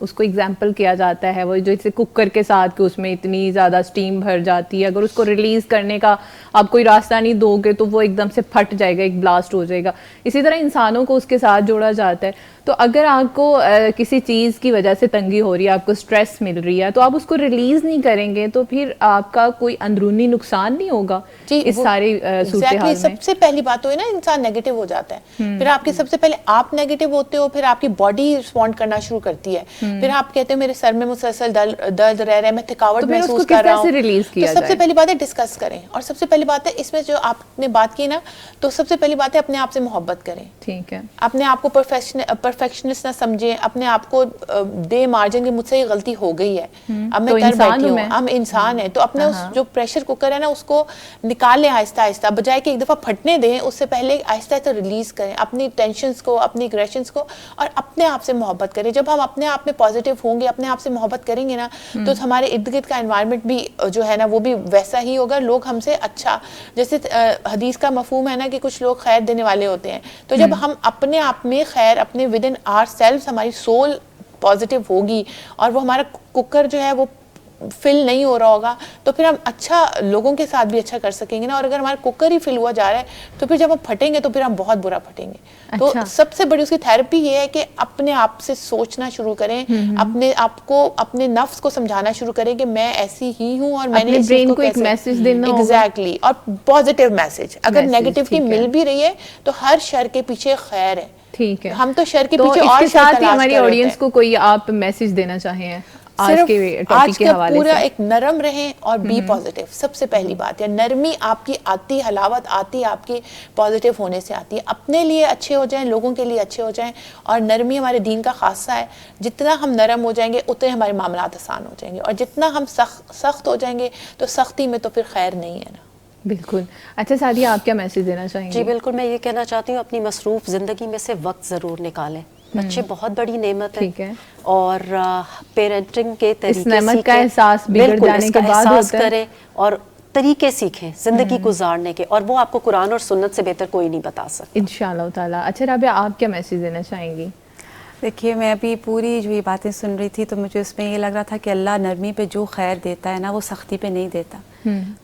اس کو ایگزامپل کیا جاتا ہے وہ جیسے کوکر کے ساتھ کہ اس میں اتنی زیادہ اسٹیم بھر جاتی ہے, اگر اس کو ریلیز کرنے کا آپ کوئی راستہ نہیں دو گے تو وہ ایک دم سے پھٹ جائے گا, ایک بلاسٹ ہو جائے گا. اسی طرح انسانوں کو اس کے ساتھ جوڑا جاتا ہے. تو اگر آپ کو کسی چیز کی وجہ سے تنگی ہو رہی ہے, آپ کو اسٹریس مل رہی ہے, تو آپ اس کو ریلیز نہیں کریں گے تو پھر آپ کا کوئی اندرونی نقصان نہیں ہوگا اس ساری صورتحال میں. سب سے پہلی بات تو ہے نا, انسان نیگیٹو ہو جاتا ہے, پھر آپ کے سب سے پہلے آپ نیگیٹو ہوتے ہو, پھر آپ کی باڈی رسپونڈ کرنا شروع کرتی کرتی ہے. پھر آپ کہتے ہیں میرے سر میں مسلسل درد رہ رہا ہے, میں تھکاوٹ محسوس کر رہا ہوں, تو سب سے پہلی بات ہے ڈسکس کریں. اور سب سے پہلی بات ہے اس میں جو آپ نے بات کی نا, تو سب سے پہلی بات ہے اپنے آپ سے محبت کریں. ٹھیک ہے, اپنے آپ کو پرفیکشنسٹ نہ سمجھیں, اپنے آپ کو دے مارجن کہ مجھ سے یہ غلطی ہو گئی ہے, اب میں کر بیٹھی ہوں, ہم انسان ہیں. تو اپنے اس جو پریشر کوکر ہے نا اس کو نکال لیں آہستہ آہستہ, بجائے کہ ایک دفعہ پھٹنے دیں, اس سے پہلے آہستہ آہستہ ریلیز کریں اپنی ٹینشنز کو, اپنی اگریشنز کو, اور اپنے آپ سے محبت کریں. جب ہم اپنے آپ میں پازیٹیو ہوں گے, اپنے آپ سے محبت کریں گے نا, تو ہمارے ارد گرد کا انوائرمنٹ بھی جو ہے نا وہ بھی ویسا ہی ہوگا. لوگ ہم سے اچھا, جیسے حدیث کا مفہوم ہے نا کہ کچھ لوگ خیر دینے والے ہوتے ہیں, تو جب ہم اپنے آپ میں خیر, اپنے ود ان آر سیلف, ہماری سول پازیٹیو ہوگی اور وہ ہمارا کوکر جو ہے وہ فل نہیں ہو رہا ہوگا, تو پھر ہم اچھا لوگوں کے ساتھ بھی اچھا کر سکیں گے نا. اور اگر ہمارا کوکر ہی فل ہوا جا رہا ہے تو پھر جب ہم پھٹیں گے تو پھر ہم بہت برا پھٹیں گے. تو سب سے بڑی اس کی تھیراپی یہ ہے کہ اپنے آپ سے سوچنا شروع کریں, اپنے آپ کو, اپنے نفس کو سمجھانا شروع کریں کہ میں ایسی ہی ہوں اور میں نے اس چیز کو ایک میسج دینا ہوگا. ایگزیکٹلی, اور پازیٹیو میسج. اگر نیگیٹیوٹی مل بھی رہی ہے تو ہر شر کے پیچھے خیر ہے. ٹھیک ہے, ہم تو شر کے پیچھے اور شر تلاش کر رہے ہیں. ہماری آڈینس کو کوئی آپ میسج دینا چاہیں آج کے ٹاپک کے حوالے سے؟ پورا ایک نرم رہیں اور بی پازیٹیو. سب سے پہلی بات ہے نرمی آپ کی آتی, حلاوت آتی آپ کی پازیٹیو ہونے سے آتی ہے. اپنے لیے اچھے ہو جائیں, لوگوں کے لیے اچھے ہو جائیں, اور نرمی ہمارے دین کا خاصہ ہے. جتنا ہم نرم ہو جائیں گے اتنے ہمارے معاملات آسان ہو جائیں گے, اور جتنا ہم سخت ہو جائیں گے تو سختی میں تو پھر خیر نہیں ہے نا. بالکل. اچھا سعدیہ, آپ کیا میسج دینا چاہیں گے؟ جی بالکل, میں یہ کہنا چاہتی ہوں اپنی مصروف زندگی میں سے وقت ضرور نکالیں. بچے بہت بڑی نعمت ہے, اور پیرنٹنگ کے طریقے اس نعمت کا احساس بگڑ جانے کے بعد ہوتا ہے, کریں اور طریقے سیکھیں زندگی گزارنے کے, اور وہ آپ کو قرآن اور سنت سے بہتر کوئی نہیں بتا سکتا انشاءاللہ تعالیٰ. اچھا رابعہ, آپ کیا میسج دینا چاہیں گی؟ دیکھیے, میں ابھی پوری جو یہ باتیں سن رہی تھی تو مجھے اس میں یہ لگ رہا تھا کہ اللہ نرمی پہ جو خیر دیتا ہے نا وہ سختی پہ نہیں دیتا.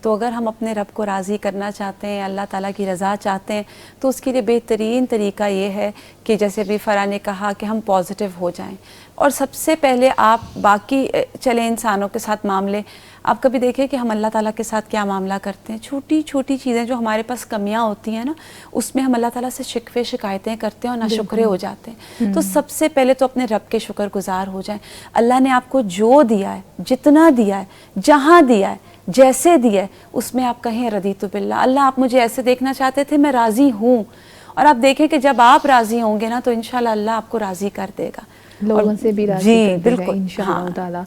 تو اگر ہم اپنے رب کو راضی کرنا چاہتے ہیں, اللہ تعالیٰ کی رضا چاہتے ہیں, تو اس کے لیے بہترین طریقہ یہ ہے کہ جیسے ابھی فرا نے کہا کہ ہم پازیٹیو ہو جائیں. اور سب سے پہلے آپ باقی چلے انسانوں کے ساتھ معاملے, آپ کبھی دیکھیں کہ ہم اللہ تعالیٰ کے ساتھ کیا معاملہ کرتے ہیں. چھوٹی چھوٹی چیزیں جو ہمارے پاس کمیاں ہوتی ہیں نا, اس میں ہم اللہ تعالیٰ سے شکوے شکایتیں کرتے ہیں اور ناشکرے ہو جاتے ہیں. تو سب سے پہلے تو اپنے رب کے شکر گزار ہو جائیں. اللہ نے آپ کو جو دیا ہے, جتنا دیا ہے, جہاں دیا ہے, جیسے دیا ہے, اس میں آپ کہیں رضیت باللہ, اللہ آپ مجھے ایسے دیکھنا چاہتے تھے, میں راضی ہوں. اور آپ دیکھیں کہ جب آپ راضی ہوں گے نا تو انشاءاللہ اللہ آپ کو راضی کر دے گا, لوگوں سے بھی راضی کر دے گا انشاءاللہ تعالیٰ.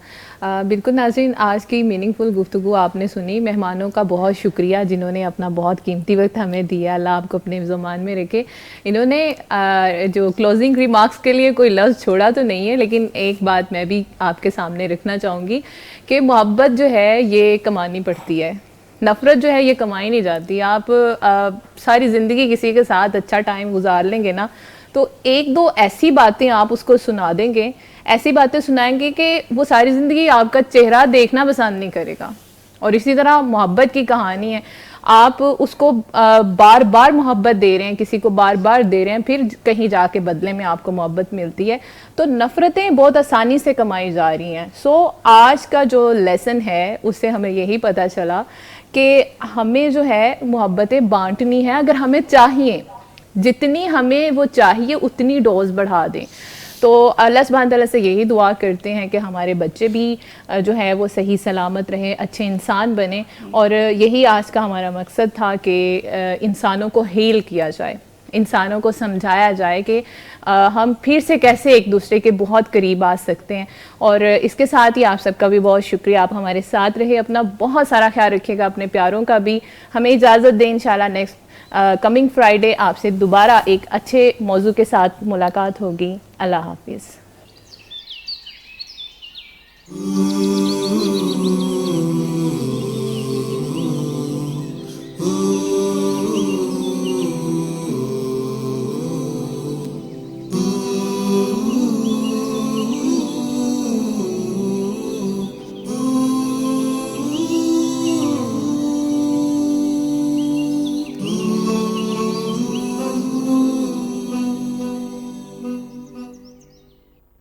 بالکل ناظرین, آج کی میننگ فل گفتگو آپ نے سنی. مہمانوں کا بہت شکریہ جنہوں نے اپنا بہت قیمتی وقت ہمیں دیا. اللہ آپ کو اپنے زمان میں رکھے. انہوں نے جو کلوزنگ ریمارکس کے لیے کوئی لفظ چھوڑا تو نہیں ہے, لیکن ایک بات میں بھی آپ کے سامنے رکھنا چاہوں گی کہ محبت جو ہے یہ کمانی پڑتی ہے, نفرت جو ہے یہ کمائی نہیں جاتی. آپ ساری زندگی کسی کے ساتھ اچھا ٹائم گزار لیں گے نا, تو ایک دو ایسی باتیں آپ اس کو سنا دیں گے, ایسی باتیں سنائیں گے کہ وہ ساری زندگی آپ کا چہرہ دیکھنا پسند نہیں کرے گا. اور اسی طرح محبت کی کہانی ہے, آپ اس کو بار بار محبت دے رہے ہیں, کسی کو بار بار دے رہے ہیں, پھر کہیں جا کے بدلے میں آپ کو محبت ملتی ہے. تو نفرتیں بہت آسانی سے کمائی جا رہی ہیں. سو آج کا جو لیسن ہے اس سے ہمیں یہی پتہ چلا کہ ہمیں جو ہے محبتیں بانٹنی ہے. اگر ہمیں چاہیے, جتنی ہمیں وہ چاہیے اتنی ڈوز بڑھا دیں. تو اللہ سبحانہ تعالیٰ سے یہی دعا کرتے ہیں کہ ہمارے بچے بھی جو ہے وہ صحیح سلامت رہیں, اچھے انسان بنیں. اور یہی آج کا ہمارا مقصد تھا کہ انسانوں کو ہیل کیا جائے, انسانوں کو سمجھایا جائے کہ ہم پھر سے کیسے ایک دوسرے کے بہت قریب آ سکتے ہیں. اور اس کے ساتھ ہی آپ سب کا بھی بہت شکریہ, آپ ہمارے ساتھ رہے. اپنا بہت سارا خیال رکھیے گا, اپنے پیاروں کا بھی. ہمیں اجازت دیں, انشاءاللہ نیکسٹ کمنگ فرائیڈے آپ سے دوبارہ ایک اچھے موضوع کے ساتھ ملاقات ہوگی. اللہ حافظ.